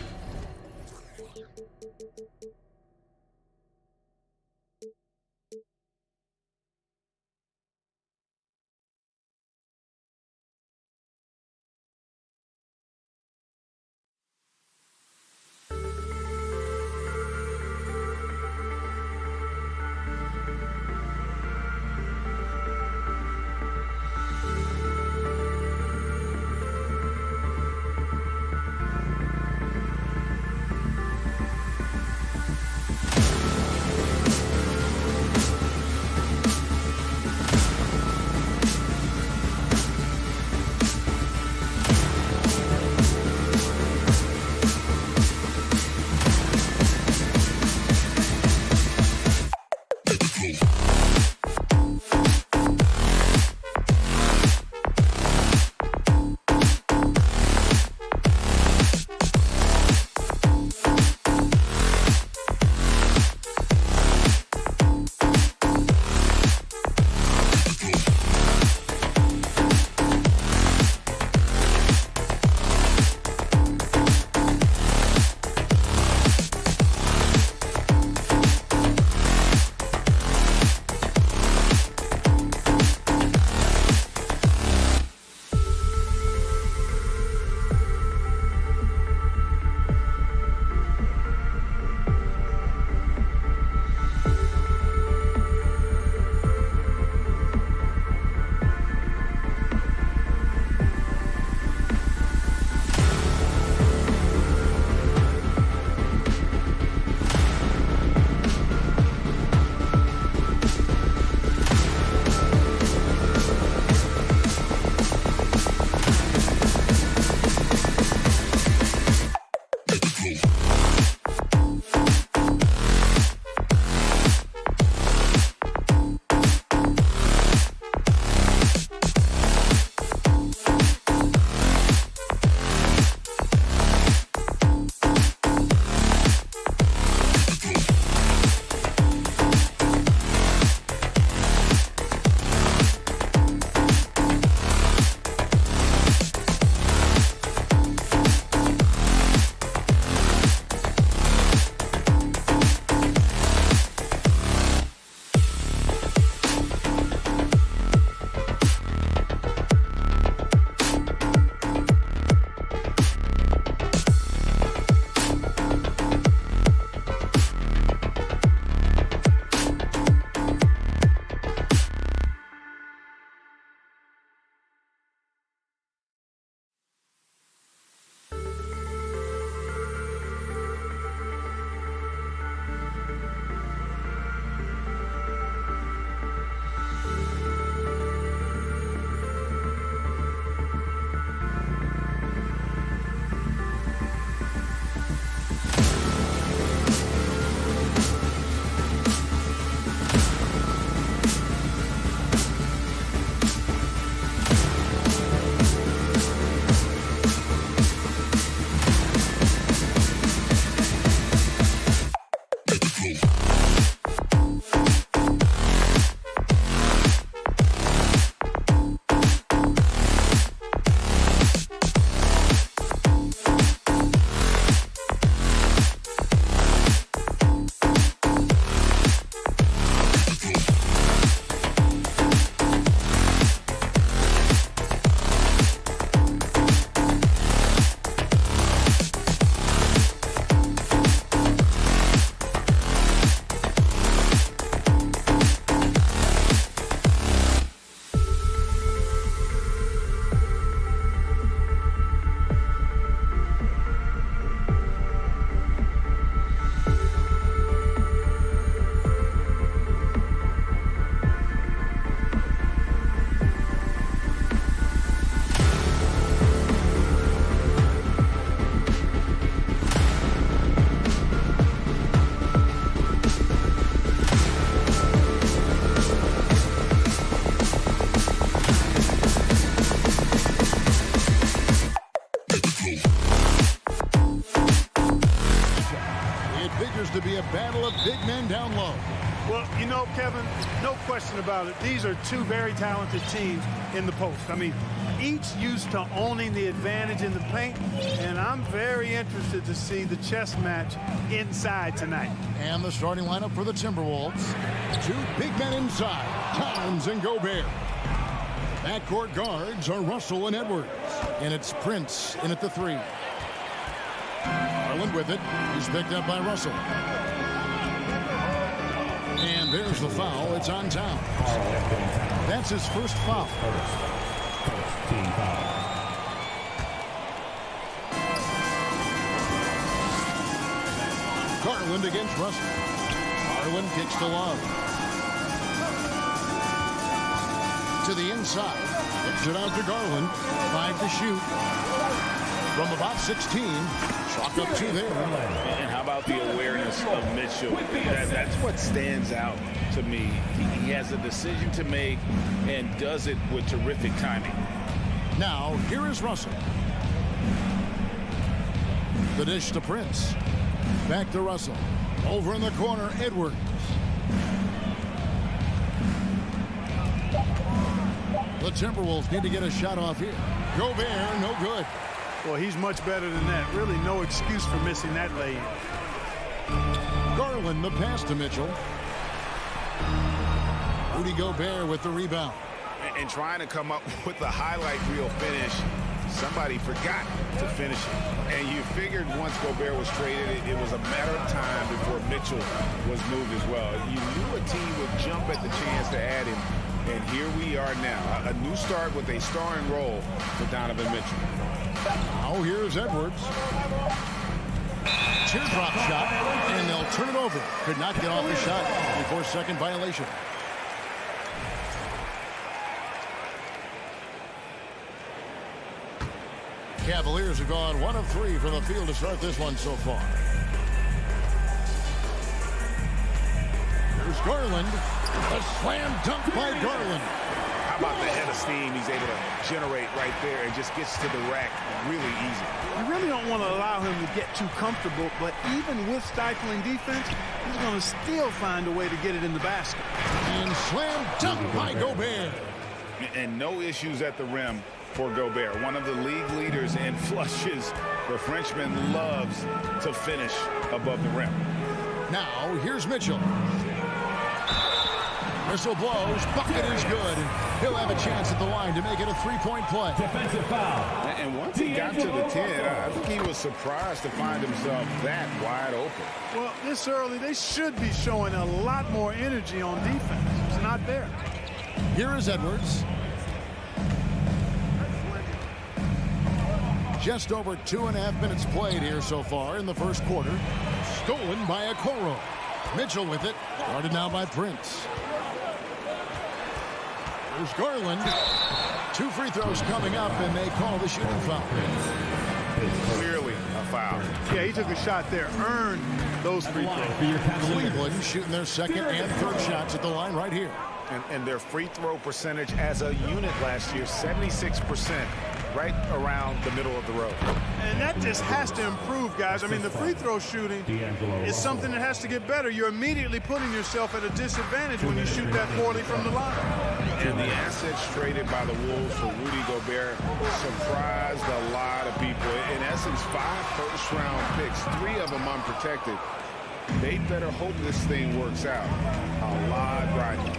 the big men down low. Well, you know, Kevin, no question about it. These are two very talented teams in the post. I mean, each used to owning the advantage in the paint, and I'm very interested to see the chess match inside tonight. And the starting lineup for the Timberwolves. Two big men inside, Towns and Gobert. Backcourt guards are Russell and Edwards. And it's Prince in at the 3. Garland with it. He's picked up by Russell. And there's the foul. It's on Towns. That's his first foul. Team foul. Garland against Russell. Garland kicks to Love. To the inside. Kicks it out to Garland. 5 to shoot. From about 16. Chalk up 2 there. And how about the awareness of Mitchell? That's what stands out to me. He has a decision to make and does it with terrific timing. Now, here is Russell. The dish to Prince. Back to Russell. Over in the corner, Edwards. The Timberwolves need to get a shot off here. Gobert, no good. Well, he's much better than that. Really no excuse for missing that lay-in. Garland, the pass to Mitchell. Rudy Gobert with the rebound. And trying to come up with the highlight reel finish, somebody forgot to finish it. And you figured once Gobert was traded, it was a matter of time before Mitchell was moved as well. You knew a team would jump at the chance to add him. And here we are now. A new start with a starring role for Donovan Mitchell. Now here's Edwards. Teardrop shot, and they'll turn it over. Could not get off the shot before second violation. Cavaliers have gone 1 of 3 from the field to start this one so far. Here's Garland. A slam dunk by Garland. How about the head of steam he's able to generate right there and just gets to the rack really easy. You really don't want to allow him to get too comfortable, but even with stifling defense, he's going to still find a way to get it in the basket. And slam dunk by Gobert. And no issues at the rim for Gobert. One of the league leaders in flushes. The Frenchman loves to finish above the rim. Now, here's Mitchell. Whistle blows. Bucket is good. He'll have a chance at the line to make it a 3-point play. Defensive foul. And once he got to the 10, I think he was surprised to find himself that wide open. Well, this early, they should be showing a lot more energy on defense. It's not there. Here is Edwards. Just over 2.5 minutes played here so far in the first quarter. Stolen by Okoro. Mitchell with it. Guarded now by Prince. There's Garland. 2 free throws coming up, and they call the shooting foul. Clearly a foul. Yeah, he took a shot there. Earned those free throws. Cleveland shooting their second and third shots at the line right here. And their free throw percentage as a unit last year, 76%. Right around the middle of the road. And that just has to improve, guys. I mean, the free throw shooting is something that has to get better. You're immediately putting yourself at a disadvantage when you shoot that poorly from the line. And the assets traded by the Wolves for Rudy Gobert surprised a lot of people. In essence, 5 first-round picks, 3 of them unprotected. They better hope this thing works out. A lot riding.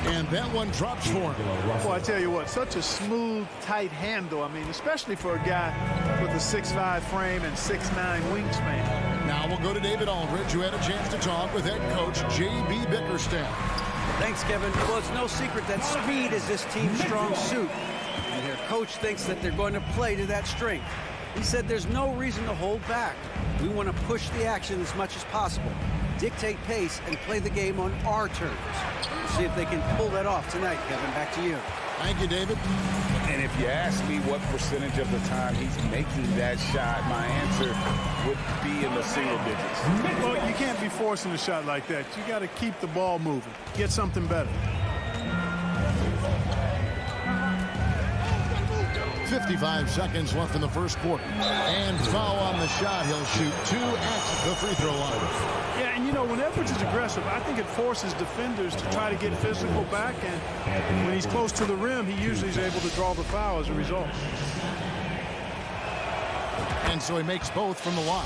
And that one drops for him. Well, I tell you what, such a smooth, tight handle. I mean, especially for a guy with a 6'5" frame and 6'9" wingspan. Now we'll go to David Aldridge, who had a chance to talk with head coach J.B. Bickerstaff. Thanks, Kevin. Well, it's no secret that speed is this team's strong suit. And their coach thinks that they're going to play to that strength. He said there's no reason to hold back. We want to push the action as much as possible, dictate pace, and play the game on our terms. We'll see if they can pull that off tonight, Kevin. Back to you. Thank you, David. And if you ask me what percentage of the time he's making that shot, my answer would be in the single digits. Well, you can't be forcing a shot like that. You got to keep the ball moving. Get something better. 55 seconds left in the first quarter. And foul on the shot. He'll shoot 2 at the free throw line. Yeah, and you know, when Edwards is aggressive, I think it forces defenders to try to get physical back. And when he's close to the rim, he usually is able to draw the foul as a result. And so he makes both from the line.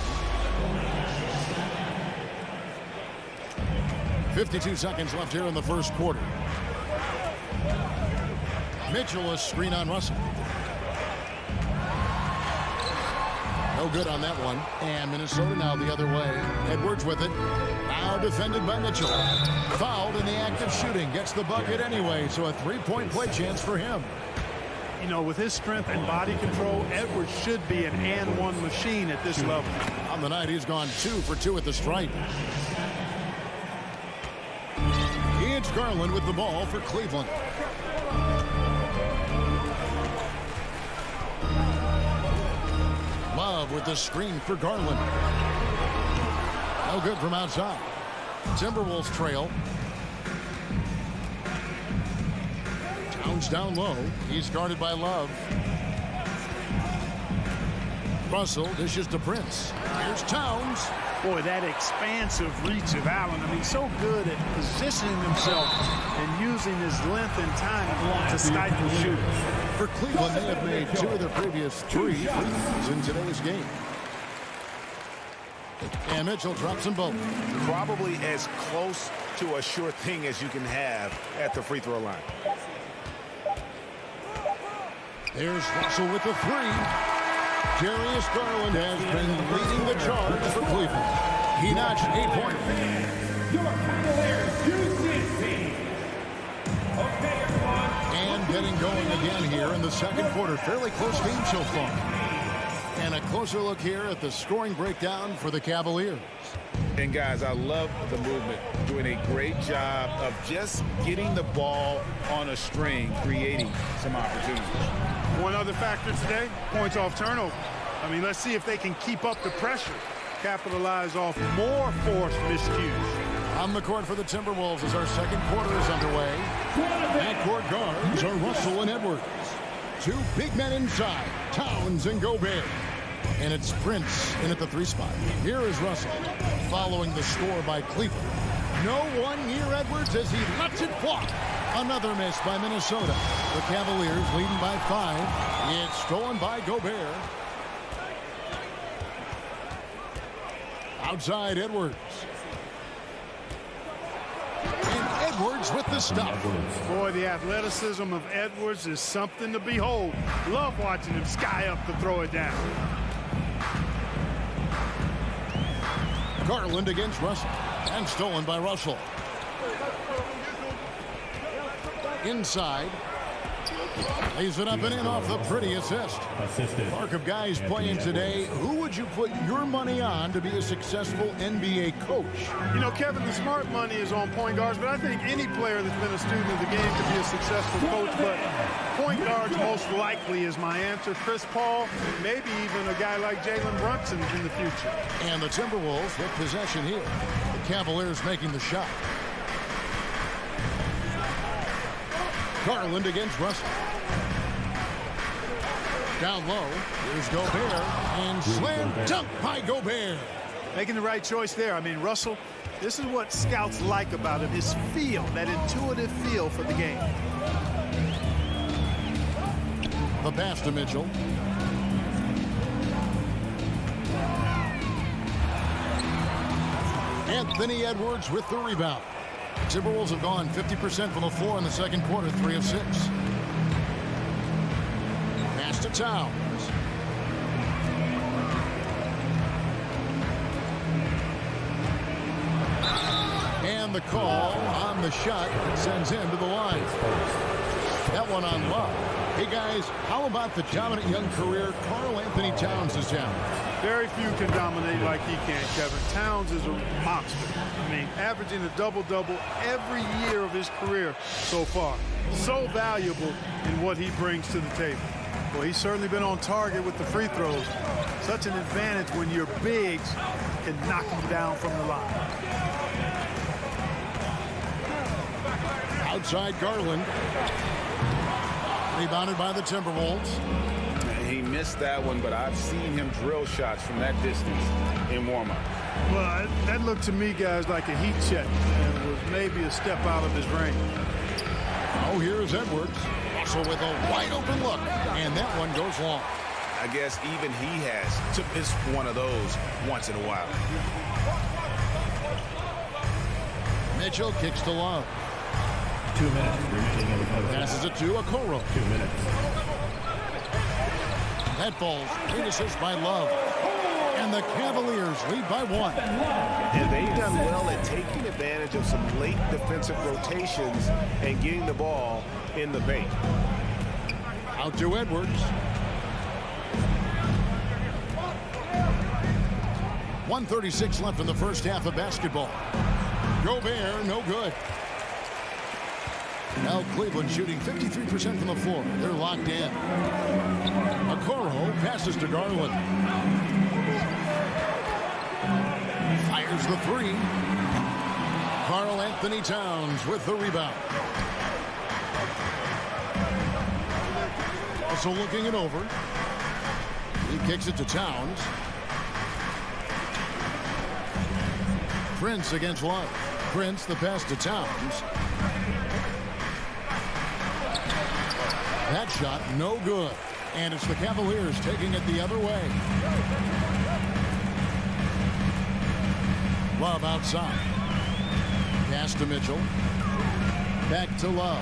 52 seconds left here in the first quarter. Mitchell, a screen on Russell. No good on that one. And Minnesota now the other way. Edwards with it. Now defended by Mitchell. Fouled in the act of shooting. Gets the bucket anyway, so a three-point play chance for him. You know, with his strength and body control, Edwards should be an and-one machine at this level. On the night, he's gone 2 for 2 at the stripe. It's Garland with the ball for Cleveland. Love with the screen for Garland. No good from outside. Timberwolves trail. Towns down low. He's guarded by Love. Russell dishes to Prince. Here's Towns. Boy, that expansive reach of Allen. I mean, so good at positioning himself and using his length and time to stifle shooters. For Cleveland, they have made 2 of their previous 3 threes in today's game. And Mitchell drops them both. Probably as close to a sure thing as you can have at the free throw line. There's Russell with the 3. Darius Garland has been leading the charge for Cleveland. He notched 8 points. Your Cavaliers UCC. Okay, everyone. And getting going again here in the second quarter. Fairly close game so far. And a closer look here at the scoring breakdown for the Cavaliers. And guys, I love the movement. Doing a great job of just getting the ball on a string, creating some opportunities. One other factor today, points off turnover. I mean, let's see if they can keep up the pressure, capitalize off more forced miscues. On the court for the Timberwolves as our second quarter is underway. Backcourt guards are Russell and Edwards. 2 big men inside, Towns and Gobert. And it's Prince in at the 3 spot. Here is Russell following the score by Cleveland. No one near Edwards as he lets it fly. Another miss by Minnesota. The Cavaliers leading by 5. It's stolen by Gobert. Outside Edwards. And Edwards with the stop. Boy, the athleticism of Edwards is something to behold. Love watching him sky up to throw it down. Garland against Russell. And stolen by Russell. Inside. Lays it up and in off the pretty assist. Mark of guys playing today, who would you put your money on to be a successful NBA coach? You know, Kevin, the smart money is on point guards, but I think any player that's been a student of the game could be a successful coach. But point guards most likely is my answer. Chris Paul, maybe even a guy like Jalen Brunson in the future. And the Timberwolves with possession here. The Cavaliers making the shot. Garland against Russell. Down low, here's Gobert, and slam dunk by Gobert. Making the right choice there. I mean, Russell, this is what scouts like about him, his feel, that intuitive feel for the game. The pass to Mitchell. Anthony Edwards with the rebound. Timberwolves have gone 50% from the floor in the second quarter, 3 of 6. Pass to Towns. And the call on the shot that sends him to the line. That one on Love. Hey guys, how about the dominant young career Karl Anthony Towns has had? Very few can dominate like he can, Kevin. Towns is a monster. I mean, averaging a double-double every year of his career so far. So valuable in what he brings to the table. Well, he's certainly been on target with the free throws. Such an advantage when your bigs can knock you down from the line. Outside Garland. Rebounded by the Timberwolves. He missed that one, but I've seen him drill shots from that distance in warm-up. Well, that looked to me, guys, like a heat check and was maybe a step out of his range. Oh, here's Edwards. Russell with a wide-open look, and that one goes long. I guess even he has to miss one of those once in a while. Mitchell kicks to Love. 2 minutes remaining in the post. Passes it to Okoro. 2 minutes. That falls. Great assist by Love. And the Cavaliers lead by 1. And they've done well at taking advantage of some late defensive rotations and getting the ball in the paint. Out to Edwards. 1:36 left in the first half of basketball. Gobert, no good. Now Cleveland shooting 53% from the floor. They're locked in. Okoro passes to Garland. Fires the three. Karl Anthony Towns with the rebound. Also looking it over. He kicks it to Towns. Prince against Love. Prince the pass to Towns. That shot no good. And it's the Cavaliers taking it the other way. Love outside. Pass to Mitchell. Back to Love.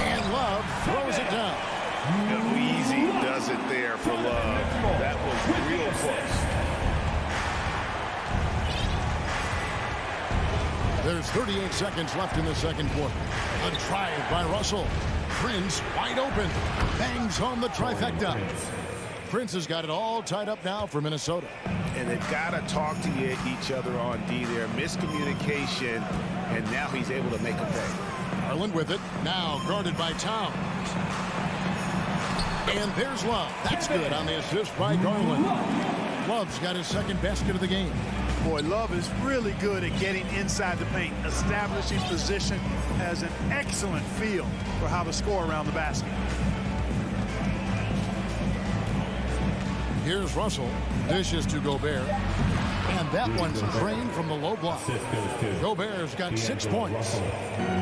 And Love throws it down. Easy does it there for Love. That was real close. There's 38 seconds left in the second quarter. A drive by Russell. Prince wide open. Bangs home the trifecta. Prince has got it all tied up now for Minnesota. And they've got to talk to each other on D there. Miscommunication, and now he's able to make a play. Garland with it. Now guarded by Towns. And there's Love. That's good on the assist by Garland. Love's got his second basket of the game. Boy, Love is really good at getting inside the paint, establishing position, has an excellent feel for how to score around the basket. Here's Russell. Dishes to Gobert. And that one's drained from the low block. Gobert's got 6 points.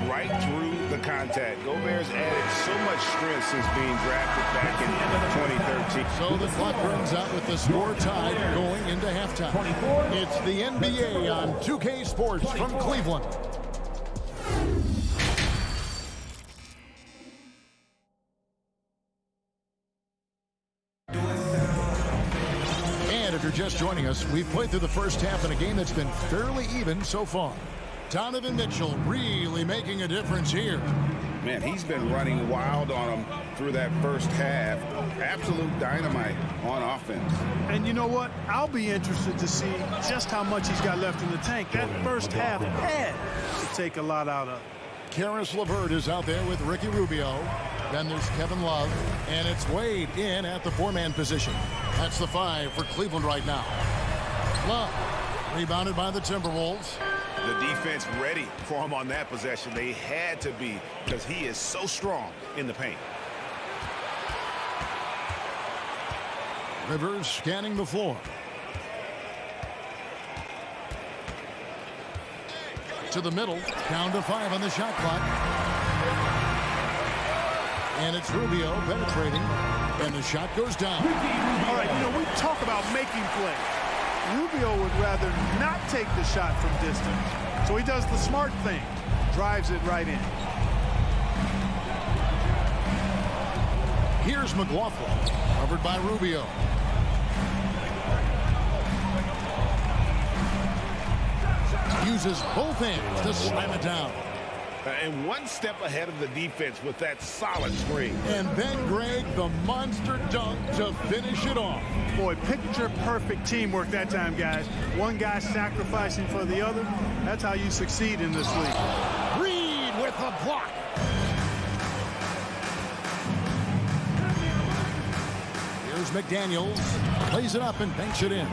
Right through the contact. Gobert's added so much strength since being drafted back in 2013. So the clock runs out with the score tied going into halftime. It's the NBA on 2K Sports from Cleveland. And if you're just joining us, we've played through the first half in a game that's been fairly even so far. Donovan Mitchell really making a difference here. Man, he's been running wild on him through that first half. Absolute dynamite on offense. And you know what? I'll be interested to see just how much he's got left in the tank. That first half had to take a lot out of. Karis LeVert is out there with Ricky Rubio. Then there's Kevin Love. And it's Wade in at the 4-man position. That's the 5 for Cleveland right now. Love rebounded by the Timberwolves. The defense ready for him on that possession. They had to be because he is so strong in the paint. Rivers scanning the floor. To the middle. Down to 5 on the shot clock. And it's Rubio penetrating. And the shot goes down. All right, you know, we talk about making plays. Rubio would rather not take the shot from distance. So he does the smart thing. Drives it right in. Here's McLaughlin. Covered by Rubio. Uses both hands to slam it down. And one step ahead of the defense with that solid screen. And then Greg, the monster dunk to finish it off. Boy, picture perfect teamwork that time, guys. One guy sacrificing for the other. That's how you succeed in this league. Reed with the block. Here's McDaniels plays it up and banks it in.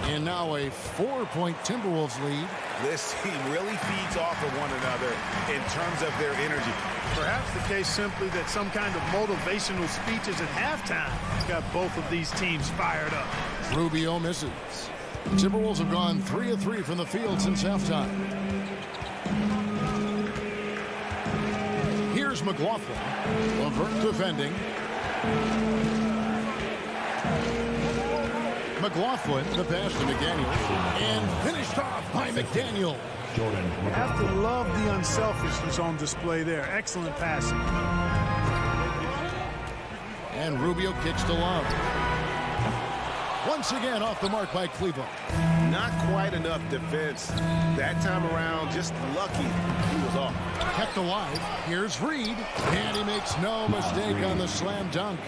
And now a 4-point Timberwolves lead. This team really feeds off of one another in terms of their energy. Perhaps the case simply that some kind of motivational speeches at halftime got both of these teams fired up. Rubio misses. The Timberwolves have gone 3 of 3 from the field since halftime. Here's McLaughlin. LeVert defending. McLaughlin, the pass to McDaniels, and finished off by McDaniels. You have to love the unselfishness on display there. Excellent passing. And Rubio kicks to Love. Once again off the mark by Cleveland. Not quite enough defense. That time around, just lucky he was off. Kept alive. Here's Reed. And he makes no mistake on the slam dunk.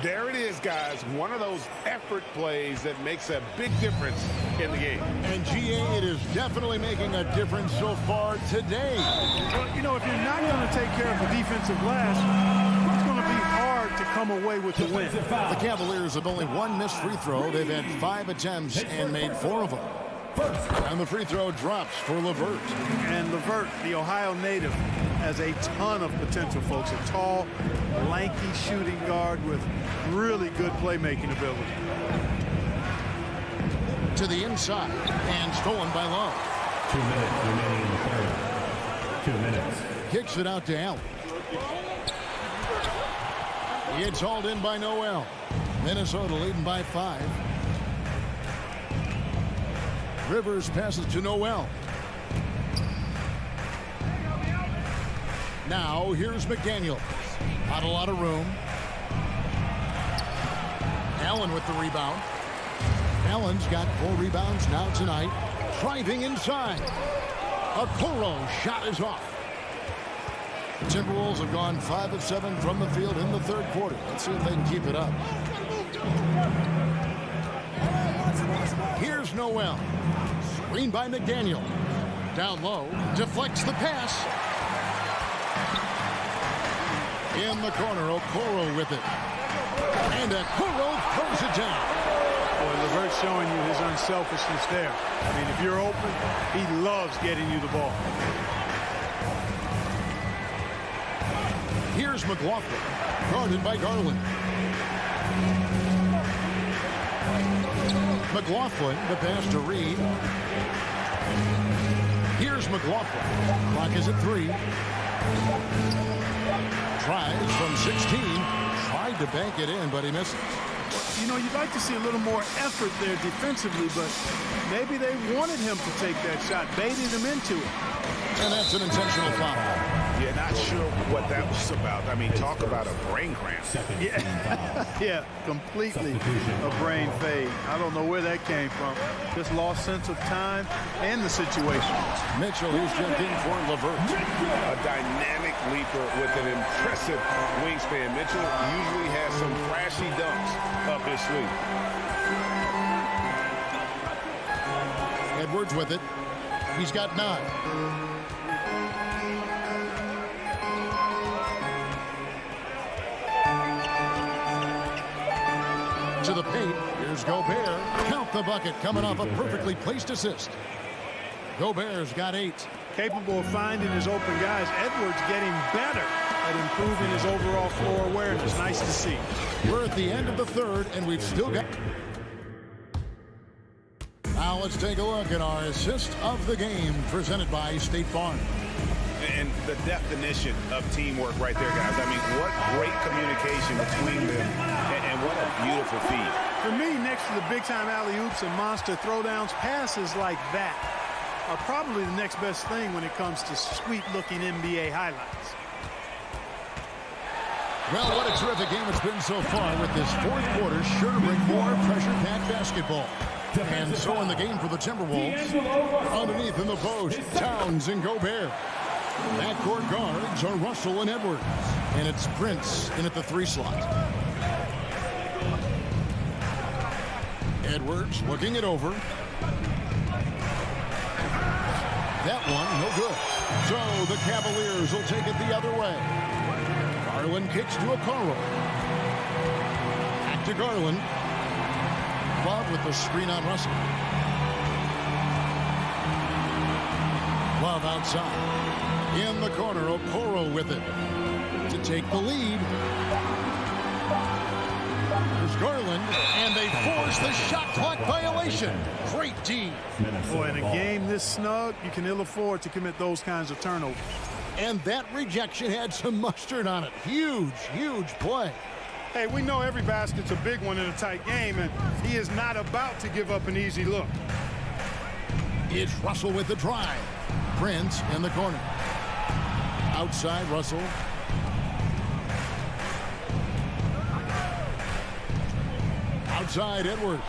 There it is, guys. One of those effort plays that makes a big difference in the game. And GA, it is definitely making a difference so far today. Well, you know, if you're not going to take care of the defensive glass, it's going to be hard to come away with the win. The Cavaliers have only one missed free throw. They've had 5 attempts and made 4 of them. And the free throw drops for LeVert. And LeVert, the Ohio native, has a ton of potential, folks. A tall, lanky shooting guard with really good playmaking ability. To the inside and stolen by Love. 2 minutes remaining in the third. 2 minutes. Kicks it out to Allen. It's hauled in by Noel. Minnesota leading by 5. Rivers passes to Noel. Now here's McDaniels. Not a lot of room. Allen with the rebound. Allen's got 4 rebounds now tonight. Driving inside. Okoro shot is off. The Timberwolves have gone 5 of 7 from the field in the third quarter. Let's see if they can keep it up. Here's Noel. Screen by McDaniel. Down low. Deflects the pass. In the corner, Okoro with it. And Okoro throws it down. Boy, LeVert showing you his unselfishness there. I mean, if you're open, he loves getting you the ball. Here's McLaughlin, guarded by Garland. McLaughlin, the pass to Reed. Here's McLaughlin. Clock is at 3. Tries from 16. Tried to bank it in, but he misses. You know, you'd like to see a little more effort there defensively, but maybe they wanted him to take that shot, baited him into it. And that's an intentional foul. Yeah, not sure what that was about. I mean, talk about a brain cramp. Yeah, completely a brain fade. I don't know where that came from. Just lost sense of time and the situation. Mitchell, who's jumped in for LeVert. A dynamic leaper with an impressive wingspan. Mitchell usually has some flashy dunks up his sleeve. Edwards with it. He's got 9. To the paint. Here's Gobert. Count the bucket coming off a perfectly placed assist. Gobert's got 8. Capable of finding his open guys. Edwards getting better at improving his overall floor awareness. Nice to see. We're at the end of the third, and we've still got... Now let's take a look at our assist of the game presented by State Farm. And the definition of teamwork right there, guys. I mean, what great communication between them, and what a beautiful feed. For me, next to the big-time alley-oops and monster throwdowns, passes like that are probably the next best thing when it comes to sweet-looking NBA highlights. Well, what a terrific game it's been so far, with this fourth quarter sure to bring more pressure-packed basketball. And so in the game for the Timberwolves, underneath in the post, Towns and Gobert. Backcourt guards are Russell and Edwards. And it's Prince in at the 3 slot. Edwards looking it over. That one, no good. So the Cavaliers will take it the other way. Garland kicks to Okoro. Back to Garland. Love with the screen on Russell. Love outside. In the corner, Okoro with it to take the lead. There's Garland, and they force the shot clock violation. Great D. Boy, in a game this snug, you can ill afford to commit those kinds of turnovers. And that rejection had some mustard on it. Huge, huge play. Hey, we know every basket's a big one in a tight game, and he is not about to give up an easy look. It's Russell with the drive. Prince in the corner. Outside, Russell. Outside, Edwards.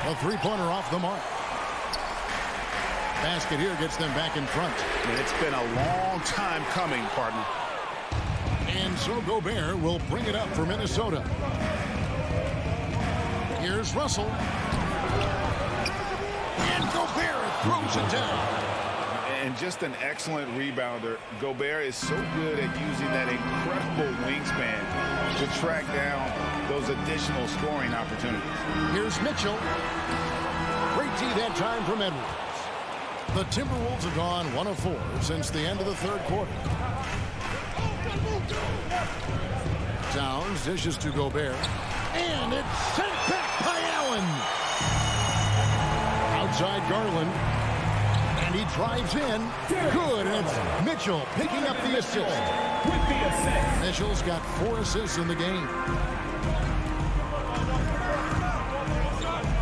A three-pointer off the mark. Basket here gets them back in front. It's been a long time coming, partner. And so Gobert will bring it up for Minnesota. Here's Russell. And Gobert throws it down. And just an excellent rebounder. Gobert is so good at using that incredible wingspan to track down those additional scoring opportunities. Here's Mitchell. Great D that time from Edwards. The Timberwolves have gone 1 of 4 since the end of the third quarter. Towns dishes to Gobert. And it's sent back by Allen. Outside Garland. And he drives in. Good. And it's Mitchell picking up the assist. Mitchell's got 4 assists in the game.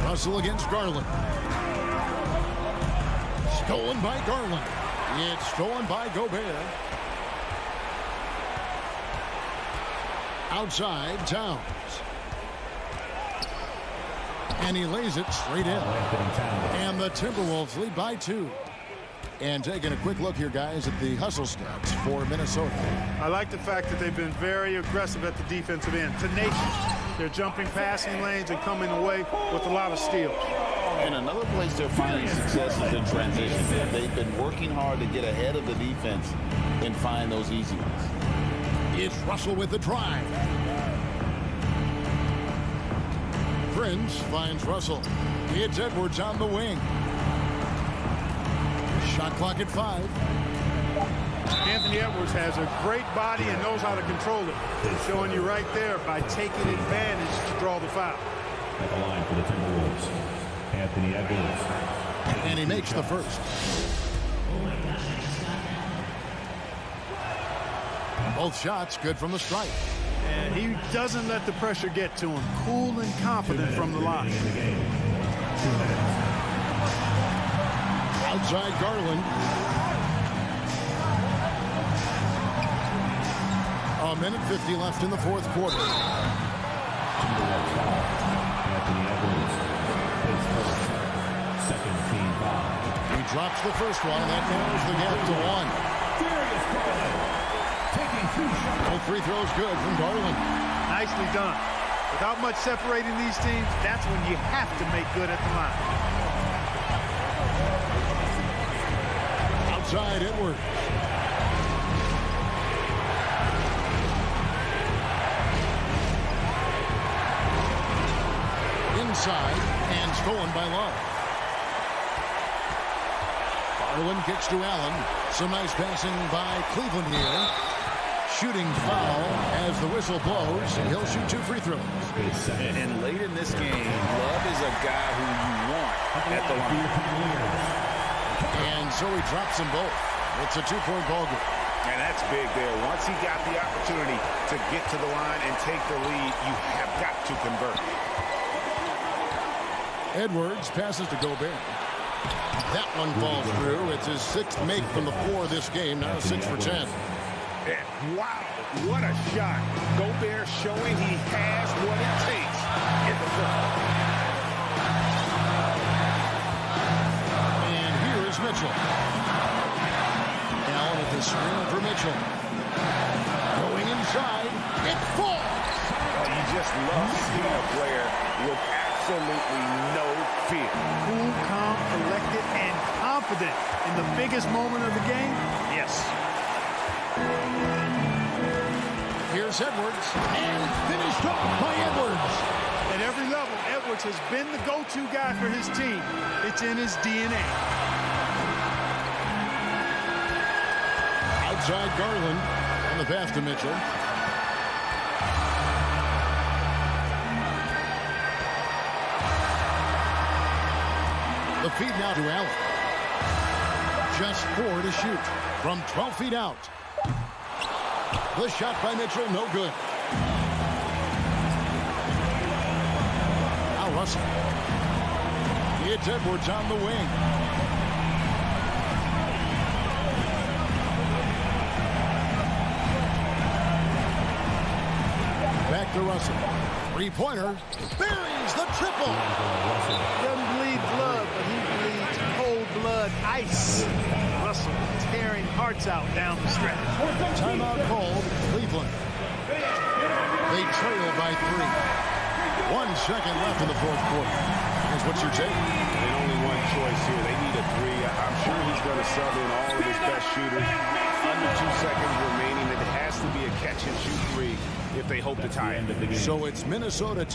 Russell against Garland. Stolen by Garland. It's stolen by Gobert. Outside, Towns. And he lays it straight in. And the Timberwolves lead by 2. And taking a quick look here, guys, at the hustle stats for Minnesota. I like the fact that they've been very aggressive at the defensive end. Tenacious. They're jumping passing lanes and coming away with a lot of steals. And another place they're finding success is in transition. They've been working hard to get ahead of the defense and find those easy ones. It's Russell with the drive. Prince finds Russell. It's Edwards on the wing. Shot clock at 5. Anthony Edwards has a great body and knows how to control it. He's showing you right there by taking advantage to draw the foul. At the line for the Timberwolves, Anthony Edwards. And he makes the first. Both shots good from the stripe. And he doesn't let the pressure get to him. Cool and confident from the line. Outside Garland. A minute 50 left in the fourth quarter. Anthony Edwards, his first, second team foul. He drops the first one, and that narrows the gap to 1. Both free throws good from Garland. Nicely done. Without much separating these teams, that's when you have to make good at the line. Outside Edwards. Inside and stolen by Love. Garland kicks to Allen. Some nice passing by Cleveland here. Shooting foul as the whistle blows. He'll shoot 2 free throws. And late in this game, Love is a guy who you want at the line. And so he drops them both. It's a 2-point ball game. And that's big there. Once he got the opportunity to get to the line and take the lead, you have got to convert. Edwards passes to Gobert. That one falls through. It's his 6th make from the floor this game. Now 6 for 10. Wow, what a shot. Gobert showing he has what it takes in the front. And here is Mitchell. Allen with the screen for Mitchell. Going inside. It falls. You just love seeing a player with absolutely no fear. Cool, calm, collected, and confident in the biggest moment of the game. Yes. Here's Edwards, and finished off by Edwards. At every level, Edwards has been the go-to guy for his team. It's in his DNA. Outside Garland on the pass to Mitchell. The feed now to Allen. Just 4 to shoot from 12 feet out. The shot by Mitchell, no good. Now Russell. It's Edwards on the wing. Back to Russell. Three-pointer. Buries the triple. Doesn't bleed blood, but he bleeds cold blood ice. Russell tearing hearts out down the stretch. Timeout called, Cleveland. They trail by 3. 1 second left in the fourth quarter. Here's what's your take? There's only one choice here. They need a 3. I'm sure he's going to sub in all of his best shooters. Under 2 seconds remaining. It has to be a catch-and-shoot 3 if they hope to tie it. So it's Minnesota.